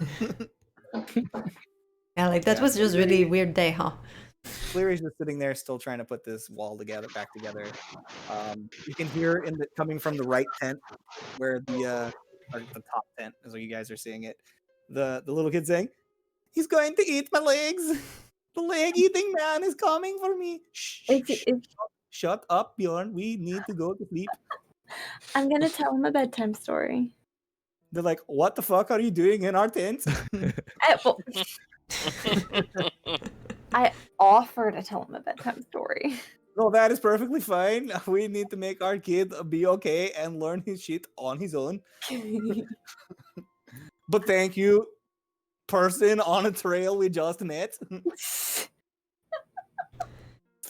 yeah, like that Yeah, was just really weird day, huh? Cleary's just sitting there, still trying to put this wall back together. You can hear coming from the right tent, where the top tent is where you guys are seeing it. The little kid saying, "He's going to eat my legs. The leg eating man is coming for me." Shh, shut up, Bjorn. We need to go to sleep. I'm gonna tell him a bedtime story. They're like, "What the fuck are you doing in our tent?" Well, I offer to tell him a bedtime story. No, that is perfectly fine. We need to make our kid be okay and learn his shit on his own. But thank you, person on a trail we just met. It's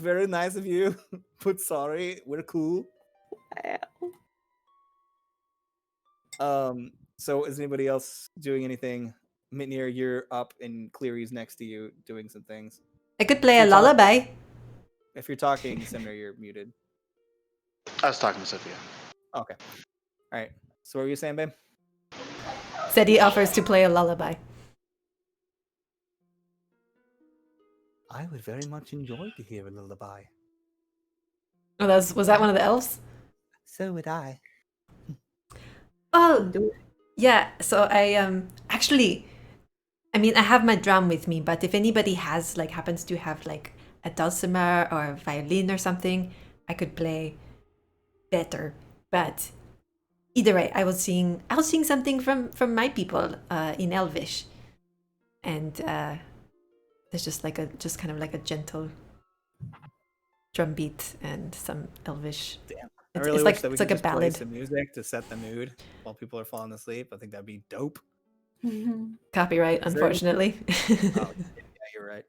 very nice of you. But sorry, we're cool. So is anybody else doing anything? Mitnir, you're up and Cleary's next to you doing some things. I could play a You're talking- lullaby. If you're talking, Simner, you're muted. I was talking to Sophia. Okay. All right. So what were you saying, babe? Said he offers to play a lullaby. I would very much enjoy to hear a lullaby. Oh, was that one of the elves? So would I. Oh, yeah. So I actually, I mean, I have my drum with me, but if anybody happens to have like a dulcimer or a violin or something, I could play better. But either way, I was seeing something from my people in Elvish, and there's just kind of like a gentle drum beat and some Elvish. Damn. I It's really like- wish that we it's could like a just play ballad. some music to set the mood while people are falling asleep. I think that'd be dope. Copyright, Is there- unfortunately. Oh, yeah, you're right.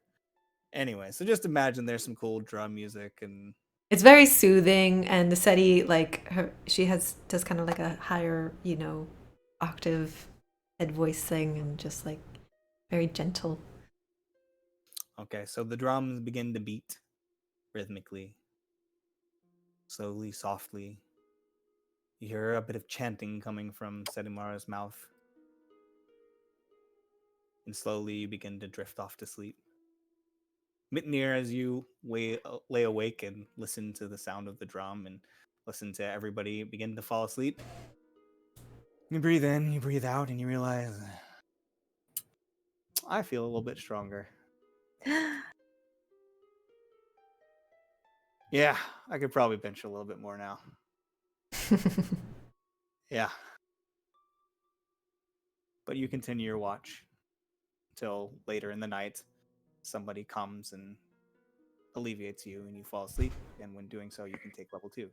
Anyway, so just imagine there's some cool drum music and It's very soothing, and the Seti, like she does kind of like a higher, octave head voice thing, and just like very gentle. okay, so the drums begin to beat rhythmically, slowly, softly. You hear a bit of chanting coming from Sedimara's mouth, and slowly you begin to drift off to sleep. Mitnir, as you lay awake and listen to the sound of the drum and listen to everybody begin to fall asleep, you breathe in, you breathe out, and you realize, I feel a little bit stronger. Yeah, I could probably bench a little bit more now. Yeah. But you continue your watch till later in the night. Somebody comes and alleviates you, and you fall asleep. And when doing so, you can take level 2.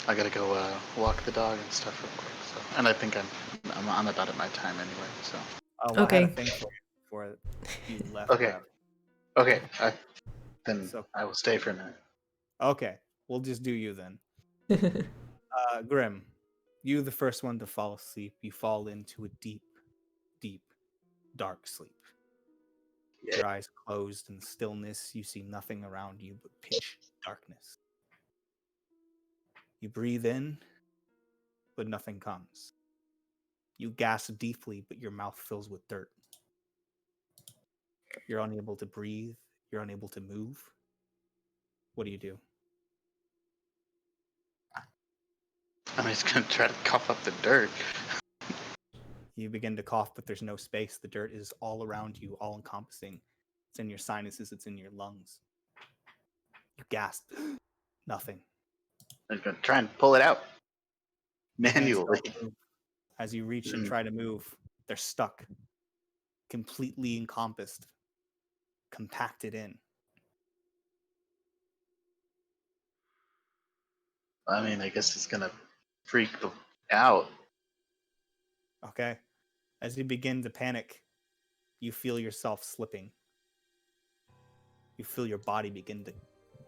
I gotta go walk the dog and stuff real quick. So, and I think I'm about at my time anyway. So. Well, I had a Okay. thing for you before you left. Okay. Okay. Then So I will stay for a minute. okay, we'll just do you then. Grim, you the first one to fall asleep. You fall into a deep, deep, dark sleep. Your eyes closed in stillness. You see nothing around you but pitch darkness. You breathe in, but nothing comes. You gasp deeply, but your mouth fills with dirt. You're unable to breathe. You're unable to move. What do you do? I'm just gonna try to cough up the dirt. You begin to cough, but there's no space. The dirt is all around you, all encompassing. It's in your sinuses, it's in your lungs. You gasp. Nothing. I'm gonna try and pull it out Your hands manually. don't move. As you reach and try to move, they're stuck, completely encompassed, compacted in. I mean, I guess it's gonna freak the out. Okay? As you begin to panic, you feel yourself slipping. You feel your body begin to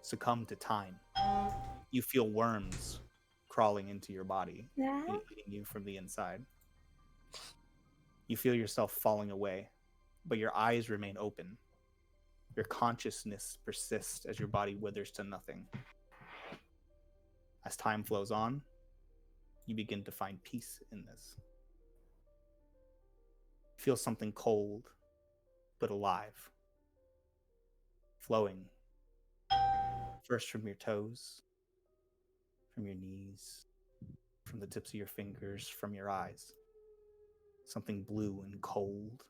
succumb to time. You feel worms crawling into your body, Yeah. eating you from the inside. You feel yourself falling away, but your eyes remain open. Your consciousness persists as your body withers to nothing. As time flows on, you begin to find peace in this. You feel something cold, but alive, flowing, first from your toes, from your knees, from the tips of your fingers, from your eyes. Something blue and cold,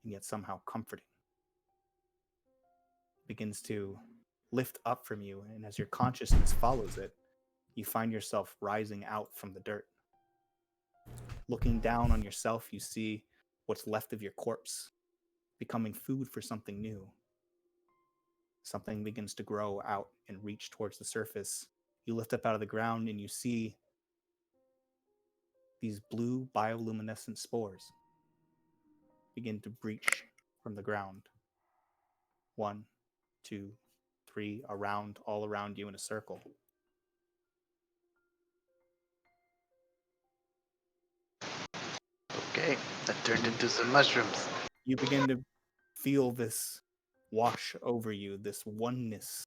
and yet somehow comforting. Begins to lift up from you, and as your consciousness follows it, you find yourself rising out from the dirt. Looking down on yourself, you see what's left of your corpse, becoming food for something new. Something begins to grow out and reach towards the surface. You lift up out of the ground and you see these blue bioluminescent spores begin to breach from the ground. 1, 2, 3, around, all around you in a circle. Okay, that turned into some mushrooms. You begin to feel this wash over you, this oneness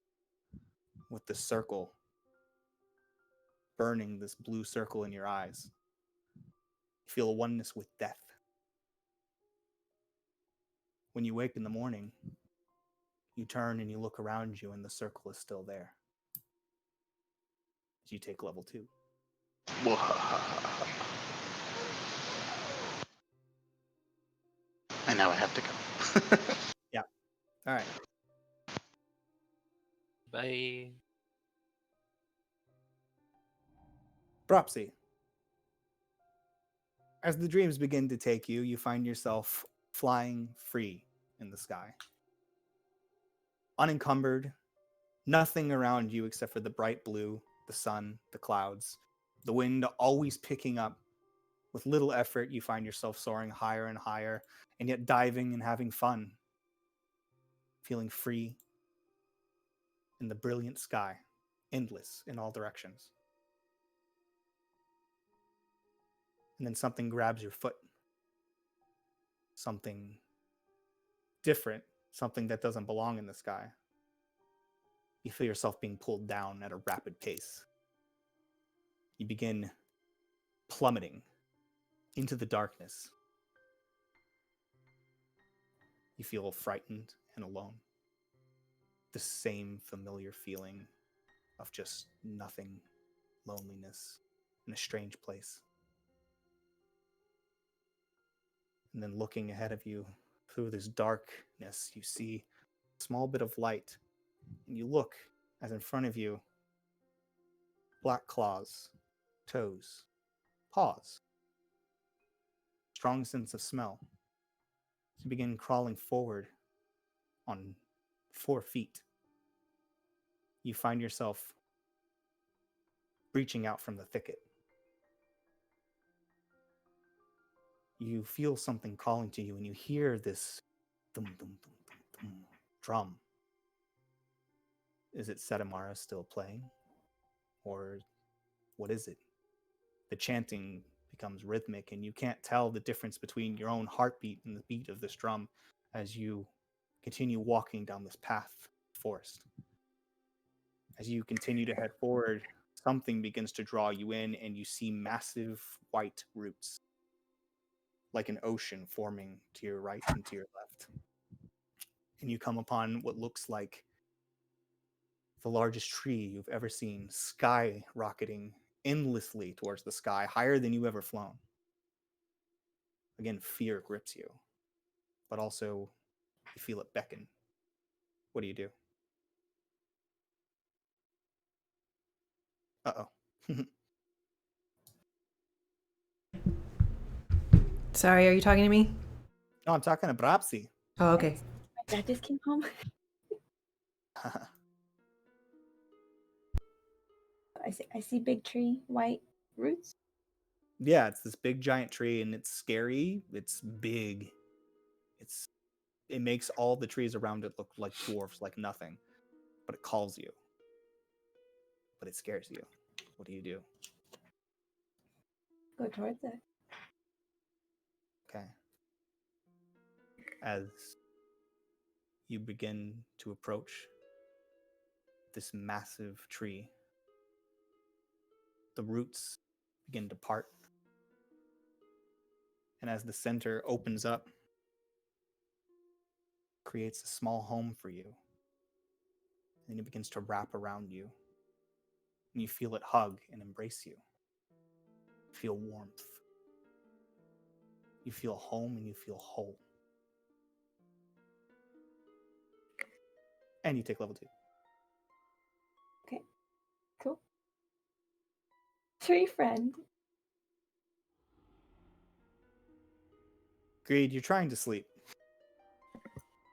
with the circle, burning this blue circle in your eyes. You feel a oneness with death. When you wake in the morning, you turn and you look around you and the circle is still there. As you take level 2. And now I have to go. Yeah. All right. Bye. Dropsy. As the dreams begin to take you, you find yourself flying free in the sky. Unencumbered, nothing around you except for the bright blue, the sun, the clouds, the wind always picking up. With little effort, you find yourself soaring higher and higher, and yet diving and having fun. Feeling free in the brilliant sky, endless in all directions. And then something grabs your foot. Something different, something that doesn't belong in the sky. You feel yourself being pulled down at a rapid pace. You begin plummeting into the darkness. You feel frightened and alone. The same familiar feeling of just nothing, loneliness, in a strange place. And then looking ahead of you through this darkness, you see a small bit of light. And you look as in front of you, black claws, toes, paws, strong sense of smell. You begin crawling forward on 4 feet. You find yourself reaching out from the thicket. You feel something calling to you, and you hear this dum dum dum dum dum drum. Is it Setamara still playing? Or what is it? The chanting becomes rhythmic, and you can't tell the difference between your own heartbeat and the beat of this drum as you continue walking down this path forest. As you continue to head forward, something begins to draw you in, and you see massive white roots, like an ocean forming to your right and to your left. And you come upon what looks like the largest tree you've ever seen, sky rocketing endlessly towards the sky, higher than you've ever flown. Again, fear grips you, but also you feel it beckon. What do? Uh-oh. Sorry, are you talking to me? No, I'm talking to Brapsy. Oh, okay. My dad just came home. I see big tree, white roots. Yeah, it's this big giant tree, and it's scary. It's big. It makes all the trees around it look like dwarfs, like nothing. But it calls you. But it scares you. What do? Go towards it. Okay. As you begin to approach this massive tree, the roots begin to part. And as the center opens up, creates a small home for you. And then it begins to wrap around you. And you feel it hug and embrace you. You feel warmth. You feel home, and you feel whole. And you take level 2. Okay, cool. Tree friend. Greed, you're trying to sleep.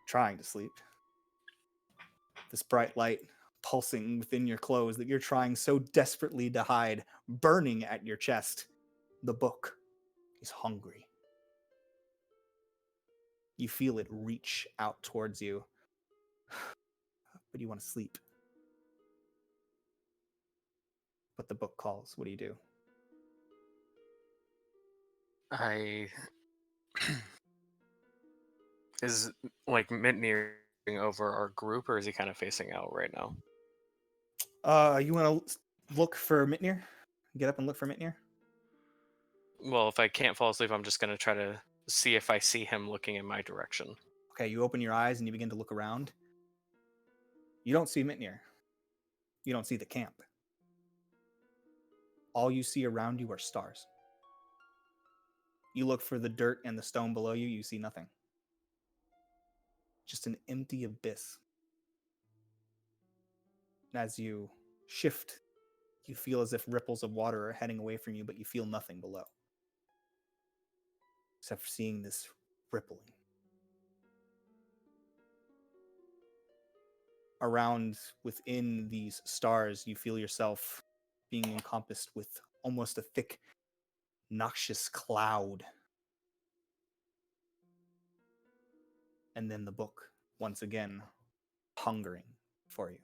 Trying to sleep. This bright light pulsing within your clothes that you're trying so desperately to hide, burning at your chest. The book is hungry. You feel it reach out towards you, but you want to sleep. But the book calls. What do? I is like Mitnir over our group, or is he kind of facing out right now? You want to look for Mitnir? Get up and look for Mitnir? Well, if I can't fall asleep, I'm just gonna try to see if I see him looking in my direction. Okay, you open your eyes and you begin to look around. You don't see Mitnir. You don't see the camp. All you see around you are stars. You look for the dirt and the stone below you, you see nothing. Just an empty abyss. And as you shift, you feel as if ripples of water are heading away from you, but you feel nothing below. Except for seeing this rippling. Around within these stars, you feel yourself being encompassed with almost a thick, noxious cloud. And then the book, once again, hungering for you.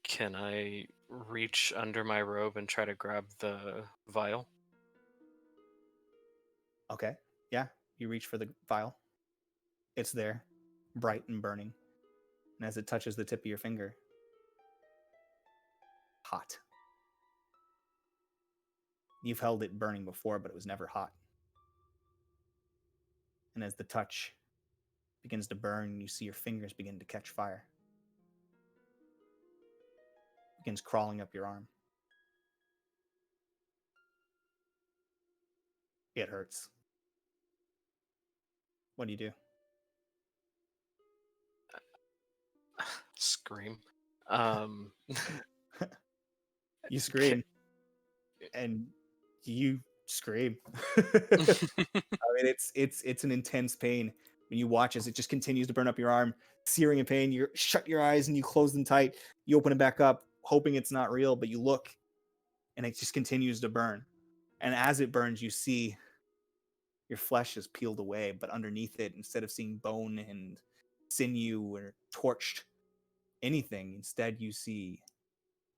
Can I reach under my robe and try to grab the vial? Okay, yeah, you reach for the vial. It's there, bright and burning. And as it touches the tip of your finger, hot. You've held it burning before, but it was never hot. And as the touch begins to burn, you see your fingers begin to catch fire. It begins crawling up your arm. It hurts. What do? Scream. Um, You scream, and you scream. I mean, it's an intense pain when you watch as it just continues to burn up your arm, searing in pain. You shut your eyes and you close them tight. You open it back up, hoping it's not real, but you look, and it just continues to burn. And as it burns, you see your flesh is peeled away, but underneath it, instead of seeing bone and sinew or torched anything, instead you see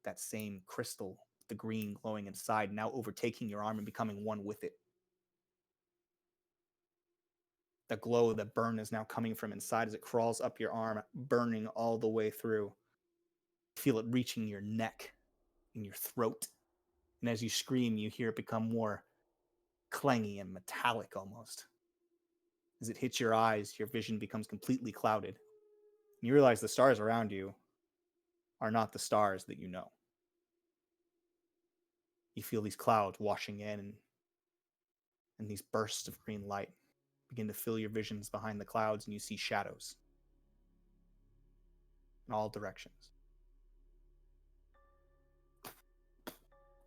that same crystal, the green glowing inside, now overtaking your arm and becoming one with it. The glow, the burn is now coming from inside as it crawls up your arm, burning all the way through. Feel it reaching your neck and your throat. And as you scream, you hear it become more clangy and metallic almost. As it hits your eyes, your vision becomes completely clouded. And you realize the stars around you are not the stars that you know. You feel these clouds washing in, and these bursts of green light begin to fill your visions behind the clouds, and you see shadows in all directions.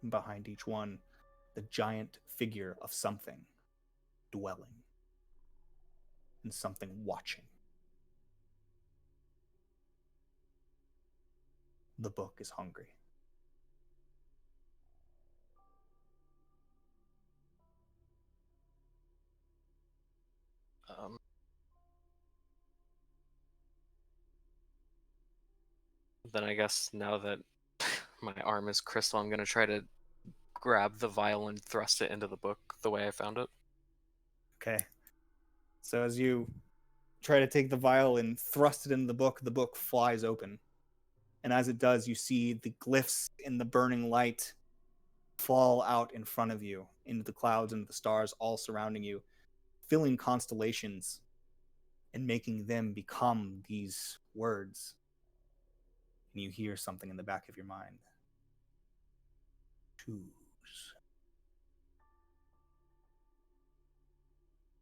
And behind each one, the giant figure of something dwelling and something watching. The book is hungry. Then I guess now that my arm is crystal, I'm gonna try to grab the vial and thrust it into the book the way I found it. Okay. So as you try to take the vial and thrust it into the book flies open. And as it does, you see the glyphs in the burning light fall out in front of you, into the clouds, into the stars, all surrounding you, filling constellations and making them become these words. And you hear something in the back of your mind. Choose.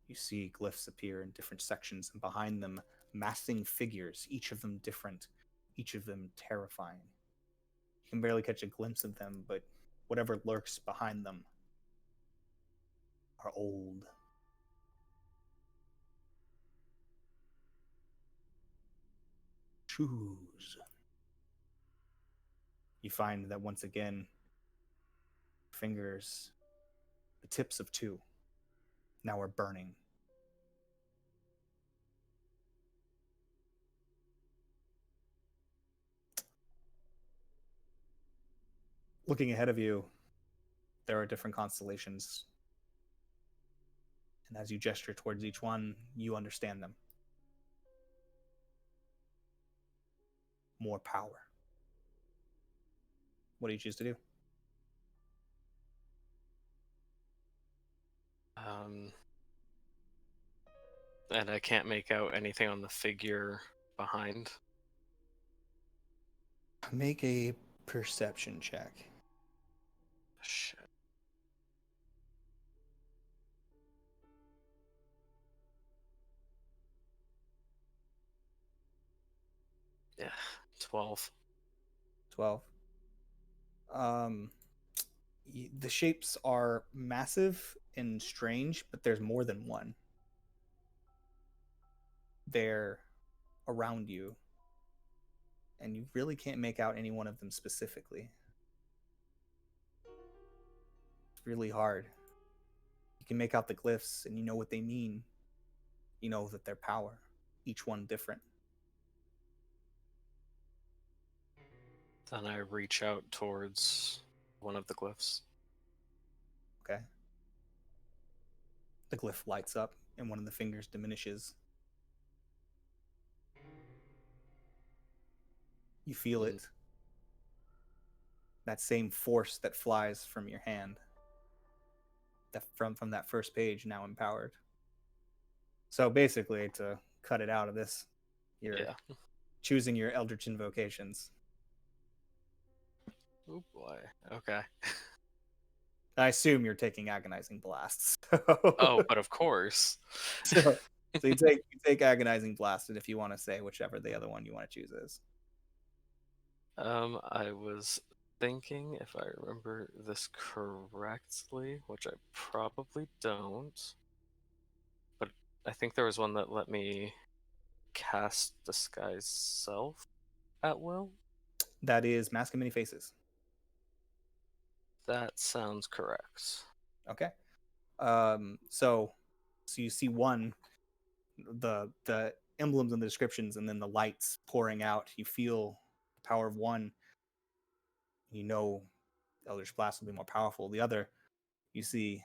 You see glyphs appear in different sections, and behind them, massing figures, each of them different, each of them terrifying. You can barely catch a glimpse of them, but whatever lurks behind them are old. Choose. You find that once again, fingers, the tips of two, now are burning. Looking ahead of you, there are different constellations. And as you gesture towards each one, you understand them. More power. What do you choose to do? And I can't make out anything on the figure behind. Make a perception check. Shit. Yeah, 12. 12. The shapes are massive and strange, but there's more than one. They're around you, and you really can't make out any one of them specifically. It's really hard. You can make out the glyphs, and you know what they mean. You know that they're power, each one different. Then I reach out towards one of the glyphs. Okay. The glyph lights up, and one of the fingers diminishes. You feel it. That same force that flies from your hand. That from that first page, now empowered. So basically, to cut it out of this, you're choosing your Eldritch invocations. Oh boy. Okay. I assume you're taking agonizing blasts. Oh, but of course. So you take agonizing blast, and if you want to say whichever the other one you want to choose is. I was thinking, if I remember this correctly, which I probably don't, but I think there was one that let me cast Disguise Self at will. That is Mask of Many Faces. That sounds correct. Okay. So you see one, the emblems and the descriptions, and then the lights pouring out. You feel the power of one. You know, Eldritch Blast will be more powerful. The other, you see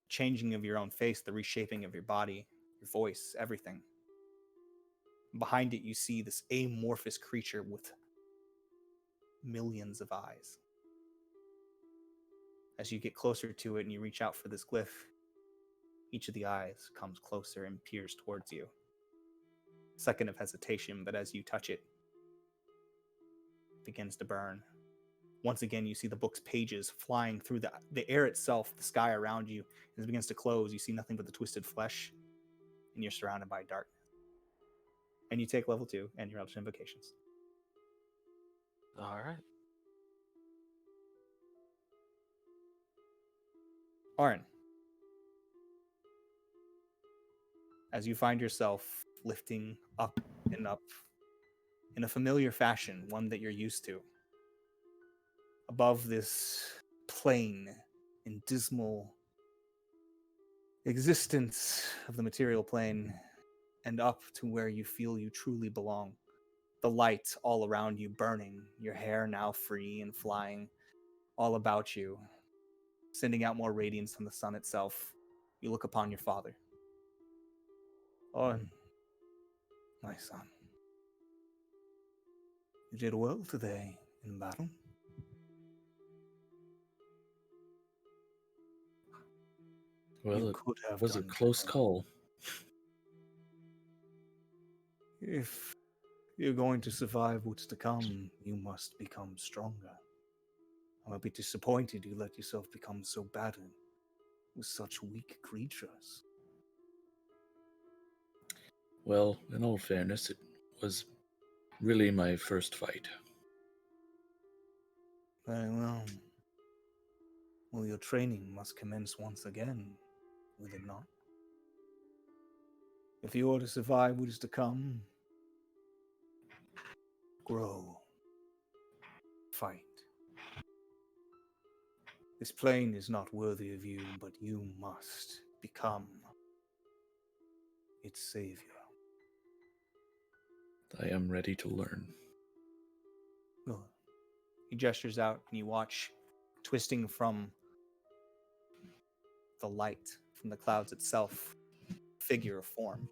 changing of your own face, the reshaping of your body, your voice, everything. Behind it, you see this amorphous creature with millions of eyes. As you get closer to it and you reach out for this glyph, each of the eyes comes closer and peers towards you. Second of hesitation, but as you touch it, it begins to burn. Once again, you see the book's pages flying through the air itself, the sky around you. As it begins to close, you see nothing but the twisted flesh, and you're surrounded by darkness. And you take level 2 and your Eldritch Invocations. All right. Arin, as you find yourself lifting up and up in a familiar fashion, one that you're used to, above this plain and dismal existence of the material plane, and up to where you feel you truly belong. The light all around you burning, your hair now free and flying all about you, sending out more radiance than the sun itself. You look upon your father. Oh, my son. You did well today in battle. Well, You it could have was a done close better. call. If you're going to survive what's to come, you must become stronger. I'm a bit disappointed you let yourself become so battered with such weak creatures. Well, in all fairness, it was really my first fight. Very well. Well, your training must commence once again, will it not? If you are to survive what is to come, grow, fight. This plane is not worthy of you, but you must become its savior. I am ready to learn. Good. He gestures out, and you watch, twisting from the light, from the clouds itself, figure of form.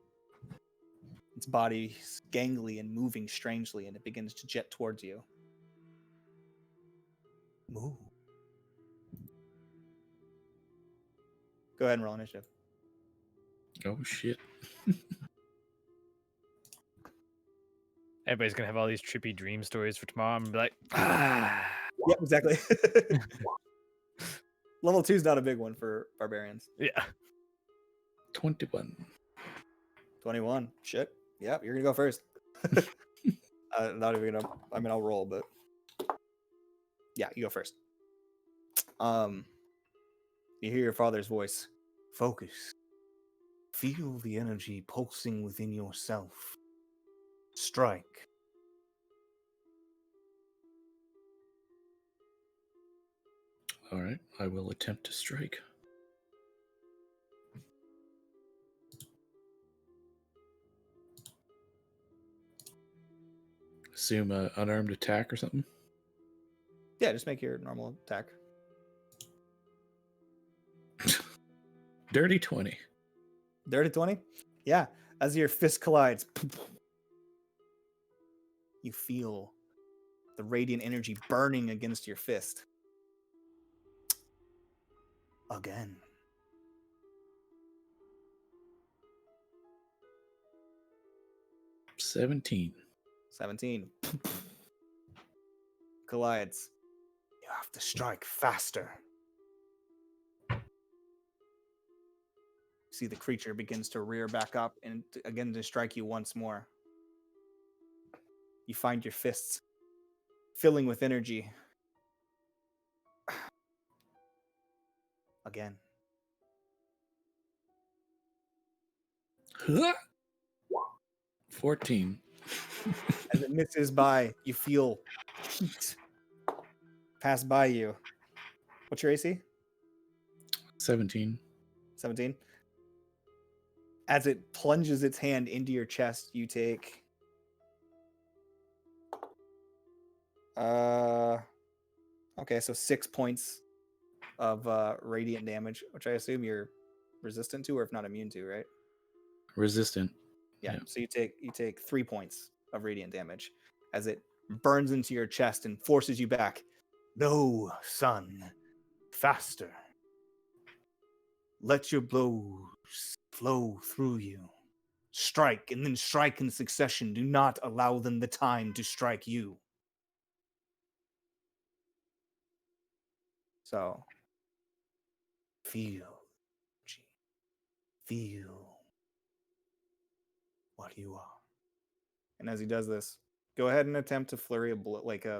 Its body is gangly and moving strangely, and it begins to jet towards you. Move. Go ahead and roll initiative. Oh, shit. Everybody's gonna have all these trippy dream stories for tomorrow. I'm gonna be like, ah. Yep, exactly. Level 2 is not a big one for barbarians. Yeah. 21. 21. Shit. Yep, you're gonna go first. Not even gonna. I mean, I'll roll, but yeah, you go first. You hear your father's voice. Focus. Feel the energy pulsing within yourself. Strike. All right, I will attempt to strike. Assume an unarmed attack or something. Yeah, just make your normal attack. Dirty 20. Dirty 20? Yeah. As your fist collides, you feel the radiant energy burning against your fist. Again. $17. 17. Collides. You have to strike faster. See the creature begins to rear back up and again to strike you once more. You find your fists filling with energy. Again. 14. As it misses by, you feel heat pass by you. What's your AC? 17. 17. As it plunges its hand into your chest, you take okay, so 6 points of radiant damage, which I assume you're resistant to, or if not immune to, right? Resistant. Yeah. Yeah. So you take 3 points of radiant damage as it burns into your chest and forces you back. No, son, faster. Let your blows flow through you. Strike and then strike in succession. Do not allow them the time to strike you. So, feel what you are. And as he does this, go ahead and attempt to flurry a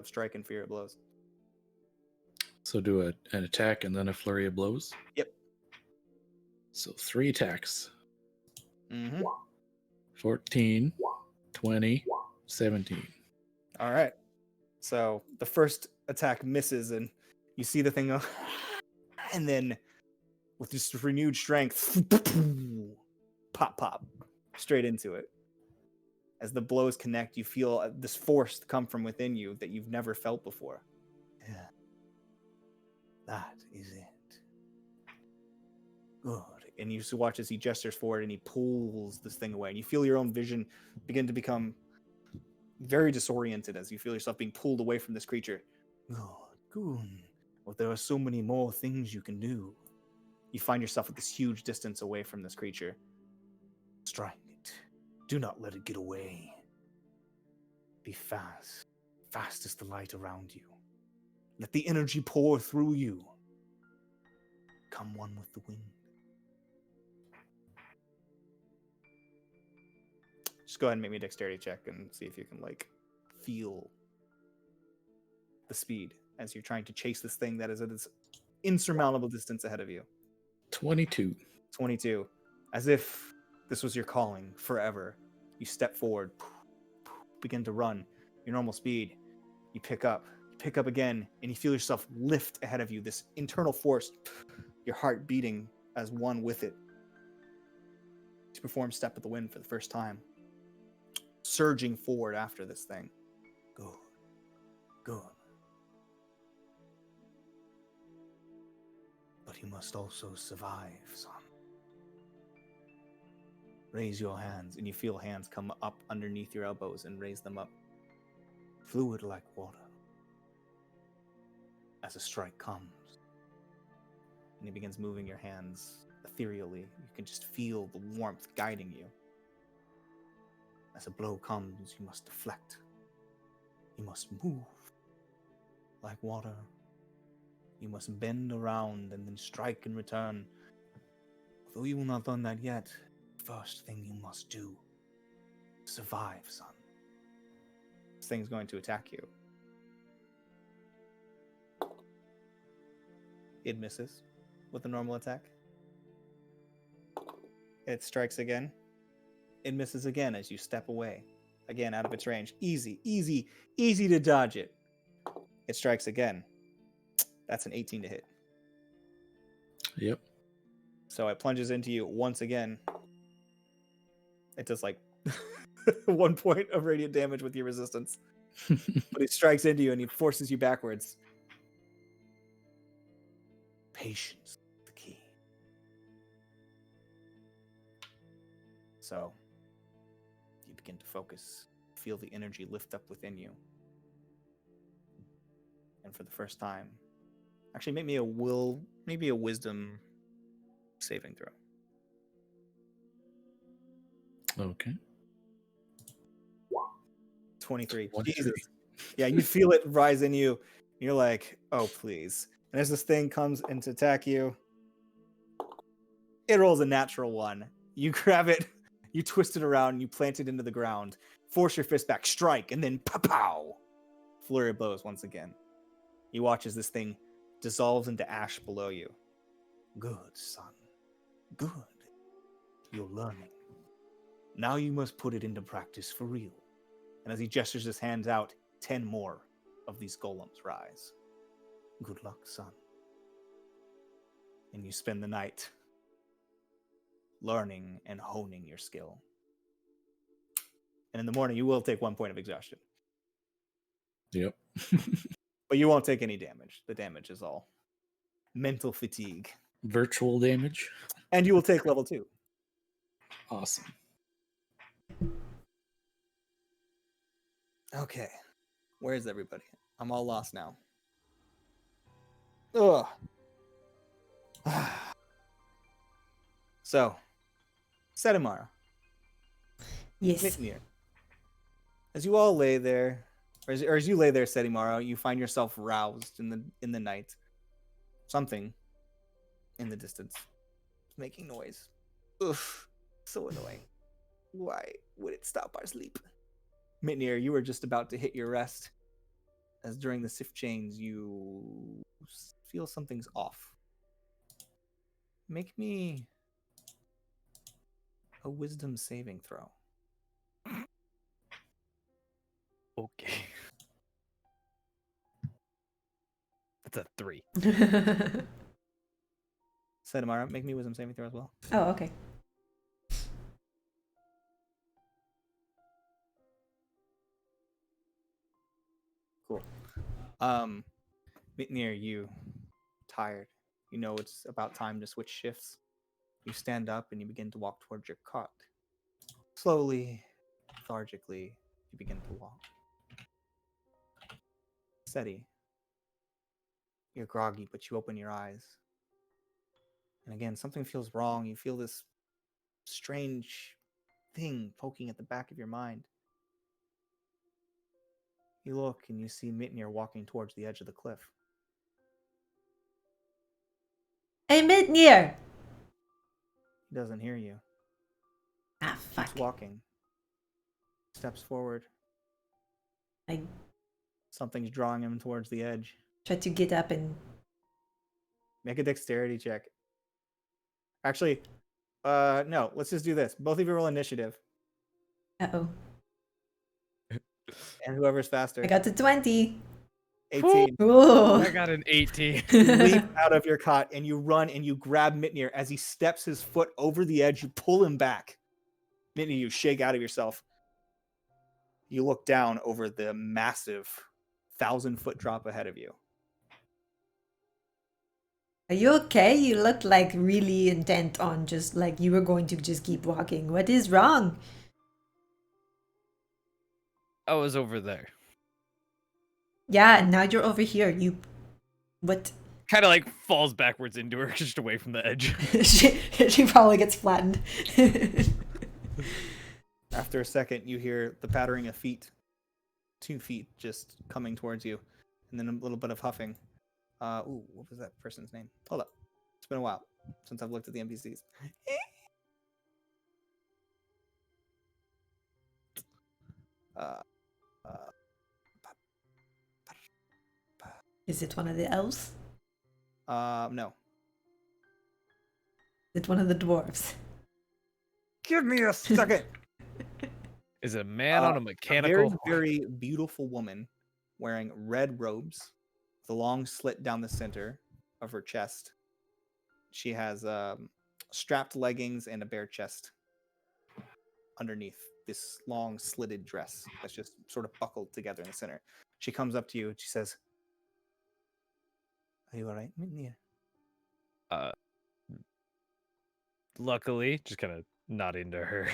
strike and fear blows. So do an attack and then a flurry of blows. Yep. So 3 attacks. Mm-hmm. 14, 20, 17. All right. So the first attack misses, and you see the thing go, and then with just renewed strength, pop, straight into it. As the blows connect, you feel this force come from within you that you've never felt before. Yeah. That is it. Good. And you watch as he gestures forward and he pulls this thing away. And you feel your own vision begin to become very disoriented as you feel yourself being pulled away from this creature. Good. Well, there are so many more things you can do. You find yourself at this huge distance away from this creature. Strike it. Do not let it get away. Be fast. Fast as the light around you. Let the energy pour through you. Come one with the wind. Just go ahead and make me a dexterity check and see if you can, feel the speed as you're trying to chase this thing that is at this insurmountable distance ahead of you. 22. 22. As if this was your calling forever. You step forward, begin to run your normal speed. You pick up again, and you feel yourself lift ahead of you, this internal force, your heart beating as one with it. To perform Step of the Wind for the first time. Surging forward after this thing. Good. But you must also survive, son. Raise your hands, and you feel hands come up underneath your elbows and raise them up. Fluid like water. As a strike comes, and he begins moving your hands ethereally. You can just feel the warmth guiding you. As a blow comes, you must deflect. You must move like water. You must bend around and then strike in return. Although you will not done that yet, first thing you must do, survive, son. This thing's going to attack you. It misses with a normal attack. It strikes again. It misses again as you step away. Again, out of its range. Easy to dodge it. It strikes again. That's an 18 to hit. Yep. So it plunges into you once again. It does 1 point of radiant damage with your resistance. But it strikes into you and he forces you backwards. Patience is the key. So you begin to focus, feel the energy lift up within you. And for the first time, actually make me a wisdom saving throw. Okay. 23. 23. Jesus. Yeah, you feel it rise in you. You're like, oh, please. And as this thing comes in to attack you, it rolls a natural 1. You grab it, You twist it around and you plant it into the ground. Force your fist back, strike, and then pow! Flurry of blows once again. You watch as this thing dissolves into ash below you. Good, son. Good. You're learning. Now you must put it into practice for real. And as he gestures his hands out, 10 more of these golems rise. Good luck, son. And you spend the night learning and honing your skill. And in the morning, you will take 1 point of exhaustion. Yep. But you won't take any damage. The damage is all mental fatigue. Virtual damage. And you will take level 2. Awesome. Okay. Where's everybody? I'm all lost now. Ugh. So, Sedimara, Yes. Mitnir, as you all lay there, or as you lay there, Sedimara, you find yourself roused in the night. Something in the distance is making noise. Oof, so annoying. Why would it stop our sleep? Mitnir, you were just about to hit your rest, as during the sift chains you feel something's off. Make me a wisdom saving throw. Okay. That's a 3. Sedimara, make me a wisdom saving throw as well. Oh, okay. Cool. Mitnir, you tired. You know it's about time to switch shifts. You stand up and you begin to walk towards your cot. Slowly, lethargically, you begin to walk. Seti, you're groggy, but you open your eyes. And again, something feels wrong. You feel this strange thing poking at the back of your mind. You look and you see Mitnir walking towards the edge of the cliff. Hey, Mitnir! He doesn't hear you. Ah, fuck. Keeps walking. Steps forward. I Something's drawing him towards the edge. try to get up and... Make a dexterity check. Actually, no. Let's just do this. Both of you roll initiative, Uh-oh. and whoever's faster. I got to 20. 18. Ooh. I got an 18. You leap out of your cot and you run and you grab Mitnir as he steps his foot over the edge. You pull him back. Mitnir, you shake out of yourself. You look down over the massive 1,000-foot drop ahead of you. Are you okay? You look like really intent on just like you were going to just keep walking. What is wrong? I was over there. Yeah, and now you're over here. You... What? Kind of like falls backwards into her, just away from the edge. she probably gets flattened. After a second, you hear the pattering of feet. 2 feet just coming towards you. And then a little bit of huffing. What was that person's name? Hold up. It's been a while since I've looked at the NPCs. Is it one of the elves? No. Is it one of the dwarves? Give me a second. Is it a man on a A mechanical? very, very beautiful woman wearing red robes, with a long slit down the center of her chest. She has strapped leggings and a bare chest underneath this long slitted dress that's just sort of buckled together in the center. She comes up to you and she says, "Are you all right, Mitnir?" Luckily, just kind of nodding to her.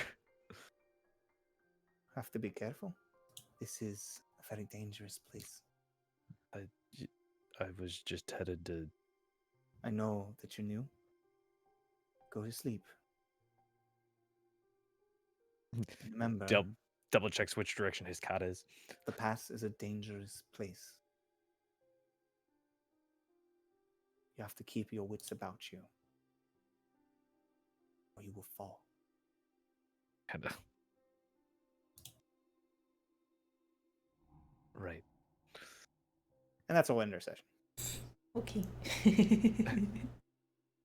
Have to be careful. This is a very dangerous place. I was just headed to. I know that you knew. Go to sleep. Remember, Double checks which direction his cot is. the pass is a dangerous place. You have to keep your wits about you, or you will fall. Kind of. Right. And that's a winter session. Okay.